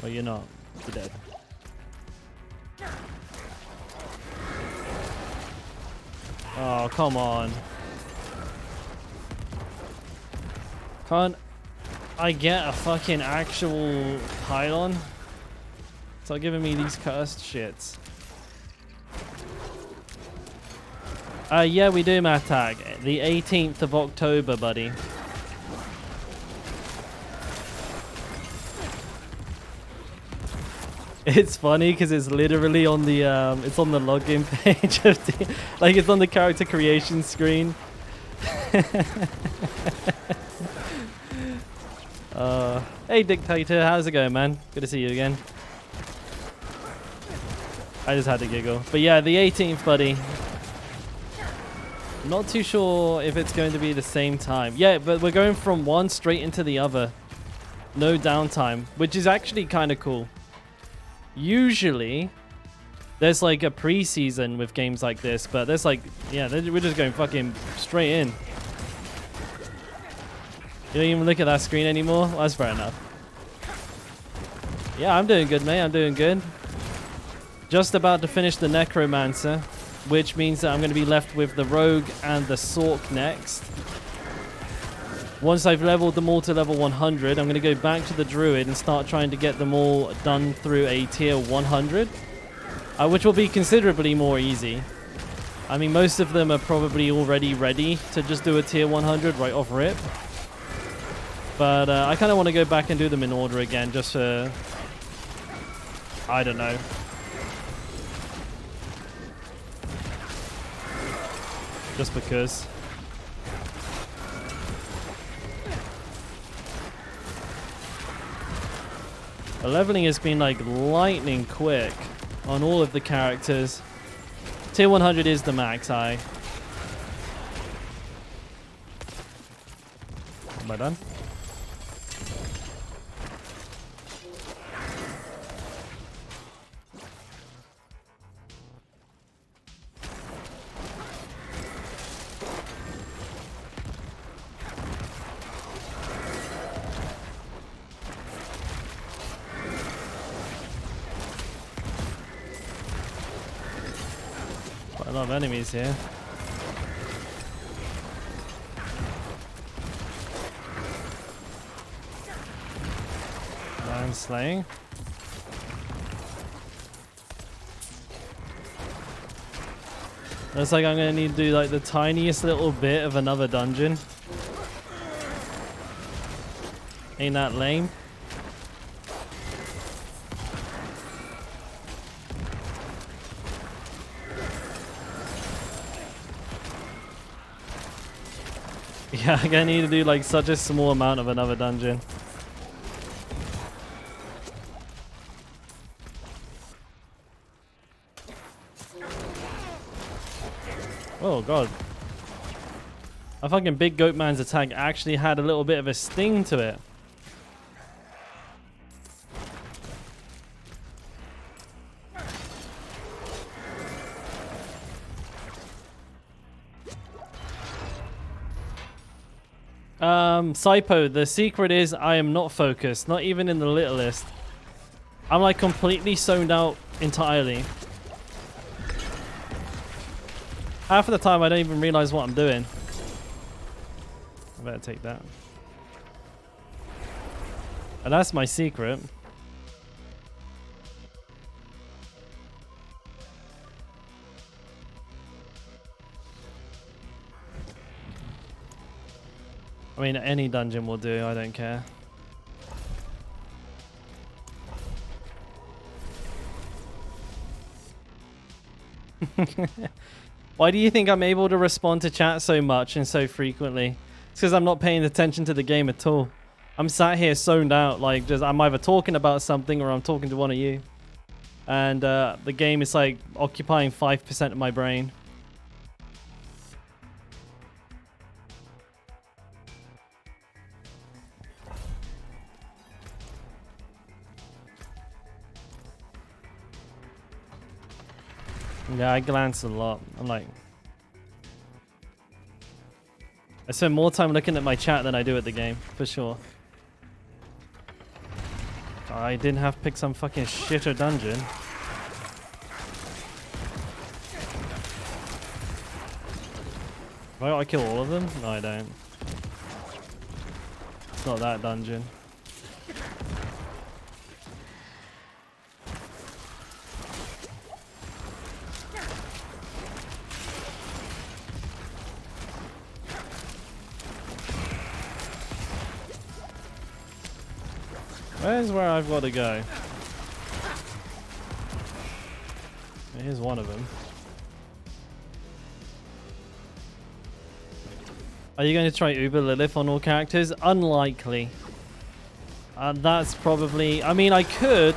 Well, you're not. You're dead. Oh, come on. Can't I get a fucking actual pylon? Stop giving me these cursed shits. Yeah, we do, Mattag. The 18th of October, buddy. It's funny because it's literally on the login page of the, like it's on the character creation screen. Hey Dictator, how's it going, man? Good to see you again. I just had to giggle. But yeah, the 18th, buddy. Not too sure if it's going to be the same time. Yeah, but we're going from one straight into the other. No downtime, which is actually kind of cool. Usually, there's like a pre-season with games like this, but there's like, yeah, we're just going fucking straight in. You don't even look at that screen anymore? Well, that's fair enough. Yeah, I'm doing good, mate. I'm doing good. Just about to finish the Necromancer, which means that I'm going to be left with the Rogue and the Sork next. Once I've leveled them all to level 100, I'm going to go back to the Druid and start trying to get them all done through a tier 100, which will be considerably more easy. I mean, most of them are probably already ready to just do a tier 100 right off rip. But I kind of want to go back and do them in order again, just for, I don't know. Just because. The leveling has been like lightning quick on all of the characters. Tier 100 is the max high. Am I done? Quite a lot of enemies here. And slaying. Looks like I'm gonna need to do like the tiniest little bit of another dungeon. Ain't that lame? Yeah, I'm gonna need to do like such a small amount of another dungeon. Oh god. A fucking big goat man's attack actually had a little bit of a sting to it. Sypo, the secret is I am not focused, not even in the littlest. I'm like completely zoned out entirely. Half of the time I don't even realize what I'm doing. I better take that. And that's my secret. I mean, any dungeon will do, I don't care. Why do you think I'm able to respond to chat so much and so frequently? It's because I'm not paying attention to the game at all. I'm sat here zoned out, like just I'm either talking about something or I'm talking to one of you. And the game is like occupying 5% of my brain. Yeah, I glance a lot. I'm like... I spend more time looking at my chat than I do at the game, for sure. I didn't have to pick some fucking shitter dungeon. Why do I kill all of them? No, I don't. It's not that dungeon. Where's where I've got to go? Here's one of them. Are you going to try Uber Lilith on all characters? Unlikely. That's probably... I mean, I could.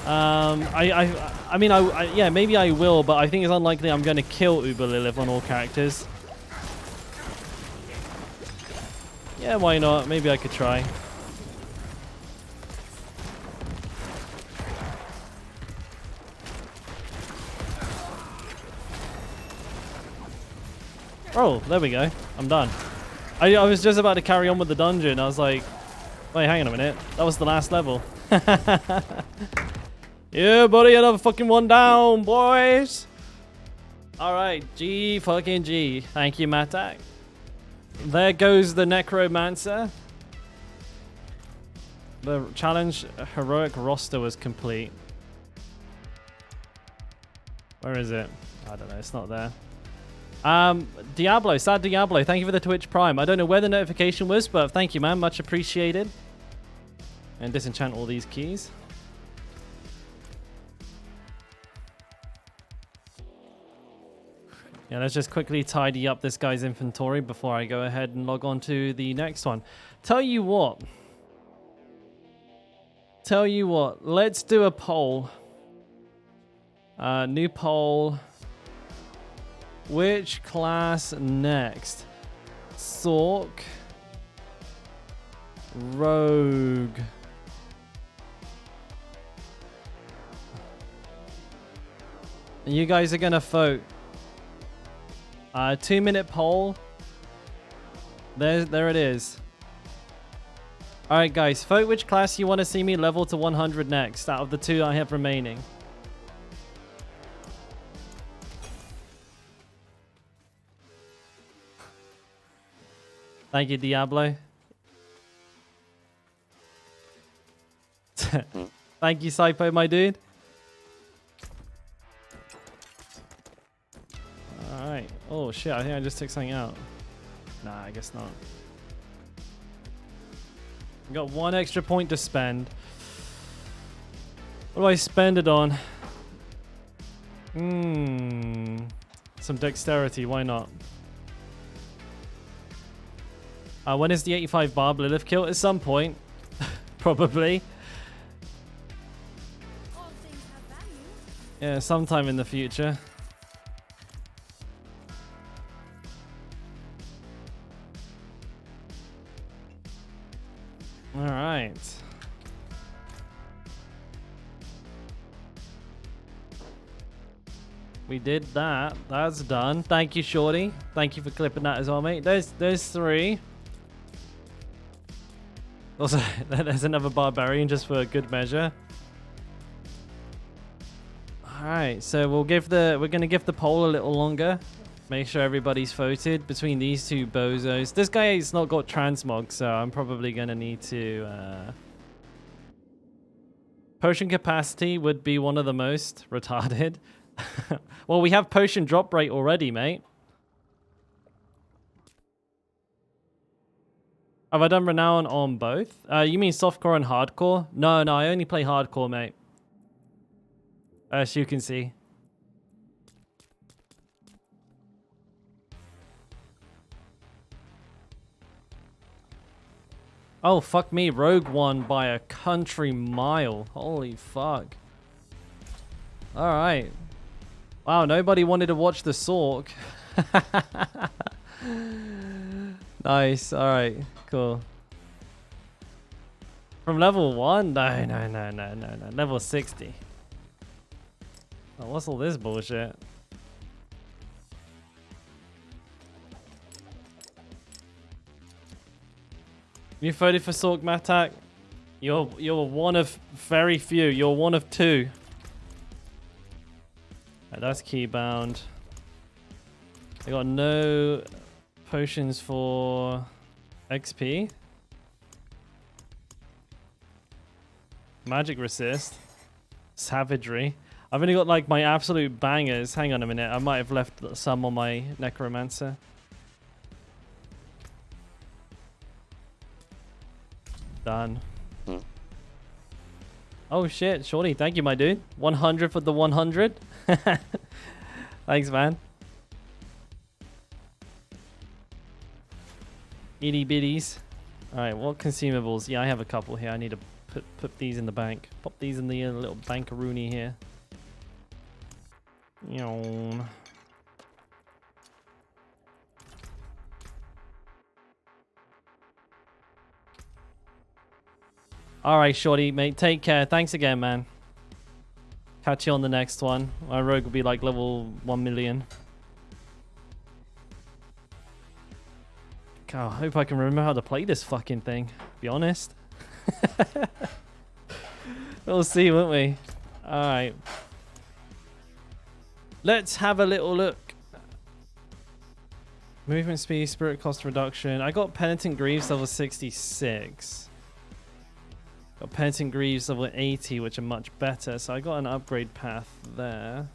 I mean, yeah, maybe I will, but I think it's unlikely I'm going to kill Uber Lilith on all characters. Yeah, why not? Maybe I could try. Oh, there we go. I'm done. I was just about to carry on with the dungeon. I was like, wait, hang on a minute. That was the last level. Yeah, buddy, another fucking one down, boys. All right, G fucking G. Thank you, Matak. There goes the Necromancer. The challenge heroic roster was complete. Where is it? I don't know. It's not there. Diablo, sad Diablo, thank you for the Twitch Prime. I don't know where the notification was, but thank you, man. Much appreciated. And disenchant all these keys. Yeah, let's just quickly tidy up this guy's inventory before I go ahead and log on to the next one. Tell you what. Tell you what, let's do a poll. New poll. Which class next? Sork. Rogue. You guys are gonna vote. 2-minute poll. There it is. Alright guys, vote which class you want to see me level to 100 next out of the 2 I have remaining. Thank you, Diablo. Thank you, Saipo, my dude. Alright. Oh shit, I think I just took something out. Nah, I guess not. Got 1 extra point to spend. What do I spend it on? Some dexterity, why not? When is the 85 Barb Lilith kill? At some point. Probably. All things have value. Yeah, sometime in the future. Alright. We did that. That's done. Thank you, Shorty. Thank you for clipping that as well, mate. There's 3. Also, there's another barbarian just for good measure. Alright, so we're gonna give the poll a little longer. Make sure everybody's voted between these 2 bozos. This guy has not got transmog, so I'm probably gonna need to potion capacity would be one of the most retarded. Well, we have potion drop rate already, mate. Have I done renown on both? You mean softcore and hardcore? No, I only play hardcore, mate. As you can see. Oh, fuck me. Rogue won by a country mile. Holy fuck. Alright. Wow, nobody wanted to watch the Sork. Nice. Alright. Cool. From level 1? No. Level 60. Oh, what's all this bullshit? You voted for Sork Matak? You're one of very few. You're one of 2. Right, that's keybound. I got no potions for XP. Magic resist. Savagery. I've only got like my absolute bangers. Hang on a minute. I might have left some on my Necromancer. Done. Oh shit, Shorty. Thank you, my dude. 100 for the 100. Thanks, man. Itty bitties. Alright, what consumables? Yeah, I have a couple here. I need to put these in the bank. Pop these in the little bankaroonie here. Yawn. Alright, Shorty, mate. Take care. Thanks again, man. Catch you on the next one. My rogue will be like level 1 million. God, I hope I can remember how to play this fucking thing. Be honest. We'll see, won't we? Alright. Let's have a little look. Movement speed, spirit cost reduction. I got Penitent Greaves level 66. Got Penitent Greaves level 80, which are much better. So I got an upgrade path there.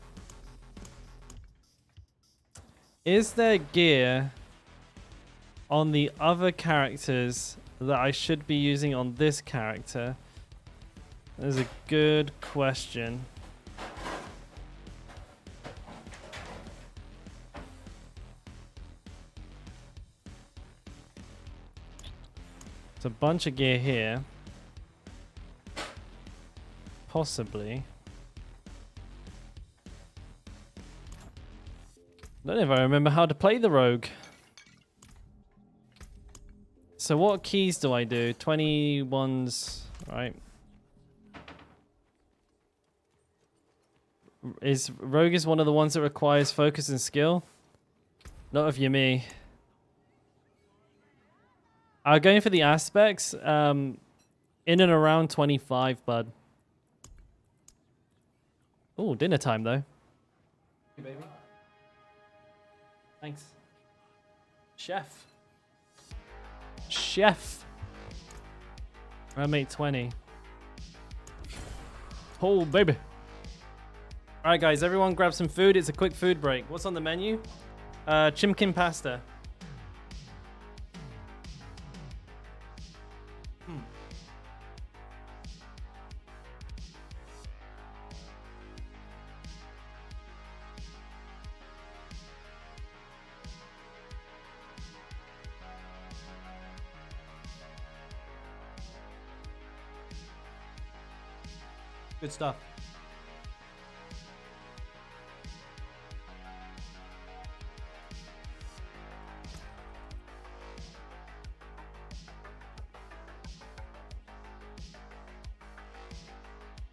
Is there gear on the other characters that I should be using on this character? That is a good question. There's a bunch of gear here. possibly. I don't know if I remember how to play the rogue. So what keys do I do? 21s, right? Rogue is one of the ones that requires focus and skill? Not if you're me. Going for the aspects, in and around 25, bud. Oh, dinner time though. Hey, baby. Thanks. Chef. Chef. I made 20. Oh, baby. All right, guys, everyone grab some food. It's a quick food break. What's on the menu? Chimkin pasta. Good stuff.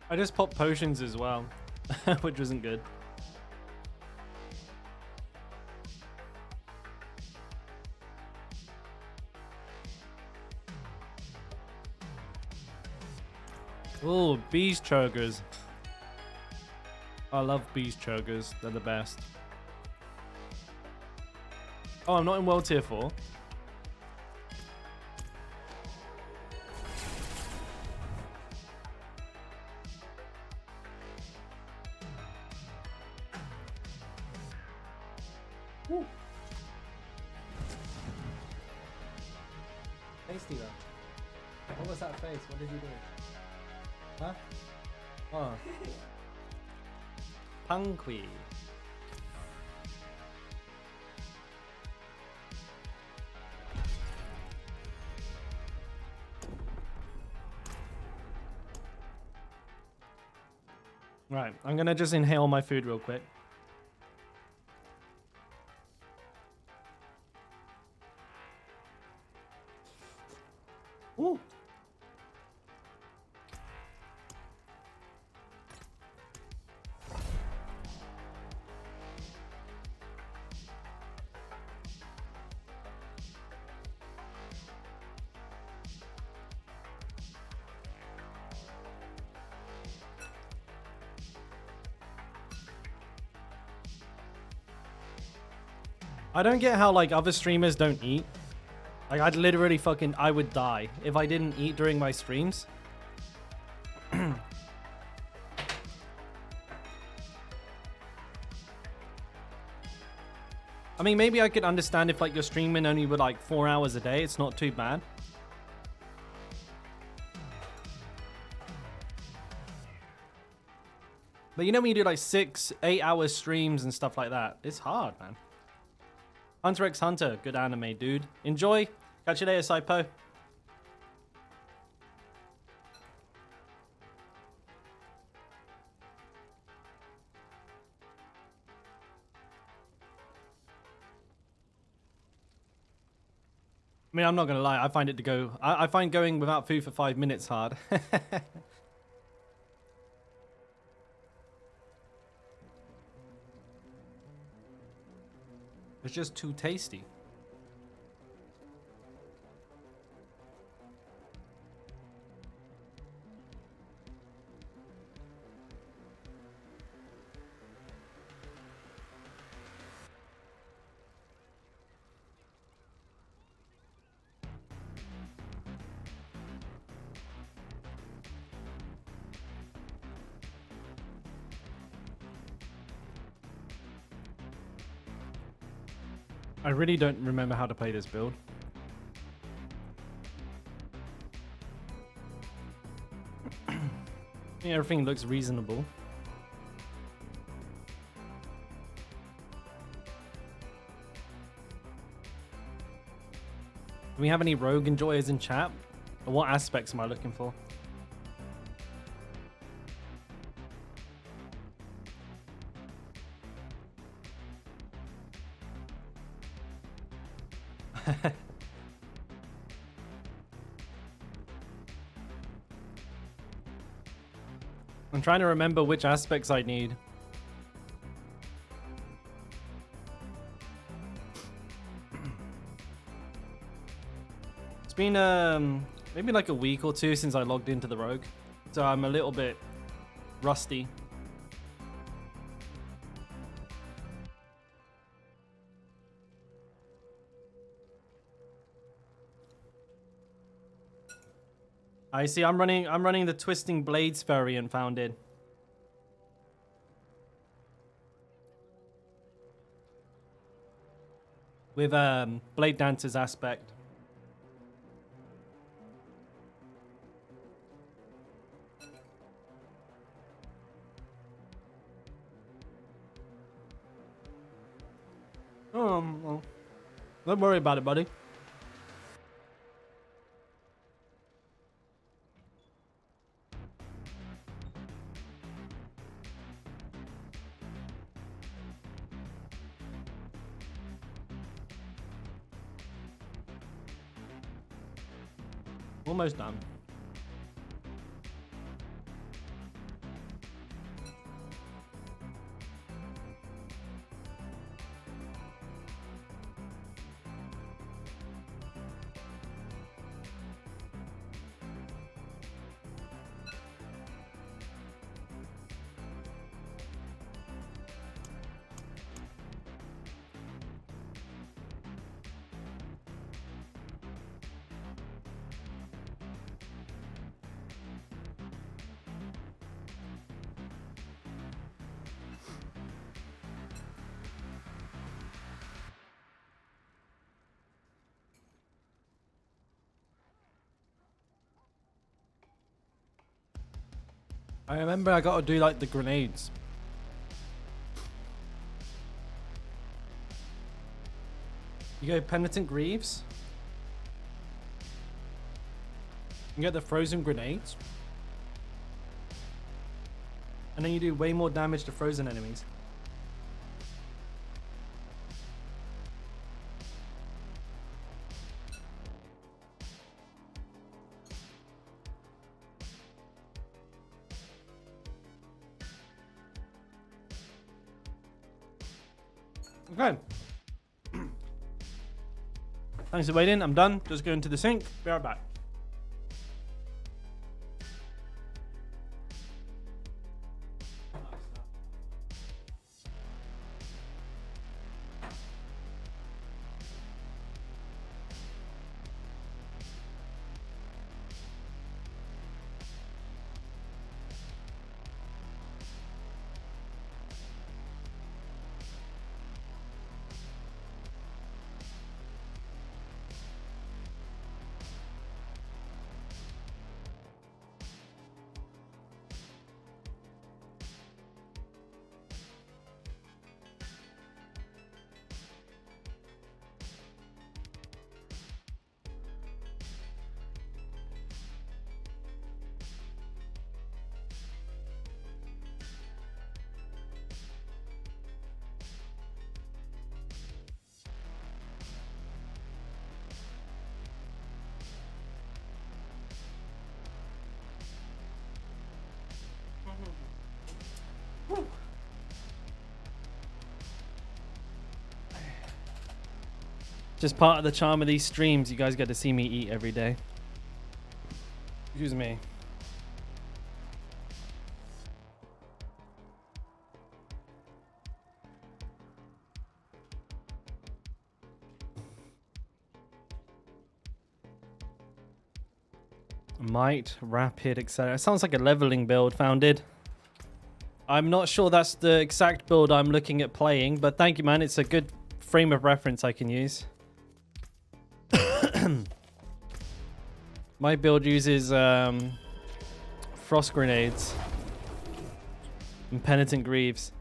I just popped potions as well, which wasn't good. Oh, bees chokers. I love bees chokers. They're the best. Oh, I'm not in world tier 4. Woo. Tasty though. What was that face? What did you do? Huh? Oh. Punky. Right, I'm gonna just inhale my food real quick. Ooh. I don't get how like other streamers don't eat. Like I'd literally I would die if I didn't eat during my streams. I mean, maybe I could understand if like you're streaming only with like 4 hours a day. It's not too bad. But you know when you do like 6, 8 hour streams and stuff like that, it's hard, man. Hunter x Hunter, good anime, dude. Enjoy. Catch you later, Saipo. I mean, I'm not gonna lie. I find it to go. I find going without food for 5 minutes hard. It's just too tasty. I really don't remember how to play this build. I think everything looks reasonable. Do we have any rogue enjoyers in chat? Or what aspects am I looking for? trying to remember which aspects I need. It's been maybe like a week or two since I logged into the Rogue, so I'm a little bit rusty. I see. I'm running the Twisting Blades variant founded. With Blade Dancer's aspect. Well, don't worry about it, buddy. Almost done. I remember I got to do like the grenades. You go Penitent Greaves. You get the frozen grenades. And then you do way more damage to frozen enemies. Okay. Thanks for waiting. I'm done. Just going to the sink. Be right back. Just part of the charm of these streams. You guys get to see me eat every day. Excuse me. Might, rapid, etc. Sounds like a leveling build, Founded. I'm not sure that's the exact build I'm looking at playing, but thank you, man. It's a good frame of reference I can use. My build uses frost grenades and Penitent Greaves.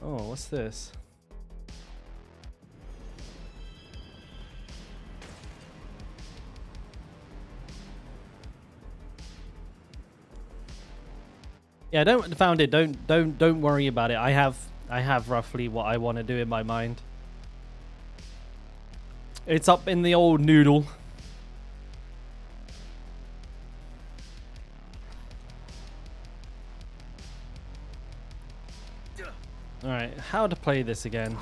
Oh, what's this? Yeah, don't worry about it. I have roughly what I want to do in my mind. It's up in the old noodle. how to play this again.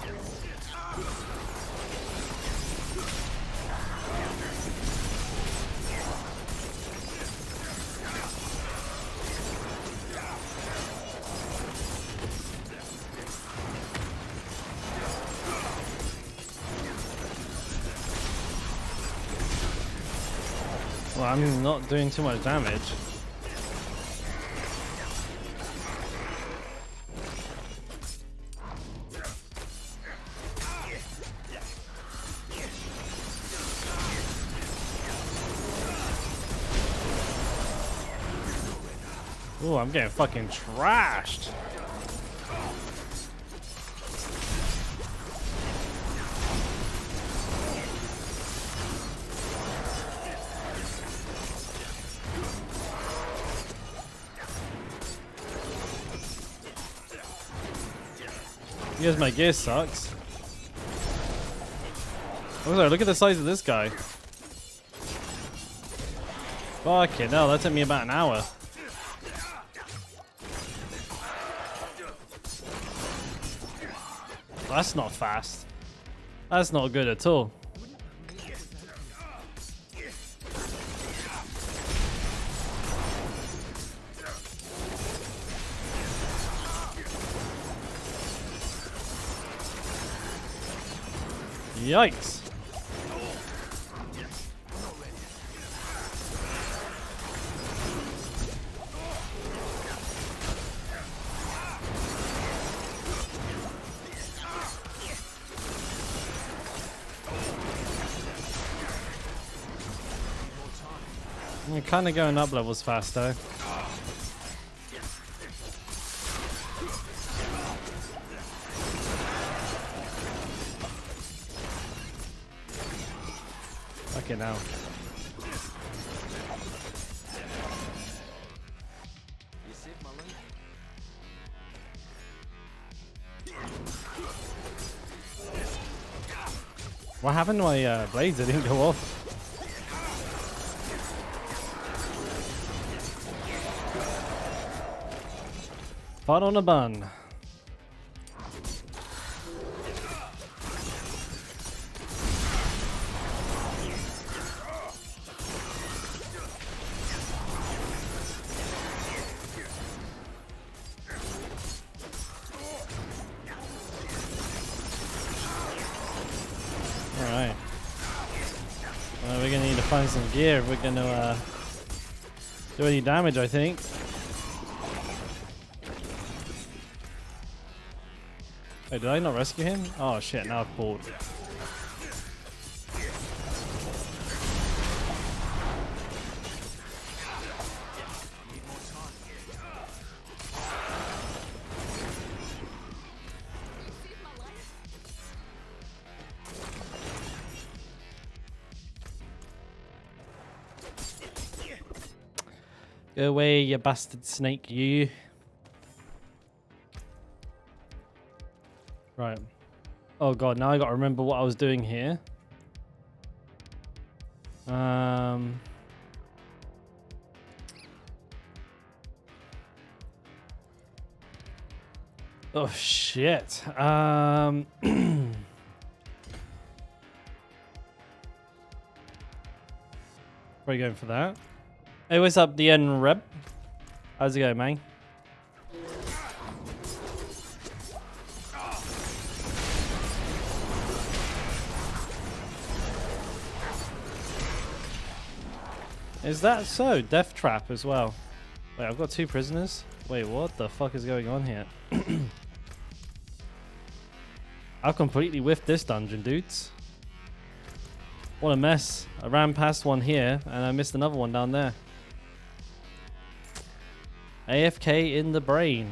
Well, I'm not doing too much damage. Ooh, I'm getting fucking trashed. Because my gear sucks. Oh, sorry, look at the size of this guy. Fucking hell, that took me about an hour. That's not fast. That's not good at all. Yikes. I'm kind of going up levels fast though. Fucking hell. What happened to my blades? They didn't go off. Fun on a bun. Alright. We're gonna need to find some gear if we're gonna do any damage, I think. Hey, did I not rescue him? Oh shit, now I've pulled. Go away, you bastard snake, you. Right. Oh god, now I gotta remember what I was doing here. Oh shit. Where are you going for that? Hey, what's up, the N Rep? How's it going, man? Is that so? Death Trap as well. Wait, I've got 2 prisoners? Wait, what the fuck is going on here? I've completely whiffed this dungeon, dudes. What a mess. I ran past one here and I missed another one down there. AFK in the brain.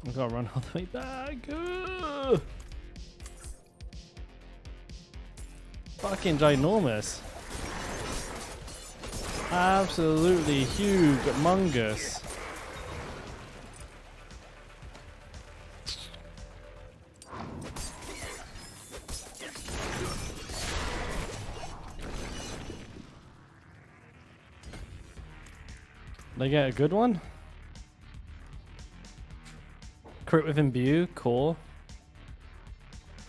I've got to run all the way back. Fucking ginormous. Absolutely humongous. They get a good one? Crit with imbue, core.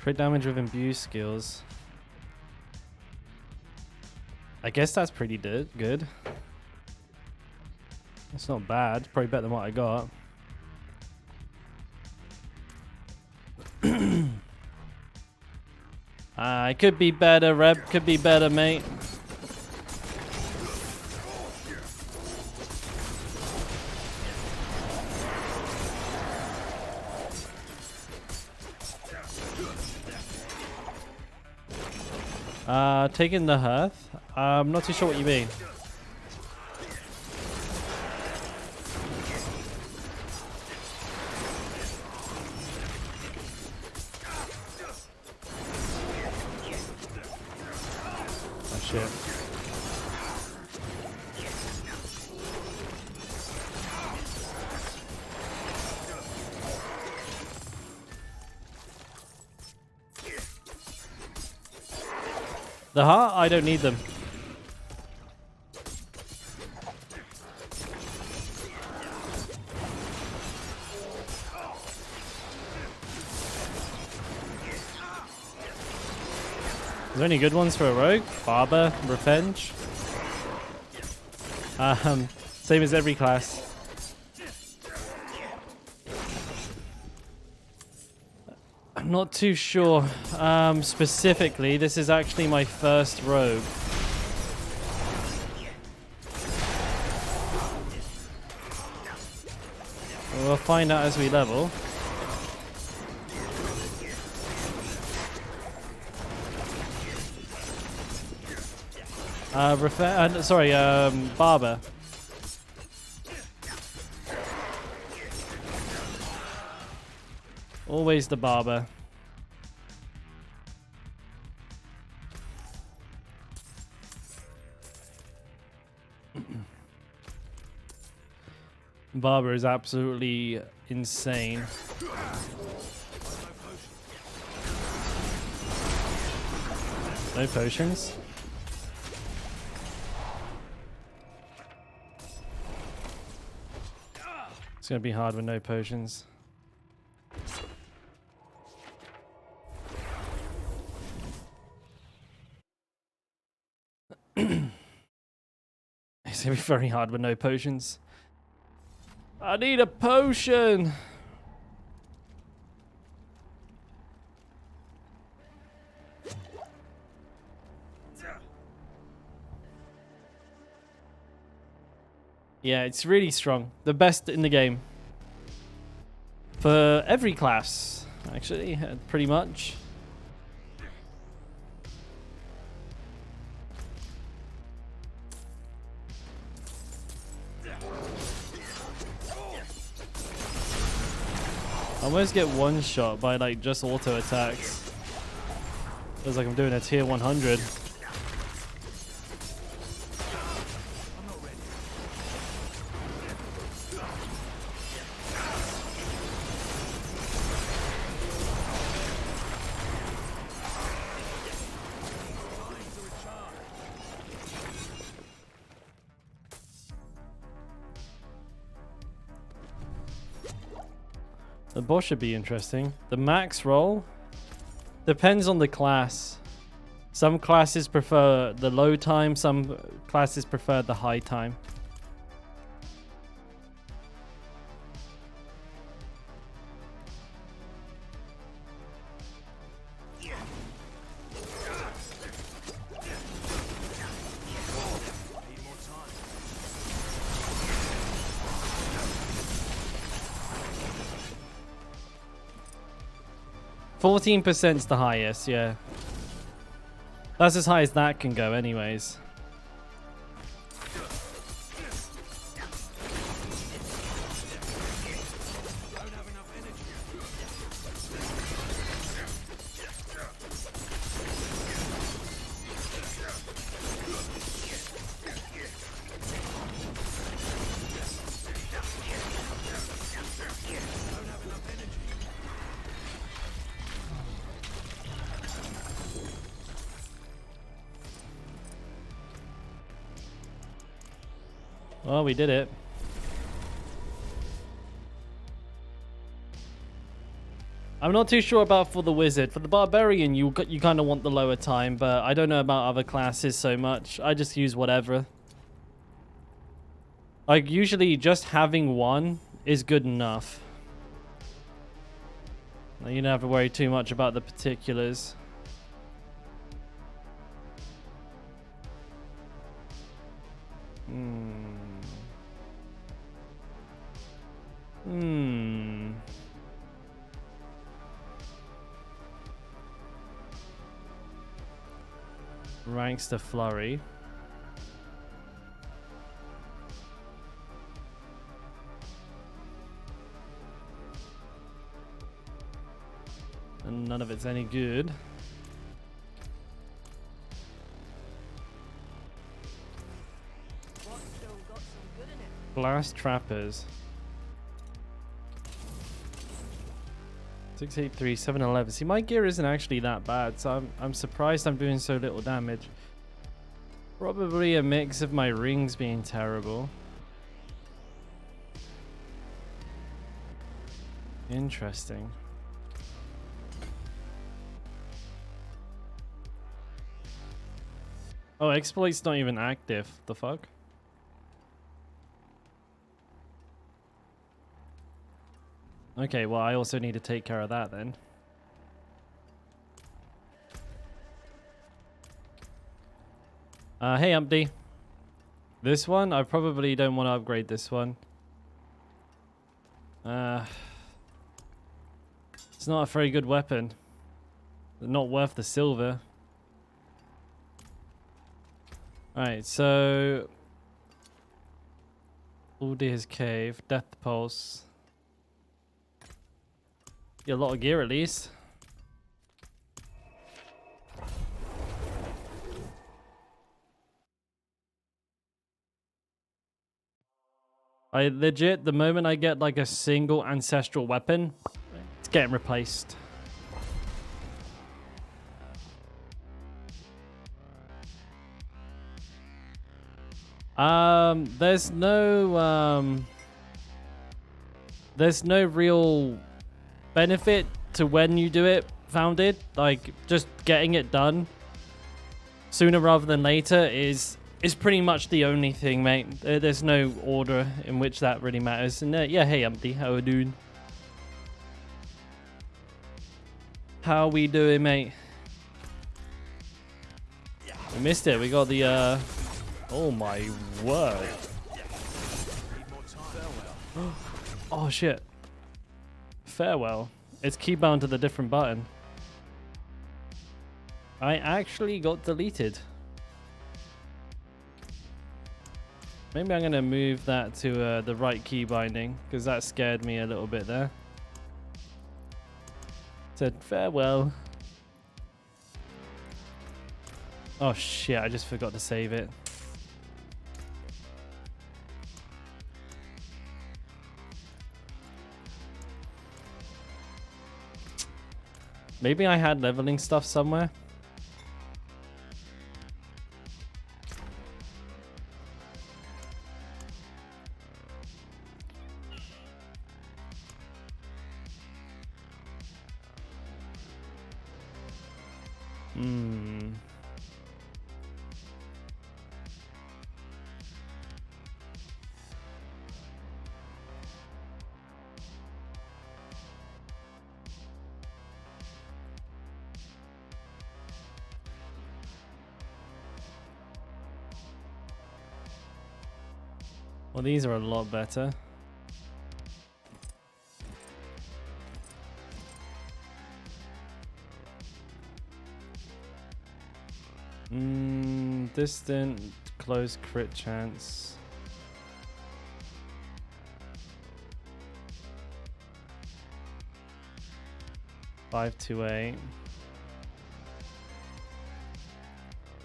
Crit damage with imbue skills. I guess that's pretty good. It's not bad. Probably better than what I got. It could be better, Reb. Could be better, mate. Taking the hearth. I'm not too sure what you mean. Oh shit. The heart? I don't need them. Is there any good ones for a rogue? Barber, Revenge. Same as every class. I'm not too sure. Specifically, this is actually my first rogue. We'll find out as we level. Barber. Always the barber. Barber is absolutely insane. No potions. It's gonna be hard with no potions. It's gonna be very hard with no potions. I need a potion. Yeah, it's really strong. The best in the game. For every class, actually, pretty much. I almost get one shot by like just auto attacks. Feels like I'm doing a tier 100. The boss should be interesting. The max roll depends on the class. Some classes prefer the low time, some classes prefer the high time. %'s the highest, yeah. That's as high as that can go anyways. Oh, we did it. I'm not too sure about for the wizard. For the barbarian, you kind of want the lower time, but I don't know about other classes so much. I just use whatever. Like, usually just having one is good enough. You don't have to worry too much about the particulars. Ranks to flurry. And none of it's any good. Blast trappers. 683, 711. See, my gear isn't actually that bad, so I'm surprised I'm doing so little damage. Probably a mix of my rings being terrible. Interesting. Oh, exploit's not even active. The fuck? Okay, well, I also need to take care of that then. Hey, Umpty. This one? I probably don't want to upgrade this one. It's not a very good weapon. Not worth the silver. Alright, so... Uldir's Cave, Death Pulse. Yeah, a lot of gear at least. I legit, the moment I get like a single ancestral weapon, it's getting replaced. There's no real benefit to when you do it, Founded. Like, just getting it done sooner rather than later is pretty much the only thing, mate. There's no order in which that really matters. And yeah, hey, Umpty, how we doing? How we doing, mate? We missed it. We got the, oh my word. Oh, shit. Farewell. It's keybound to the different button. I actually got deleted. Maybe I'm going to move that to the right key binding, because that scared me a little bit there. Said farewell. Oh shit, I just forgot to save it. Maybe I had leveling stuff somewhere. Well, these are a lot better. Distant, close crit chance. Five to 8.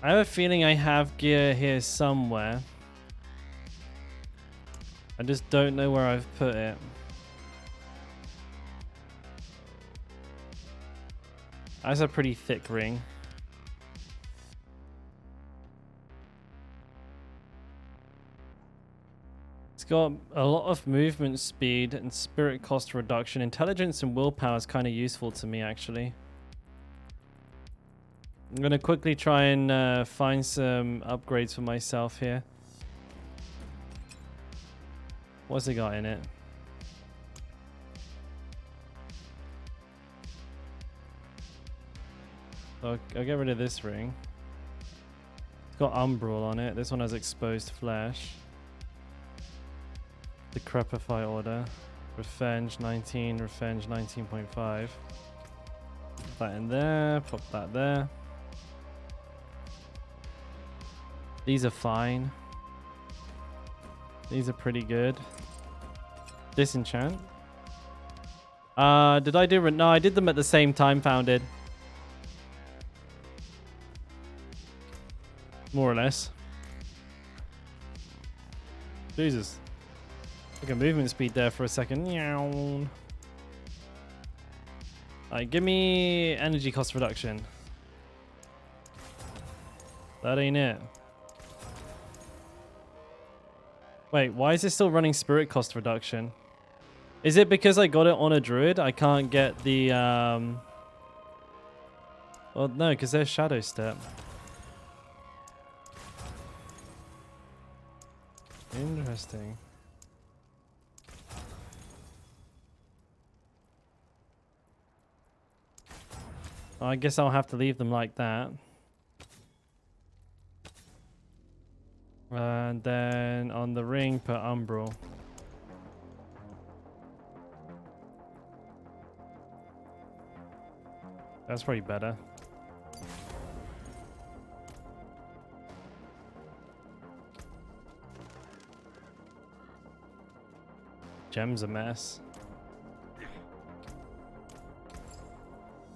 I have a feeling I have gear here somewhere. I just don't know where I've put it. That's a pretty thick ring. It's got a lot of movement speed and spirit cost reduction. Intelligence and willpower is kind of useful to me, actually. I'm going to quickly try and find some upgrades for myself here. What's it got in it? I'll get rid of this ring. It's got Umbral on it. This one has exposed flesh. Decrepify order. Revenge 19, Revenge 19.5. Put that in there, pop that there. These are fine. These are pretty good. Disenchant. Did I do... No, I did them at the same time, Founded. More or less. Jesus. Like a movement speed there for a second. Alright, give me energy cost reduction. That ain't it. Wait, why is it still running spirit cost reduction? Is it because I got it on a druid? I can't get the well, no, because there's shadow step. Interesting. I guess I'll have to leave them like that. And then on the ring, put Umbral. That's probably better. Gem's a mess.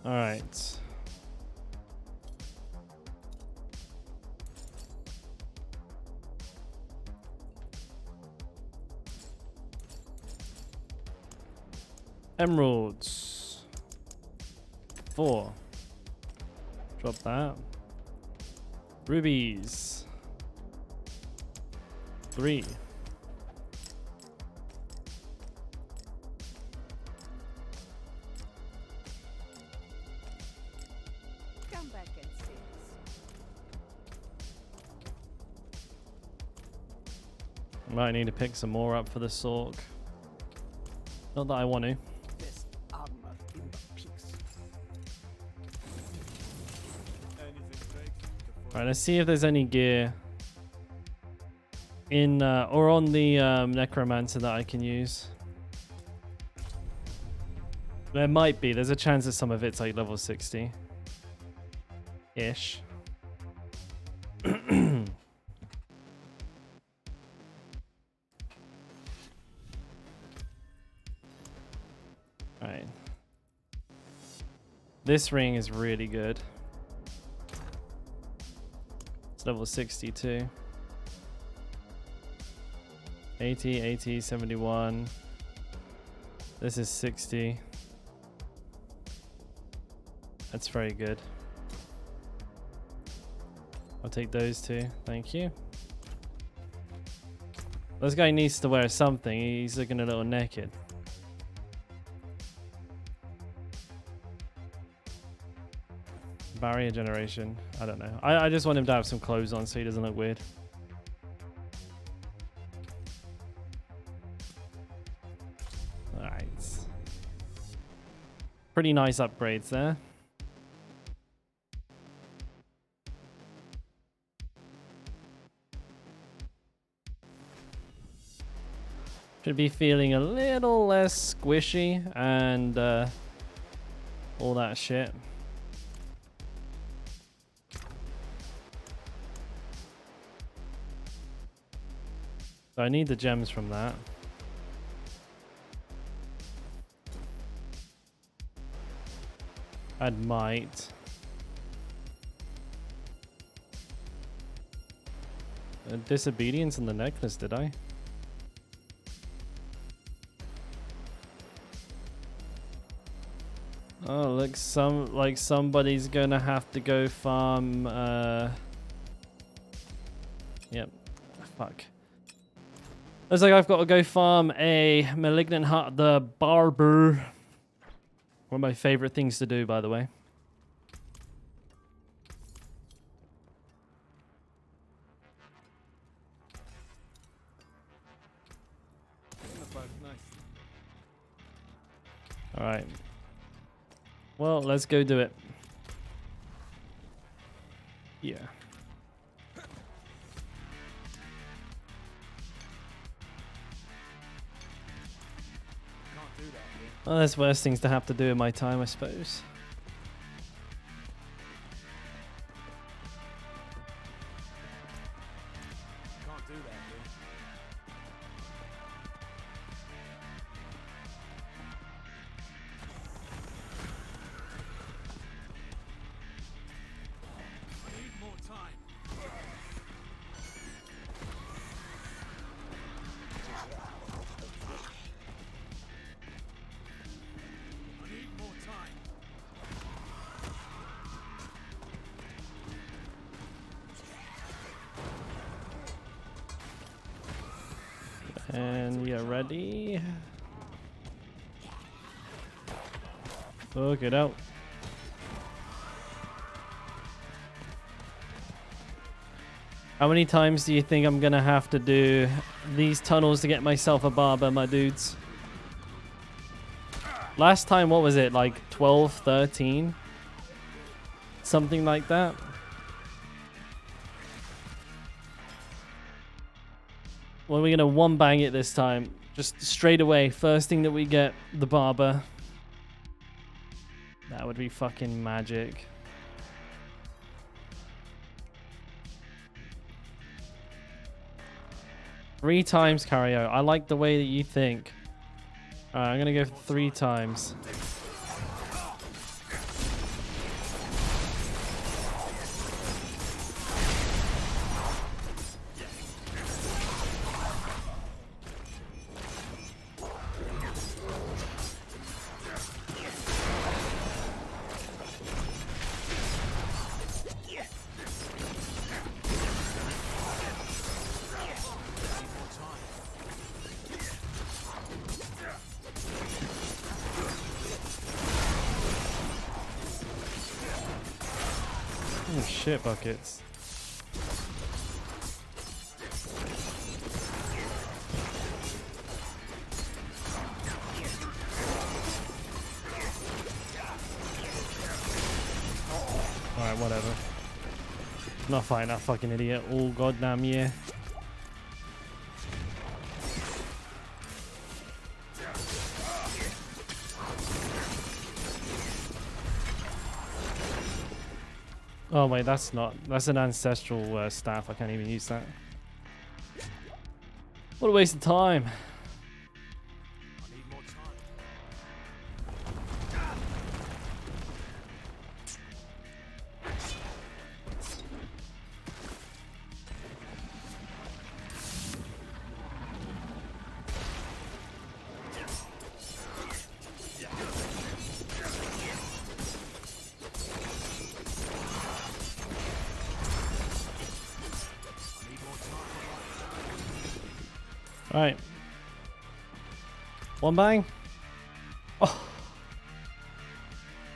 All right. Emeralds. 4. Drop that. Rubies. 3. Come back and see us. Might need to pick some more up for the Sork. Not that I want to. Best armor in the piece. Alright, let's see if there's any gear in or on the Necromancer that I can use. There might be. There's a chance that some of it's like level 60 ish. Alright. This ring is really good. It's level 62. 80, 80, 71. This is 60. That's very good. I'll take those two. Thank you. This guy needs to wear something. He's looking a little naked. Barrier generation. I don't know. I just want him to have some clothes on so he doesn't look weird. Alright. Pretty nice upgrades there. Should be feeling a little less squishy and all that shit. So I need the gems from that. Add might. Disobedience in the necklace, did I? Oh, look, somebody's gonna have to go farm. Yep. Fuck. Looks like I've got to go farm a Malignant Heart the Barber. One of my favorite things to do, by the way. Alright. Well, let's go do it. Yeah. Well, there's worse things to have to do in my time, I suppose. Can't do that, dude. I need more time. I need more time. And yeah, ready. Fuck it out. How many times do you think I'm gonna have to do these tunnels to get myself a barber, my dudes? Last time, what was it? Like 12, 13? Something like that. Well, we're gonna one bang it this time. Just straight away. First thing that we get, the barber. That would be fucking magic. Three times, Cario. I like the way that you think. Alright, I'm gonna go 3 times. Oh shit, buckets. Alright, whatever. Not fighting that fucking idiot all goddamn year. Oh wait, that's an ancestral staff. I can't even use that. What a waste of time. I need more time. Alright. One bang. Oh.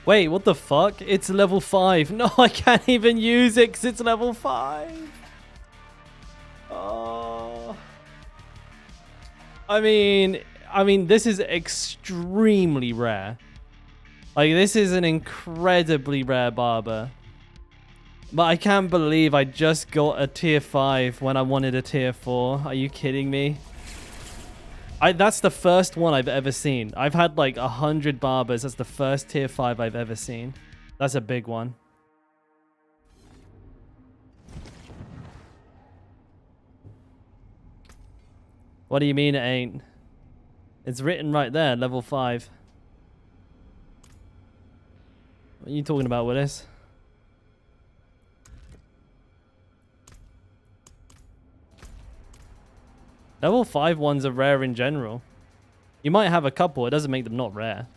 Wait, what the fuck? It's level 5. No, I can't even use it because it's level 5. Oh. I mean, this is extremely rare. Like, this is an incredibly rare barber. But I can't believe I just got a tier 5 when I wanted a tier 4. Are you kidding me? That's the first one I've ever seen. I've had like 100 barbers. That's the first tier 5 I've ever seen. That's a big one. What do you mean it ain't? It's written right there, level 5. What are you talking about, Willis? Level 5 ones are rare in general. You might have a couple, it doesn't make them not rare.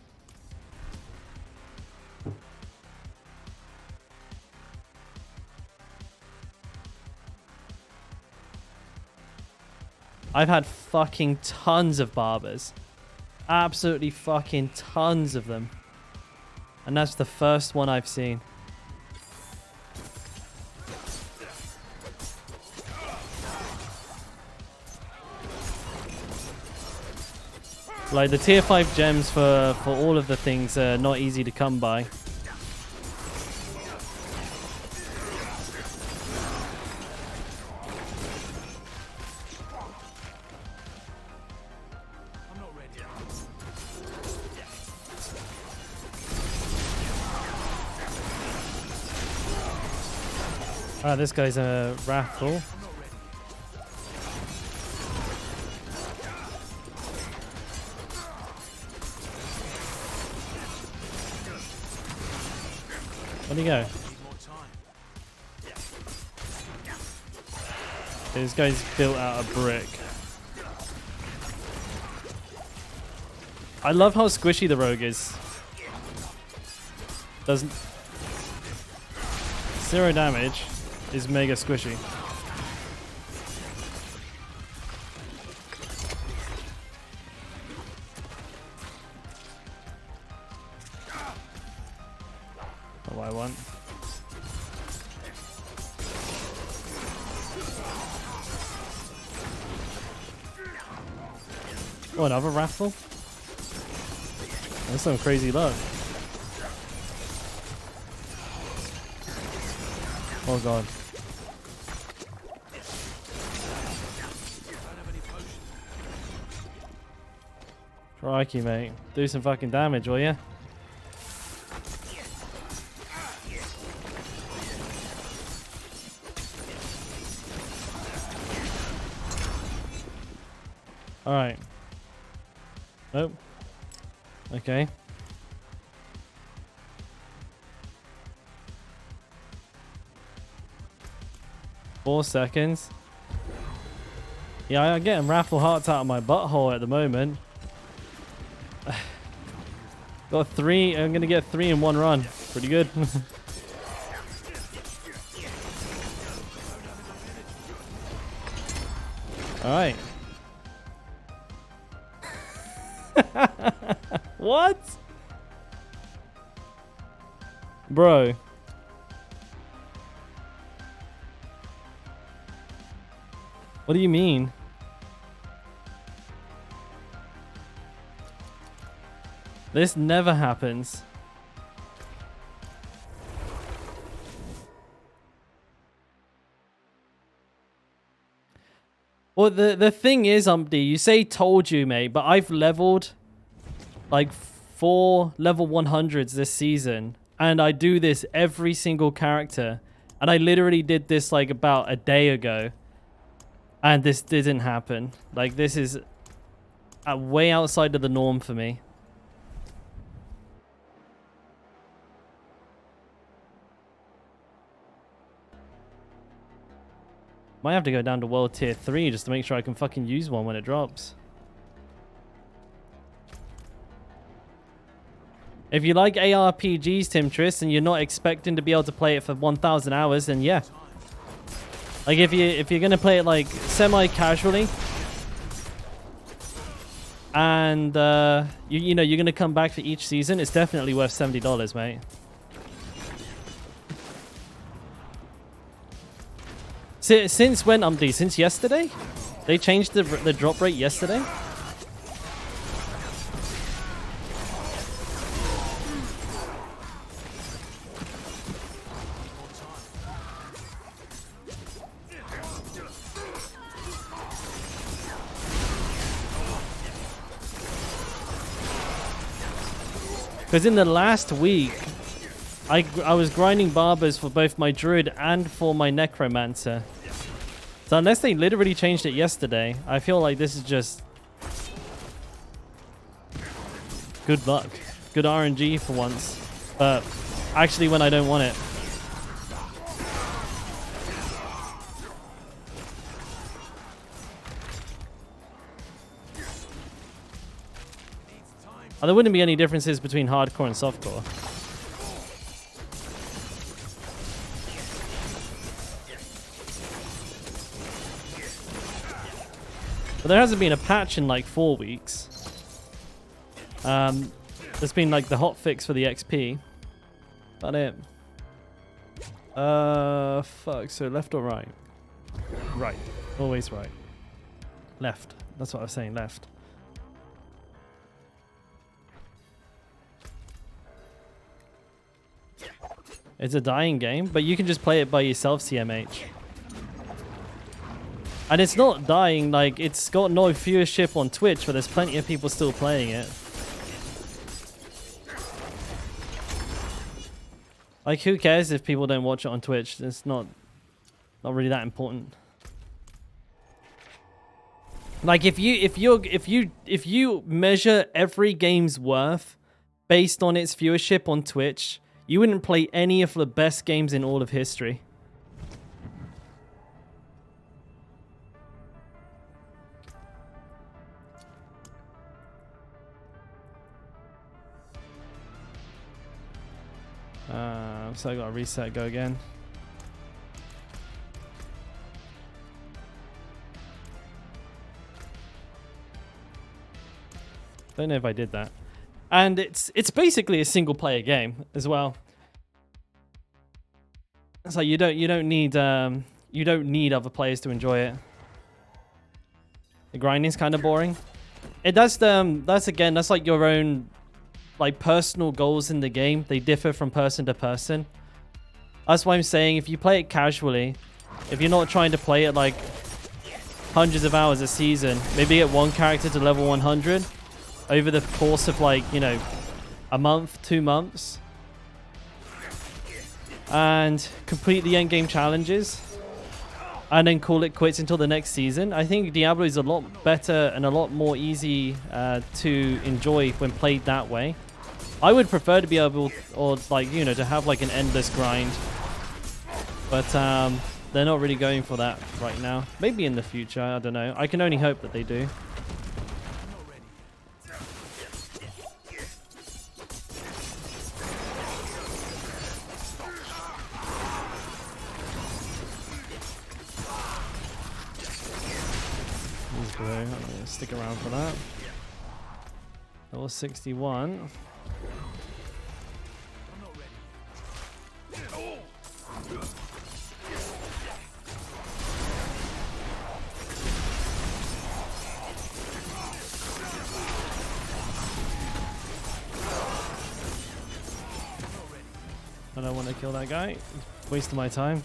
I've had fucking tons of barbers. Absolutely fucking tons of them. And that's the first one I've seen. Like the tier 5 gems for all of the things are not easy to come by. I'm not ready. Ah, this guy's a raffle. Where'd he go? Need more time. This guy's built out of brick. I love how squishy the rogue is. Doesn't... 0 damage is mega squishy. Not what I want. Oh, another raffle? That's some crazy luck. Oh god. Crikey, mate. Do some fucking damage, will ya? Alright. Oh. Okay. Four seconds. Yeah, I'm getting raffle hearts out of my butthole at the moment. Got 3. I'm gonna get 3 in one run. Pretty good. Alright. What? Bro. What do you mean? This never happens. Well, the thing is, you say told you, mate, but I've leveled like 4 level 100s this season, and I do this every single character, and I literally did this like about a day ago, and this didn't happen. Like, this is way outside of the norm for me. Might have to go down to world tier 3 just to make sure I can fucking use one when it drops. If you like ARPGs, Tim Triss, and you're not expecting to be able to play it for 1,000 hours, then yeah. Like if you're gonna play it like semi-casually, and you know you're gonna come back for each season, it's definitely worth $70, mate. Since when, Umpty? Since yesterday? They changed the drop rate yesterday? Because in the last week, I was grinding barbers for both my druid and for my necromancer. So unless they literally changed it yesterday, I feel like this is just good luck. Good RNG for once. But actually when I don't want it. There wouldn't be any differences between hardcore and softcore. But there hasn't been a patch in like 4 weeks. There's been like the hotfix for the XP. About it. Fuck. So left or right? Right. Always right. Left. That's what I was saying. Left. It's a dying game, but you can just play it by yourself, CMH. And it's not dying, like, it's got no viewership on Twitch, but there's plenty of people still playing it. Like, who cares if people don't watch it on Twitch? It's not really that important. Like, if you measure every game's worth based on its viewership on Twitch, you wouldn't play any of the best games in all of history. So I gotta reset, go again. Don't know if I did that. And it's basically a single player game as well. It's like you don't need other players to enjoy it. The grinding's kind of boring. That's like your own like personal goals in the game. They differ from person to person. That's why I'm saying if you play it casually, if you're not trying to play it like hundreds of hours a season, maybe get one character to level 100 over the course of like, you know, a month, 2 months, and complete the end game challenges and then call it quits until the next season. I think Diablo is a lot better and a lot more easy to enjoy when played that way. I would prefer to be able, or like, you know, to have like an endless grind, but they're not really going for that right now. Maybe in the future, I don't know. I can only hope that they do. I'm gonna stick around for that. Level 61. I don't want to kill that guy. Wasting my time.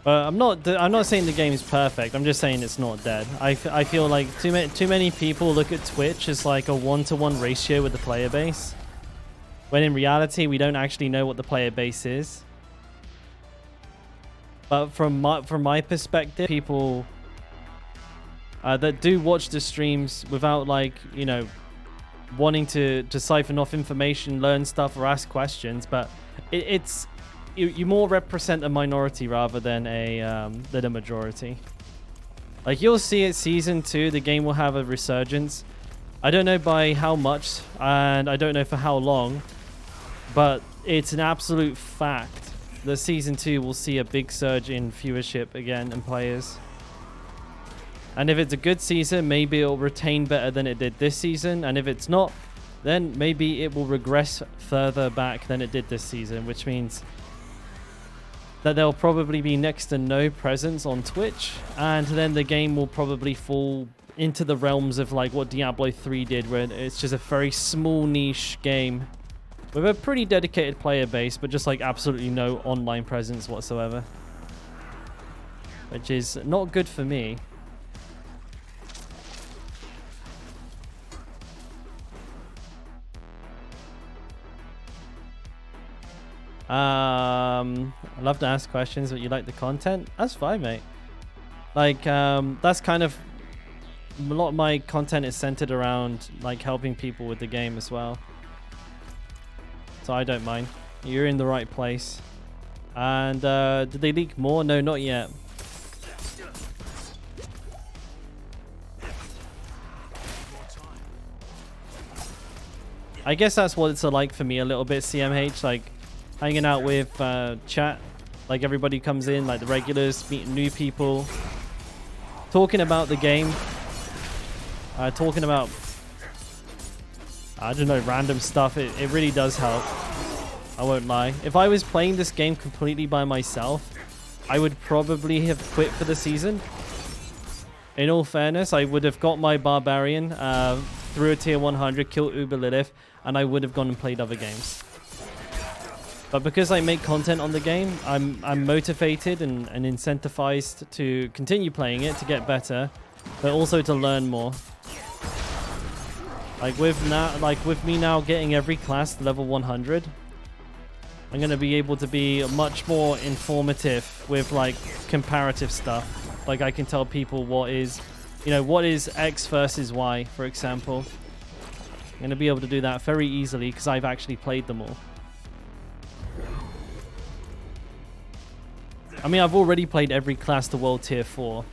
But I'm not saying the game is perfect. I'm just saying it's not dead. I feel like too many people look at Twitch as like a 1-to-1 ratio with the player base, when in reality we don't actually know what the player base is. But from my perspective, people that do watch the streams without, like, you know, wanting to siphon off information, learn stuff, or ask questions, but you more represent a minority rather than a majority. Like, you'll see it season 2, the game will have a resurgence. I don't know by how much, and I don't know for how long, but it's an absolute fact that season 2 will see a big surge in viewership again and players. And if it's a good season, maybe it'll retain better than it did this season. And if it's not, then maybe it will regress further back than it did this season, which means that there'll probably be next to no presence on Twitch, and then the game will probably fall into the realms of like what Diablo 3 did, where it's just a very small niche game with a pretty dedicated player base, but just like absolutely no online presence whatsoever, which is not good for me. I love to ask questions, but you like the content? That's fine, mate. Like, that's kind of a lot of my content is centered around like helping people with the game as well. So I don't mind. You're in the right place. And did they leak more? No, not yet. I guess that's what it's like for me a little bit, CMH, like hanging out with chat, like everybody comes in, like the regulars, meeting new people, talking about the game, talking about, I don't know, random stuff, it really does help. I won't lie. If I was playing this game completely by myself, I would probably have quit for the season. In all fairness, I would have got my Barbarian through a tier 100, killed Uber Lilith, and I would have gone and played other games. But because I make content on the game, I'm motivated and incentivized to continue playing it to get better, but also to learn more. Like with me now getting every class to level 100, I'm gonna be able to be much more informative with like comparative stuff. Like I can tell people what is, what is X versus Y, for example. I'm gonna be able to do that very easily because I've actually played them all. I mean, I've already played every class to World Tier 4.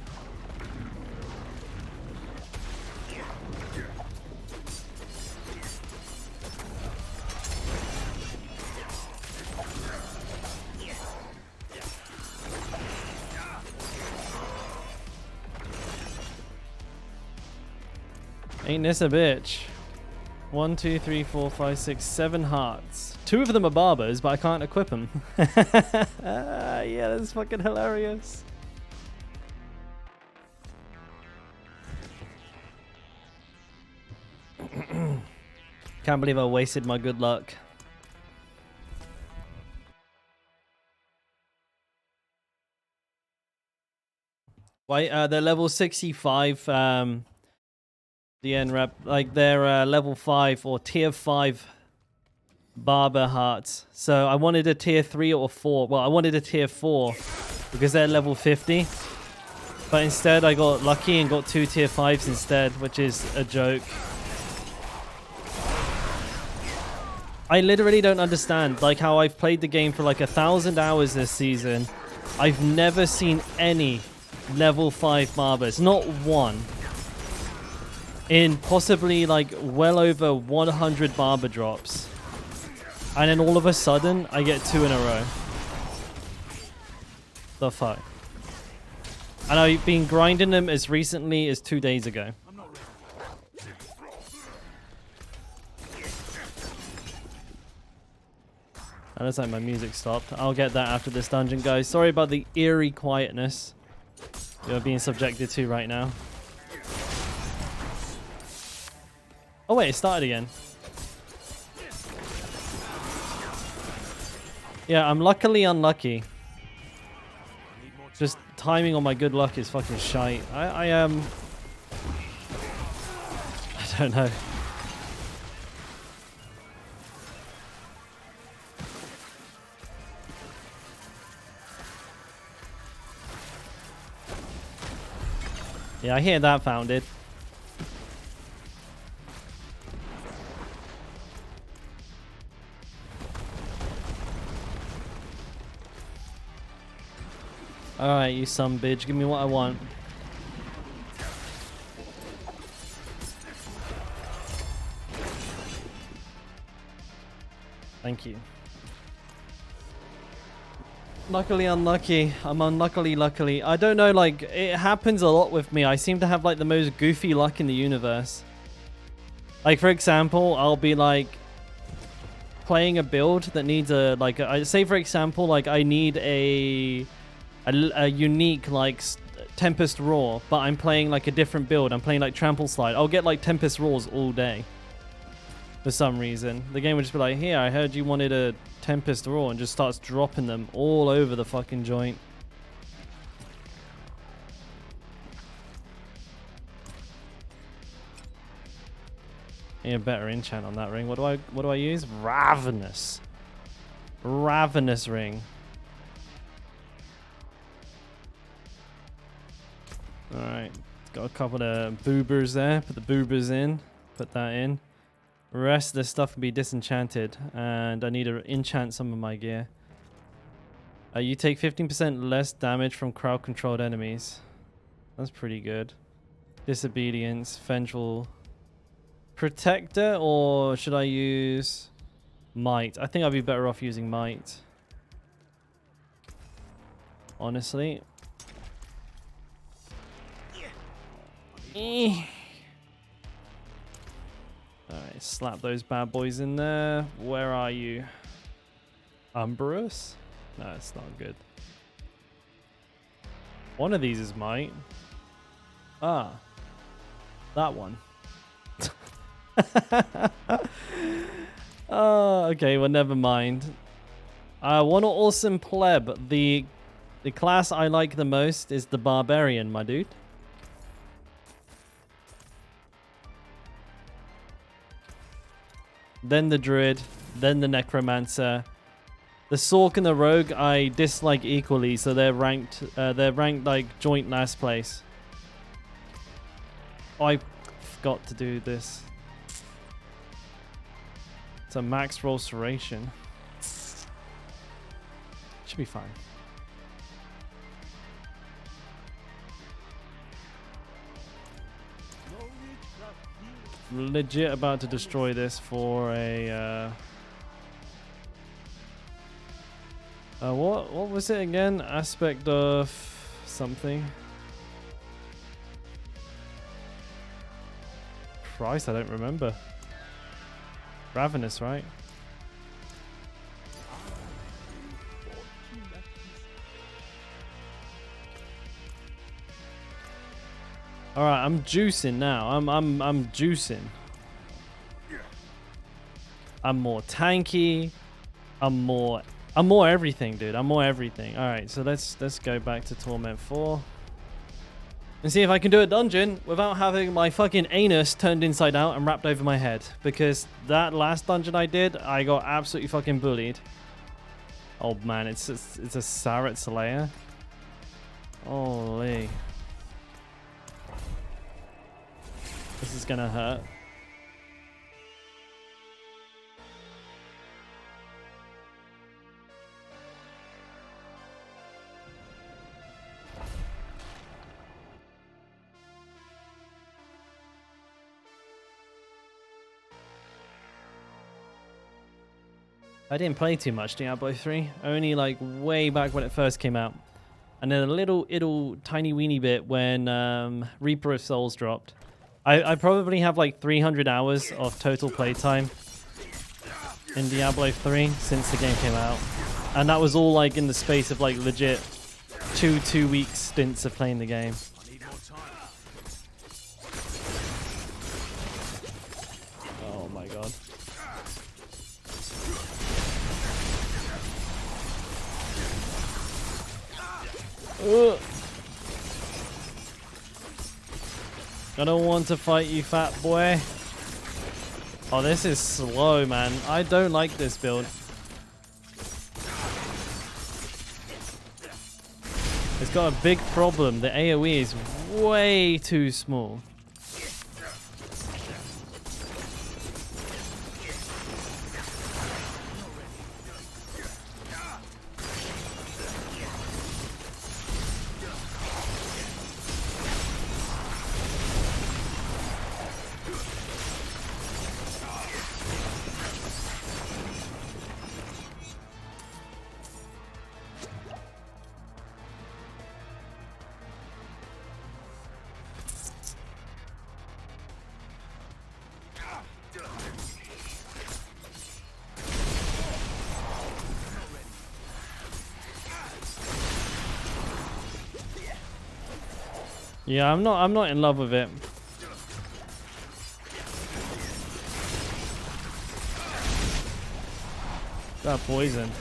Ain't this a bitch? 1, 2, 3, 4, 5, 6, 7 hearts. 2 of them are barbers, but I can't equip them. Yeah, that's fucking hilarious. Can't believe I wasted my good luck. Why? They're level 65. The end rep, like they're level 5 or tier 5 barber hearts. So I wanted a tier 3 or 4. Well, I wanted a tier 4 because they're level 50. But instead I got lucky and got 2 tier 5s instead, which is a joke. I literally don't understand, like how I've played the game for like 1,000 hours this season. I've never seen any level 5 barbers, not one. In possibly like well over 100 barber drops. And then all of a sudden, I get 2 in a row. The fuck? And I've been grinding them as recently as 2 days ago. And looks like my music stopped. I'll get that after this dungeon, guys. Sorry about the eerie quietness you're being subjected to right now. Oh wait, it started again. Yeah, I'm luckily unlucky. Just timing on my good luck is fucking shite. I don't know. Yeah, I hear that founded. Alright, you son bitch, give me what I want. Thank you. Luckily unlucky. I'm unluckily luckily. I don't know, like, it happens a lot with me. I seem to have, like, the most goofy luck in the universe. Like, for example, I'll be, like, playing a build that needs a, like, say, for example, like, I need a unique, like, Tempest Roar, but I'm playing, like, a different build. I'm playing, like, Trample Slide. I'll get, like, Tempest Roars all day. For some reason. The game would just be like, here, I heard you wanted a Tempest Roar, and just starts dropping them all over the fucking joint. Yeah, better enchant on that ring. What do I use? Ravenous. Ravenous ring. Alright. Got a couple of boobers there. Put the boobers in. Put that in. The rest of this stuff can be disenchanted, and I need to enchant some of my gear. You take 15% less damage from crowd-controlled enemies. That's pretty good. Disobedience, Vengeful Protector, or should I use Might? I think I'd be better off using Might. Alright, slap those bad boys in there. Where are you? Umbrous? No, it's not good. One of these is might. Ah. That one. Oh, okay, well, never mind. One awesome pleb. The class I like the most is the Barbarian, my dude. Then the Druid, then the Necromancer. The Sork and the Rogue I dislike equally, so they're ranked like joint last place. Oh, I forgot to do this. It's a max restoration. Should be fine. Legit about to destroy this for a what was it again? Aspect of something. Christ, I don't remember. Ravenous, right? All right, I'm juicing now. I'm juicing. I'm more tanky. I'm more everything, dude. I'm more everything. All right, so let's go back to Torment 4 and see if I can do a dungeon without having my fucking anus turned inside out and wrapped over my head, because that last dungeon I did, I got absolutely fucking bullied. Oh man, it's a Sarat Slayer. Holy. This is gonna hurt. I didn't play too much Diablo 3, only like way back when it first came out. And then a little tiny weeny bit when Reaper of Souls dropped. I probably have like 300 hours of total playtime in Diablo 3 since the game came out. And that was all like in the space of like legit two week stints of playing the game. I need more time. Oh my god. Ugh. I don't want to fight you, fat boy. Oh, this is slow, man. I don't like this build. It's got a big problem. The AoE is way too small. Yeah, I'm not in love with it. That poison.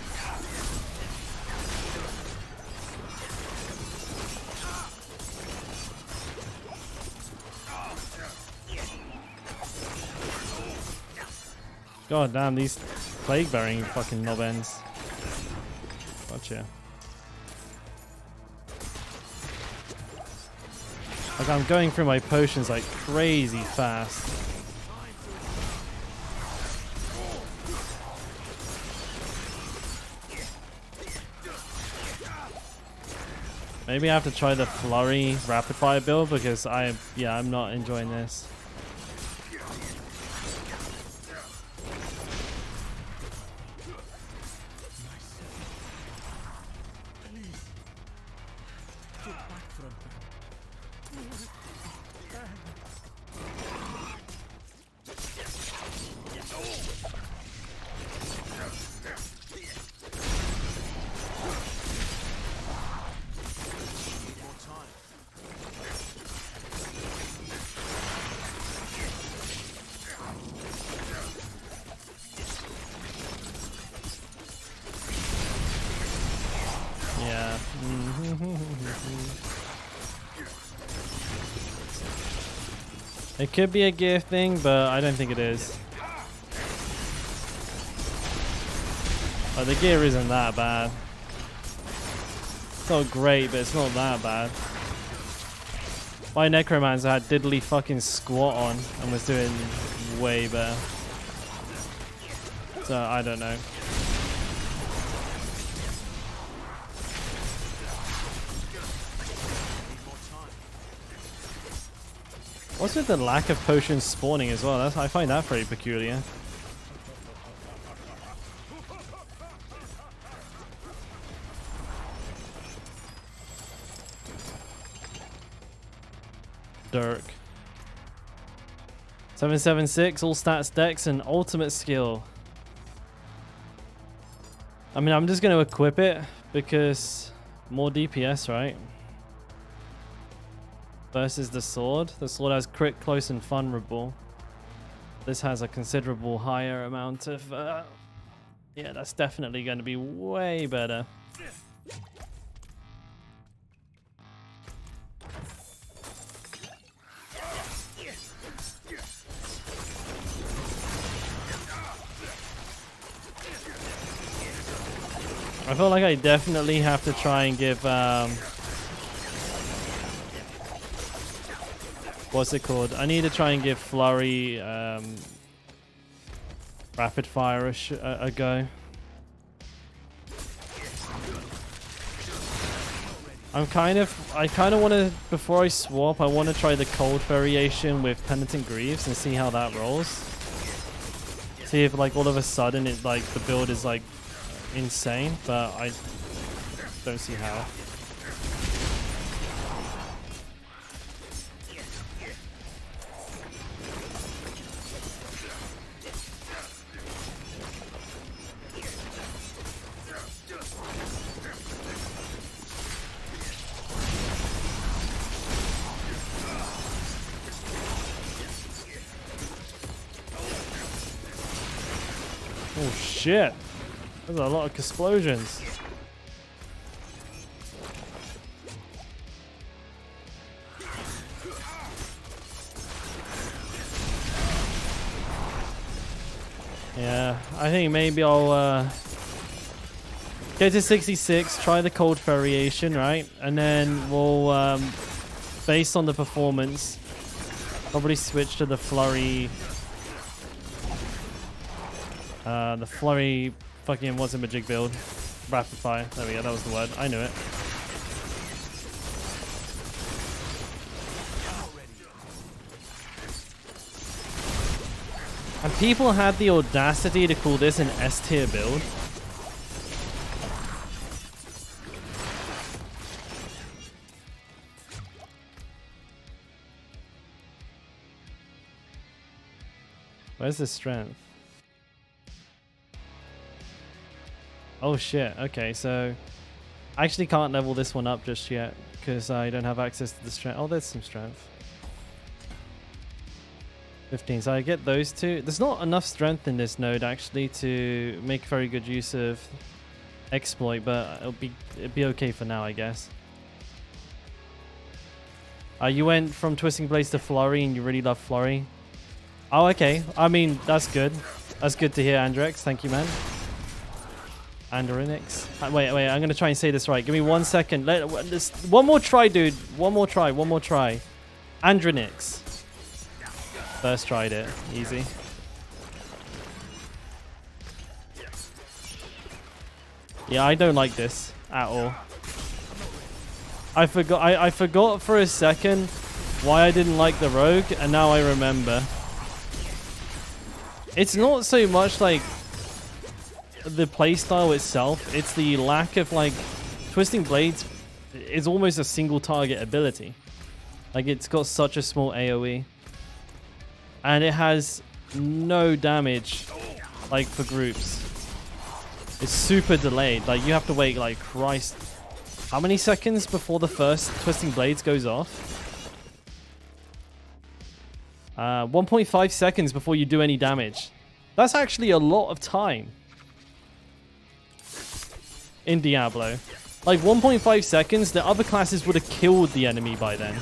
God damn, these plague bearing fucking knob ends. Gotcha. Like, I'm going through my potions like crazy fast. Maybe I have to try the flurry rapid fire build, because I'm not enjoying this. It could be a gear thing, but I don't think it is. Oh, the gear isn't that bad. It's not great, but it's not that bad. My Necromancer had diddly fucking squat on and was doing way better. So, I don't know. What's with the lack of potions spawning as well? I find that very peculiar. Dirk. 776, all stats, dex, and ultimate skill. I mean, I'm just going to equip it because more DPS, right? Versus the sword. The sword has crit, close, and vulnerable. This has a considerable higher amount of... yeah, that's definitely going to be way better. I feel like I definitely have to try and give... what's it called? I need to try and give Flurry rapid fire a go. I kind of want to, before I swap, I want to try the cold variation with Penitent Greaves and see how that rolls. See if like all of a sudden it like the build is like insane, but I don't see how. Oh shit. There's a lot of explosions. Yeah, I think maybe I'll get to 66, try the cold variation, right? And then we'll, based on the performance, probably switch to the flurry. The flurry fucking wasn't a jig build. Rapid fire. There we go, that was the word. I knew it. And people had the audacity to call this an S tier build. Where's the strength? Oh shit, okay, so I actually can't level this one up just yet because I don't have access to the strength. Oh, there's some strength. 15, so I get those two. There's not enough strength in this node actually to make very good use of exploit, but it'd be okay for now, I guess. You went from Twisting Blades to Flurry and you really love Flurry. Oh, okay. I mean, that's good. That's good to hear, Andrex. Thank you, man. Andronix. Wait, I'm going to try and say this right. Give me 1 second. One more try, dude. One more try. Andronix. First tried it. Easy. Yeah, I don't like this at all. I forgot for a second why I didn't like the rogue, and now I remember. It's not so much like the playstyle itself, it's the lack of like Twisting Blades is almost a single target ability. Like it's got such a small AoE. And it has no damage like for groups. It's super delayed. Like you have to wait like Christ. How many seconds before the first Twisting Blades goes off? 1.5 seconds before you do any damage. That's actually a lot of time. In Diablo. Like 1.5 seconds, the other classes would have killed the enemy by then.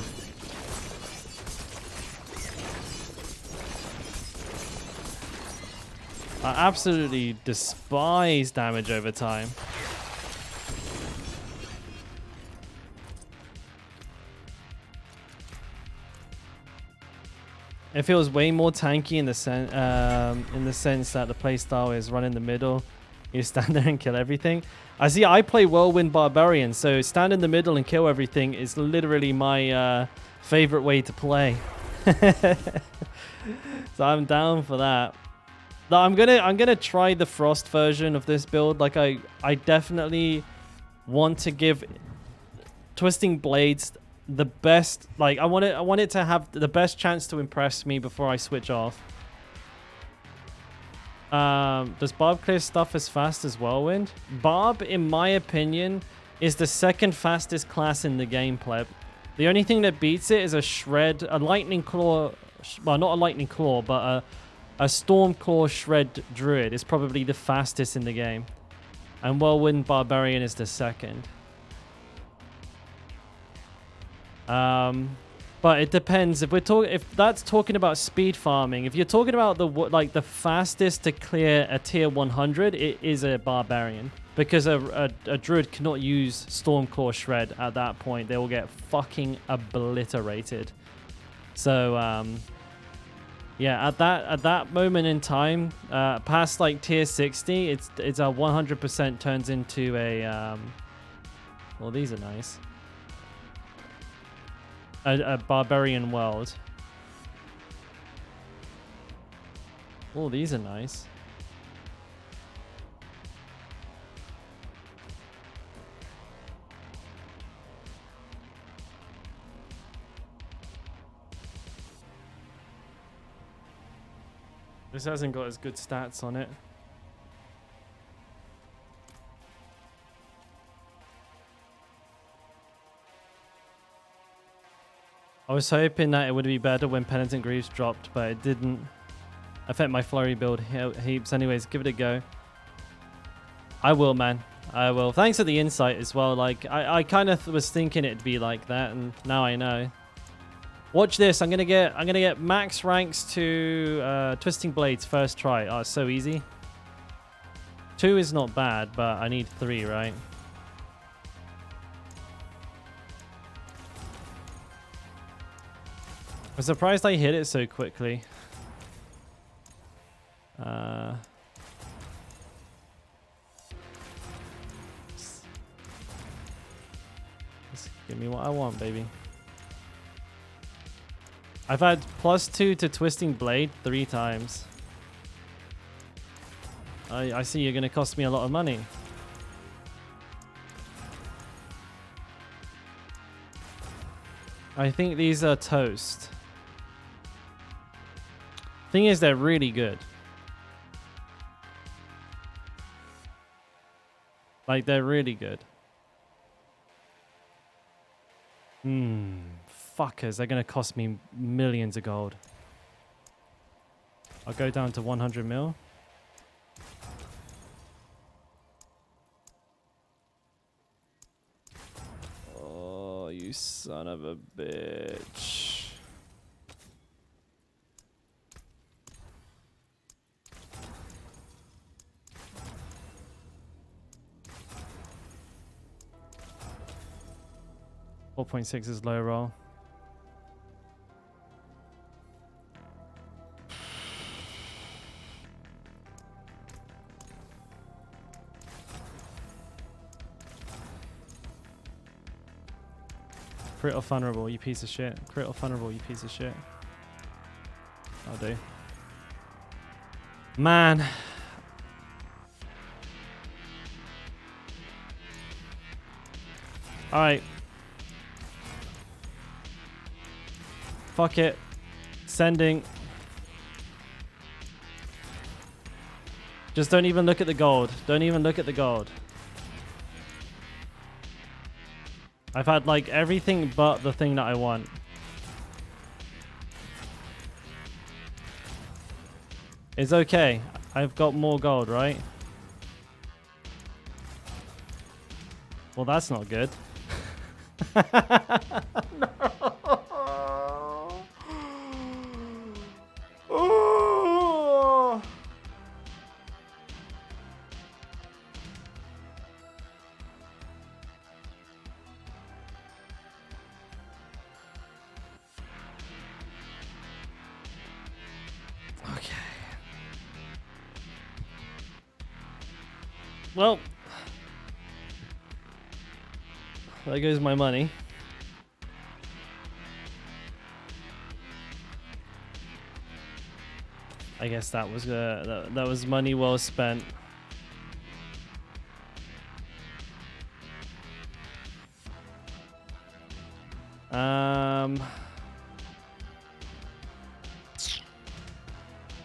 I absolutely despise damage over time. It feels way more tanky in the sense that the playstyle is run in the middle. You stand there and kill everything. I play Whirlwind Barbarian, so stand in the middle and kill everything is literally my favorite way to play. So I'm down for that. No, I'm gonna try the Frost version of this build. Like I definitely want to give Twisting Blades the best. Like I want it to have the best chance to impress me before I switch off. Does Barb clear stuff as fast as Whirlwind? Barb, in my opinion, is the second fastest class in the game, pleb. The only thing that beats it is a Lightning Claw. Well, not a Lightning Claw, but a Storm Claw Shred Druid is probably the fastest in the game. And Whirlwind Barbarian is the second. But it depends. If that's talking about speed farming, if you're talking about the fastest to clear a tier 100, it is a Barbarian. Because a Druid cannot use Stormclaw Shred at that point. They will get fucking obliterated. So, yeah, at that moment in time, past like tier 60, it's a 100% turns into a, well, these are nice. A Barbarian world. Oh, these are nice. This hasn't got as good stats on it. I was hoping that it would be better when Penitent Greaves dropped, but it didn't affect my flurry build heaps. Anyways, give it a go. I will, man. I will. Thanks for the insight as well. Like, I kind of was thinking it'd be like that, and now I know. Watch this. I'm gonna get max ranks to Twisting Blades first try. Oh, it's so easy. 2 is not bad, but I need 3, right? I'm surprised I hit it so quickly. Just give me what I want, baby. I've had +2 to Twisting Blade 3 times. I see you're going to cost me a lot of money. I think these are toast. Thing is, they're really good. Like, they're really good. Fuckers, they're gonna cost me millions of gold. I'll go down to 100 mil. Oh, you son of a bitch. .6 is low roll. Crit or vulnerable, you piece of shit. Crit or vulnerable, you piece of shit. I'll do. Man. Alright. Fuck it. Sending. Just don't even look at the gold. Don't even look at the gold. I've had like everything but the thing that I want. It's okay. I've got more gold, right? Well, that's not good. No. Oh. Well, there goes my money. I guess that was that was money well spent.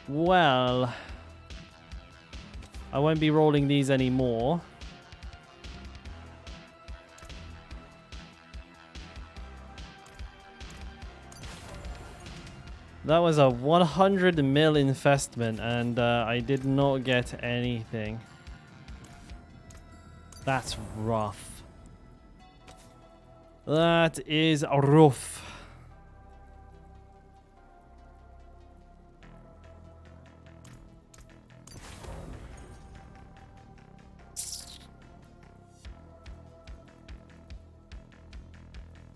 Well, I won't be rolling these anymore. That was a 100 mil investment, and I did not get anything. That's rough. That is rough.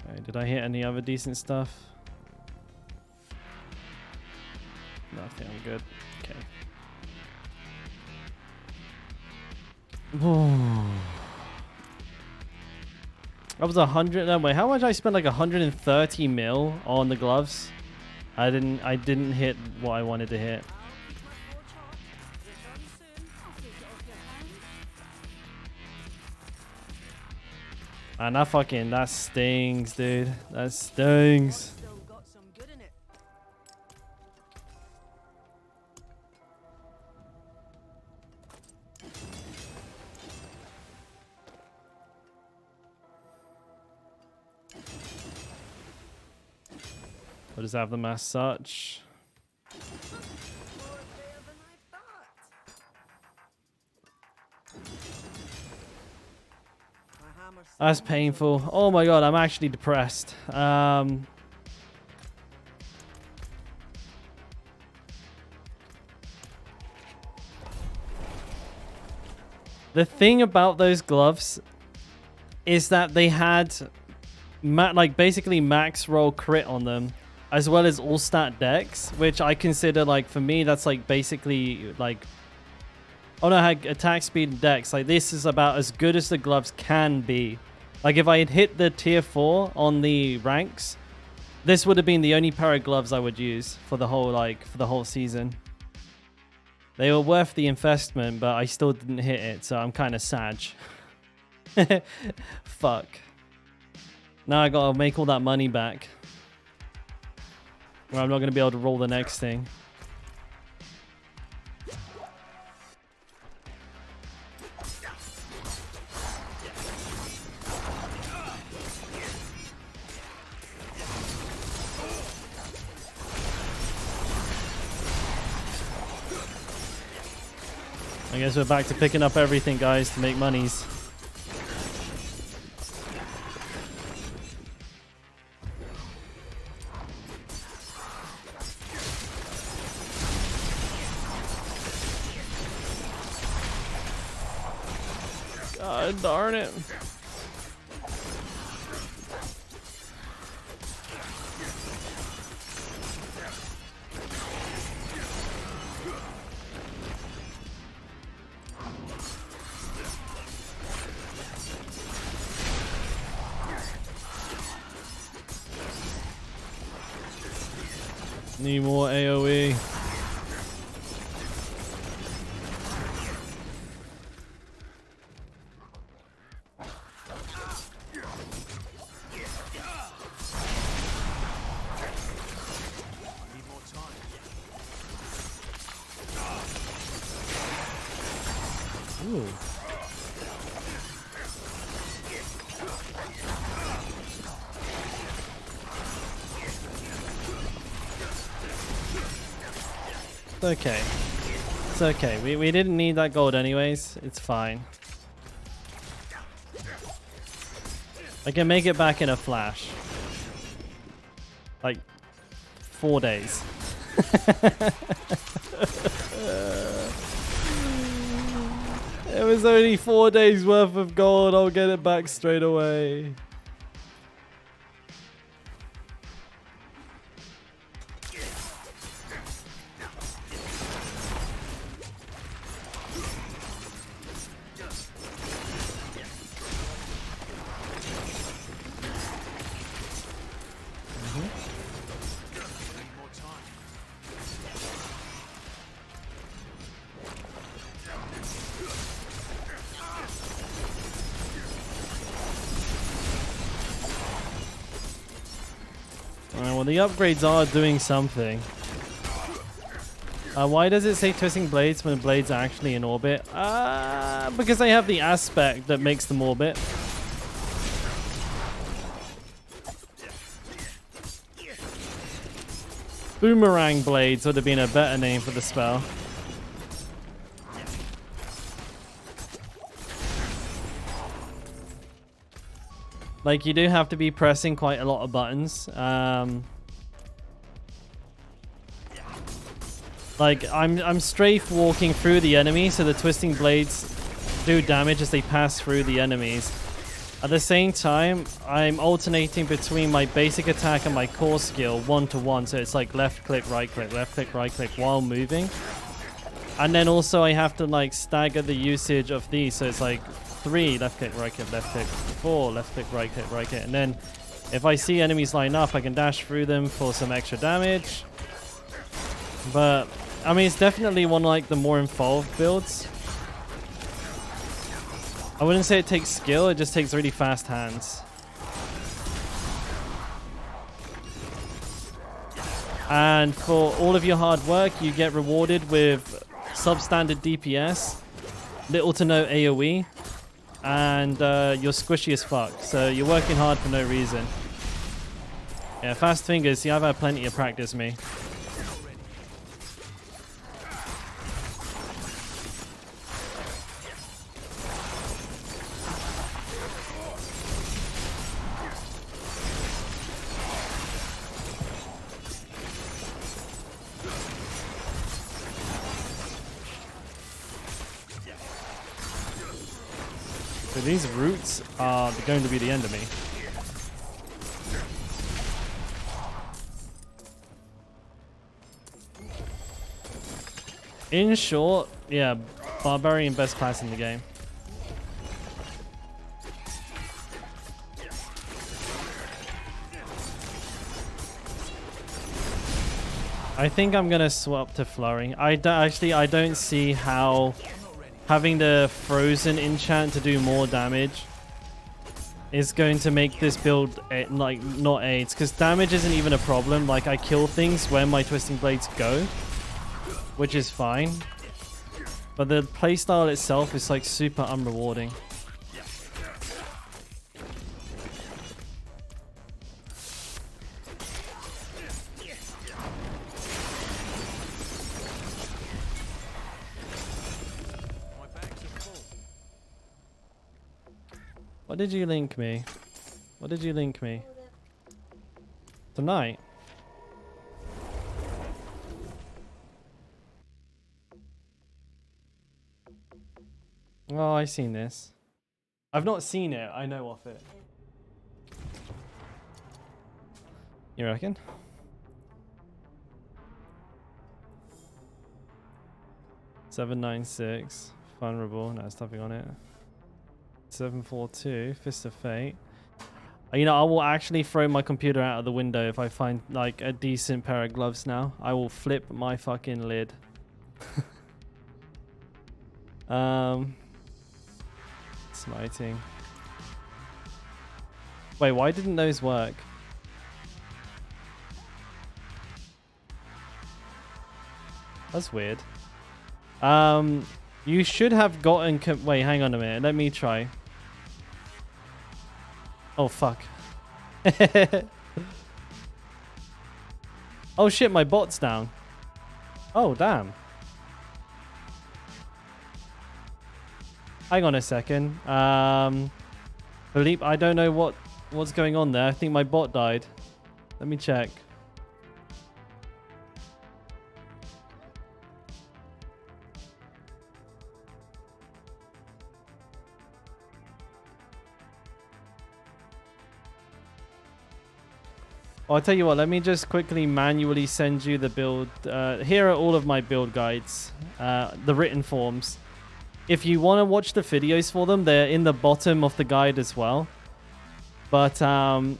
Okay, did I hit any other decent stuff? Nothing, I'm good. Okay. That was 100. No, wait, how much I spent? Like 130 mil on the gloves. I didn't hit what I wanted to hit. And that stings, dude. That stings. What does that have them as such? That's painful. Oh my god, I'm actually depressed. The thing about those gloves is that they had like basically max roll crit on them, as well as all stat dex, which I consider, like, for me, that's like basically like, oh no, I had attack speed and dex. Like, this is about as good as the gloves can be. Like, if I had hit the tier 4 on the ranks, this would have been the only pair of gloves I would use for the whole season. They were worth the investment, but I still didn't hit it, so I'm kind of sad. Fuck. Now I gotta make all that money back, or I'm not gonna be able to roll the next thing. I guess we're back to picking up everything, guys, to make monies. God darn it. Need more AoE. Ooh. It's okay. It's okay. We didn't need that gold anyways. It's fine. I can make it back in a flash. Like 4 days. It was only 4 days worth of gold. I'll get it back straight away. the upgrades are doing something. Why does it say twisting blades when the blades are actually in orbit? Because they have the aspect that makes them orbit. Boomerang blades would have been a better name for the spell. Like, you do have to be pressing quite a lot of buttons. Like, I'm strafe walking through the enemy, so the twisting blades do damage as they pass through the enemies. At the same time, I'm alternating between my basic attack and my core skill 1-to-1, so it's like left click, right click while moving. And then also I have to like stagger the usage of these, so it's like 3 left click, 4 left click, right click, and then if I see enemies line up, I can dash through them for some extra damage. But I mean, it's definitely one of like the more involved builds. I wouldn't say it takes skill, it just takes really fast hands. And for all of your hard work, you get rewarded with substandard DPS, little to no AoE, and you're squishy as fuck. So you're working hard for no reason. Yeah, fast fingers. See, I've had plenty of practice, me. So these roots are going to be the end of me. In short, yeah, Barbarian best class in the game. I think I'm gonna swap to Flurry. I don't see how having the frozen enchant to do more damage is going to make this build like not AIDS, because damage isn't even a problem. Like, I kill things when my twisting blades go, which is fine, but the playstyle itself is like super unrewarding. What did you link me? What did you link me? Tonight? Oh, I've seen this. I've not seen it. I know of it. You reckon? $796. Vulnerable. No, there's nothing on it. 742. Fist of Fate. You know, I will actually throw my computer out of the window if I find like a decent pair of gloves now. I will flip my fucking lid. Smiting. Wait, why didn't those work? That's weird. You should have gotten... Wait, hang on a minute. Let me try. Oh, fuck. Oh, shit, my bot's down. Oh, damn. Hang on a second. Philippe, I don't know what's going on there. I think my bot died. Let me check. Well, I'll tell you what, let me just quickly manually send you the build. Here are all of my build guides, the written forms. If you want to watch the videos for them, they're in the bottom of the guide as well. But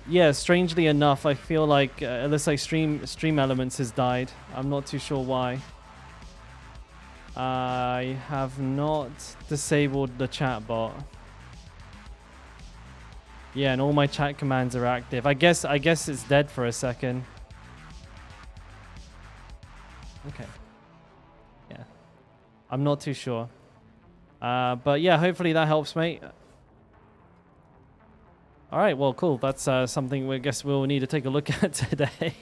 yeah, strangely enough, I feel like it looks like Stream Elements has died. I'm not too sure why. I have not disabled the chat bot. Yeah, and all my chat commands are active. I guess it's dead for a second. Okay. Yeah. I'm not too sure. But yeah, hopefully that helps, mate. All right, well, cool. That's something we guess we'll need to take a look at today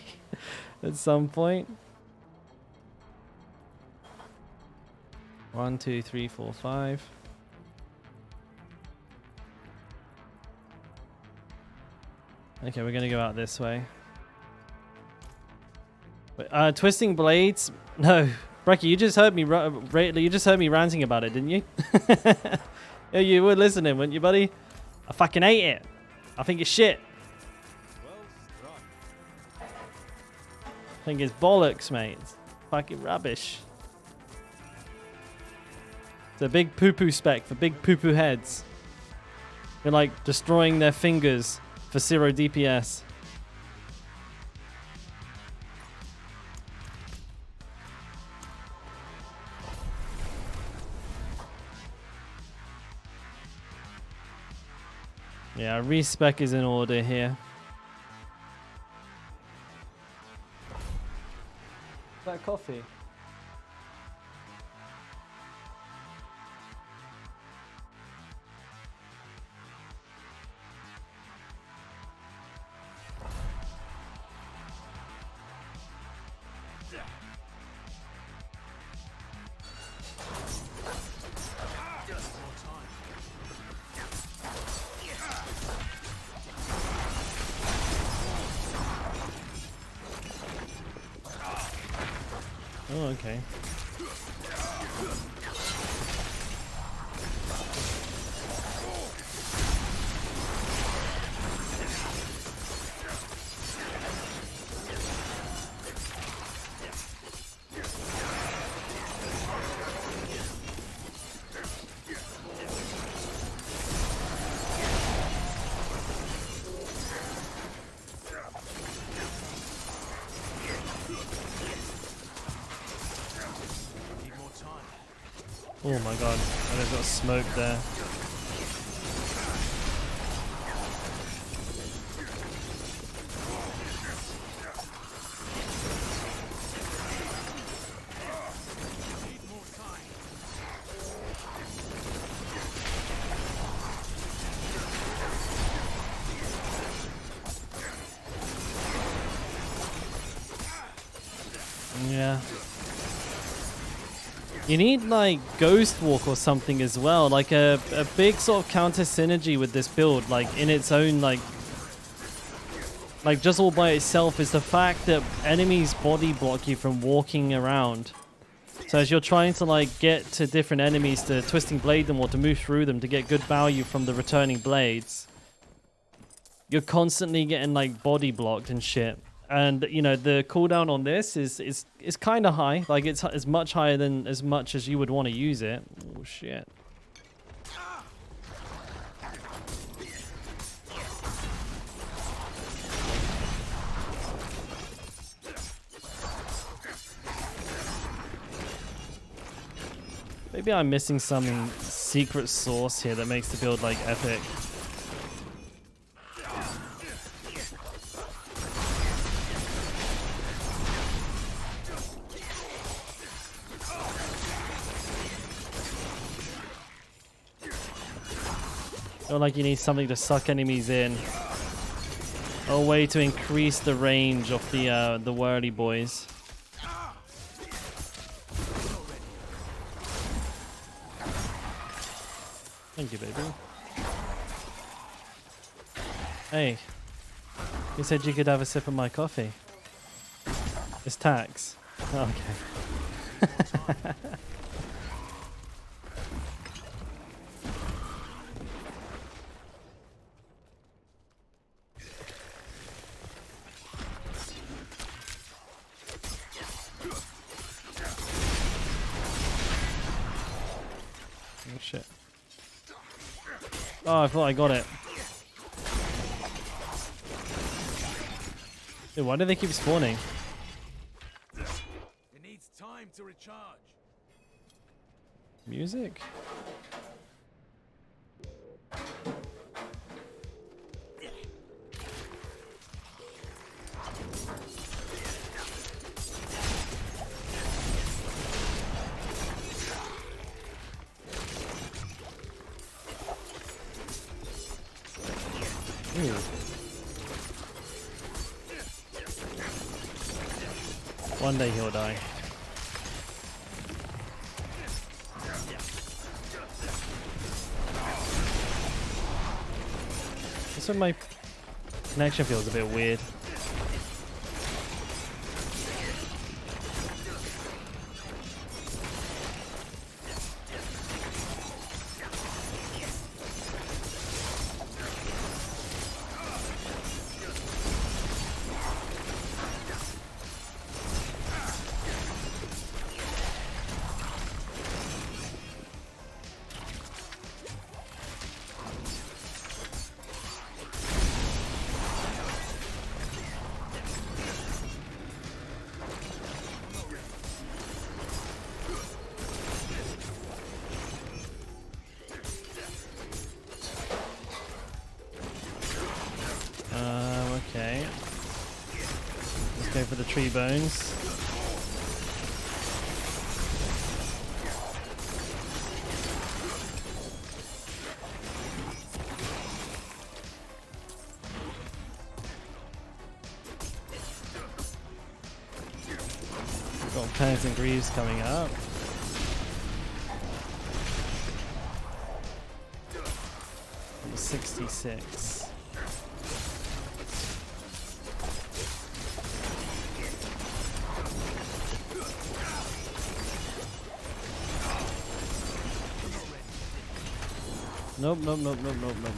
at some point. 1, 2, 3, 4, 5. Okay, we're gonna go out this way. Wait, twisting blades? No, Brecky, you just heard me. You just heard me ranting about it, didn't you? Yeah, you were listening, weren't you, buddy? I fucking hate it. I think it's shit. Well struck. I think it's bollocks, mate. It's fucking rubbish. It's a big poo-poo spec for big poo-poo heads. You're like destroying their fingers for 0 DPS. Yeah, respec is in order here. Is that coffee? Oh, okay. Need more time. Oh my god, I just got smoke there. Need more time. Yeah. You need like Ghost Walk or something as well, like a big sort of counter synergy with this build, like in its own like just all by itself is the fact that enemies body block you from walking around. So as you're trying to like get to different enemies to twisting blade them or to move through them to get good value from the returning blades, you're constantly getting like body blocked and shit. And you know the cooldown on this is kind of high, like it's much higher than as much as you would want to use it. Oh shit. Maybe I'm missing some secret sauce here that makes the build like epic. Feel like you need something to suck enemies in. A way to increase the range of the whirly boys. Thank you, baby. Hey, you said you could have a sip of my coffee. It's tax. Oh, okay. Oh shit. Oh, I thought I got it. Dude, why do they keep spawning? It needs time to recharge. Music? One day he'll die. This one, my connection feels a bit weird. Okay. Let's go for the tree bones. We've got Pants and Greaves coming up. Number 66. Nope, nope, nope, nope, nope, nope,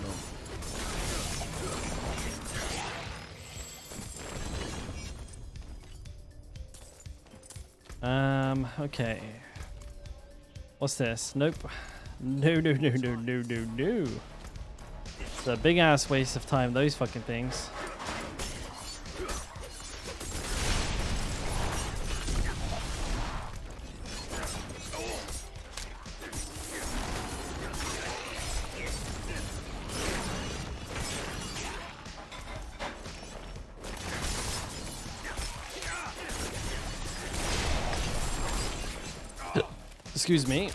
nope. Okay. What's this? Nope. No, no, no, no, no, no, no. It's a big ass waste of time, those fucking things. Excuse me.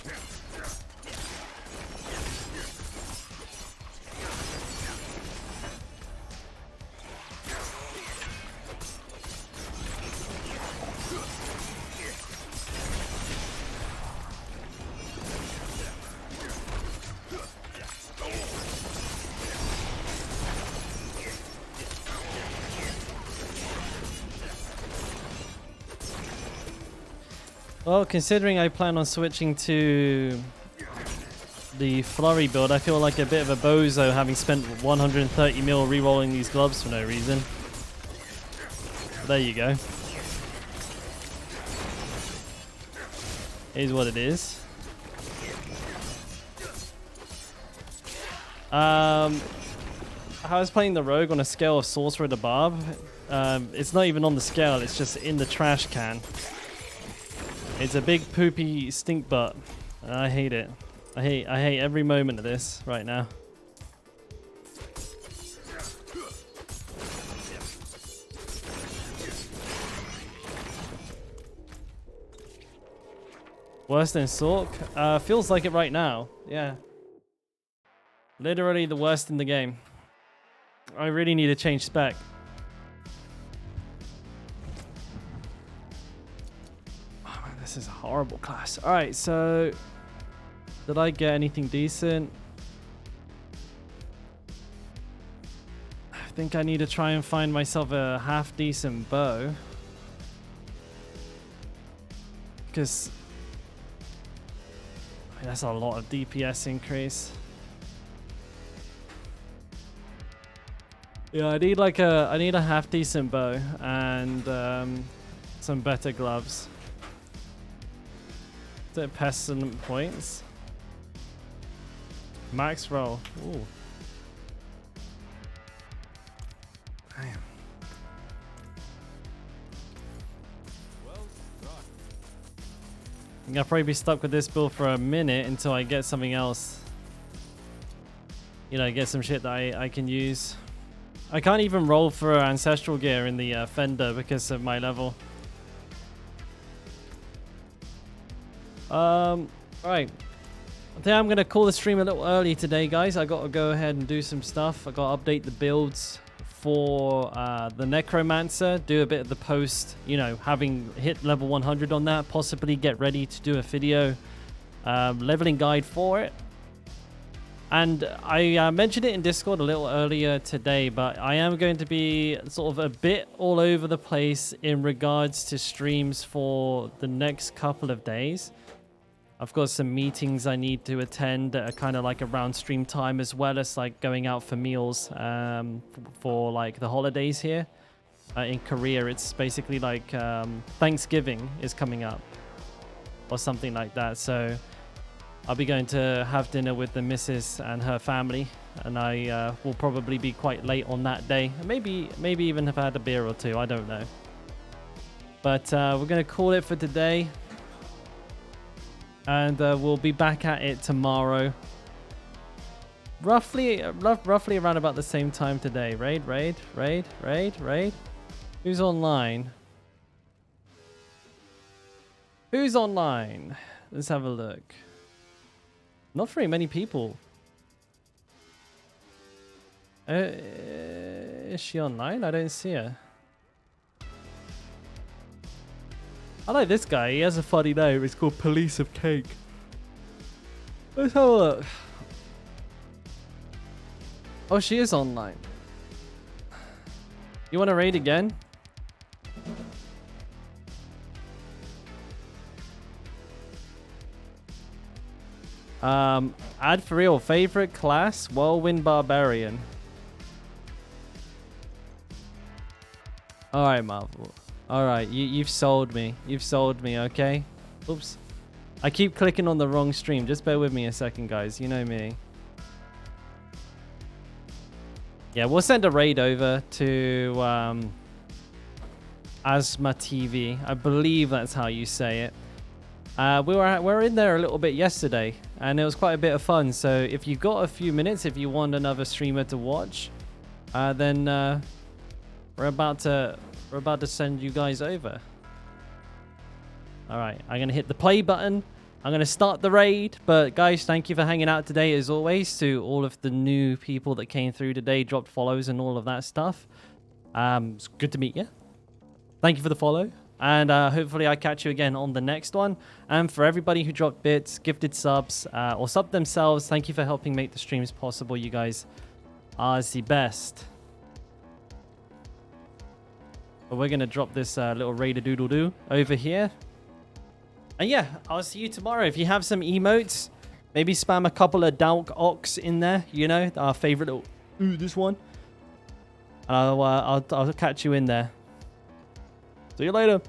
Well, considering I plan on switching to the flurry build, I feel like a bit of a bozo having spent 130 mil re-rolling these gloves for no reason. But there you go. Is what it is. I was playing the rogue on a scale of sorcerer to barb. It's not even on the scale, it's just in the trash can. It's a big poopy stink butt. I hate it. I hate every moment of this right now. Worse than Sork? Feels like it right now. Yeah. Literally the worst in the game. I really need to change spec. This is a horrible class. Alright, so did I get anything decent? I think I need to try and find myself a half decent bow. Because that's a lot of DPS increase. Yeah, I need a half decent bow and some better gloves. Pestilent points. Max roll. Ooh. Damn. I'm gonna probably be stuck with this build for a minute until I get something else. You know, get some shit that I can use. I can't even roll for ancestral gear in the Fender because of my level. Right. I think I'm gonna call the stream a little early today, guys. I gotta go ahead and do some stuff. I gotta update the builds for the Necromancer, do a bit of the post, you know, having hit level 100 on that, possibly get ready to do a video leveling guide for it. And I mentioned it in Discord a little earlier today, but I am going to be sort of a bit all over the place in regards to streams for the next couple of days. I've got some meetings I need to attend that are kind of like around stream time, as well as like going out for meals for like the holidays here. In Korea, it's basically like Thanksgiving is coming up or something like that. So I'll be going to have dinner with the missus and her family, and I will probably be quite late on that day. Maybe even have had a beer or two, I don't know. But we're going to call it for today. And we'll be back at it tomorrow. Roughly around about the same time today. Raid. Who's online? Who's online? Let's have a look. Not very many people. Is she online? I don't see her. I like this guy. He has a funny name. It's called Police of Cake. Let's have a look. Oh, she is online. You want to raid again? Add for real. Favorite class? Whirlwind Barbarian. Alright, Marvel. Alright, you've sold me. You've sold me, okay? Oops. I keep clicking on the wrong stream. Just bear with me a second, guys. You know me. Yeah, we'll send a raid over to Asma TV. I believe that's how you say it. We were in there a little bit yesterday, and it was quite a bit of fun. So if you've got a few minutes, if you want another streamer to watch, then we're about to send you guys over. All right, I'm gonna hit the play button. I'm gonna start the raid. But guys, thank you for hanging out today, as always. To all of the new people that came through today, dropped follows and all of that stuff. It's good to meet you. Thank you for the follow. And hopefully I catch you again on the next one. And for everybody who dropped bits, gifted subs, or subbed themselves, thank you for helping make the streams possible. You guys are the best. But we're going to drop this little raid-a-doodle-doo over here. And yeah, I'll see you tomorrow. If you have some emotes, maybe spam a couple of Dalkora in there. You know, our favorite little... Ooh, this one. And I'll catch you in there. See you later.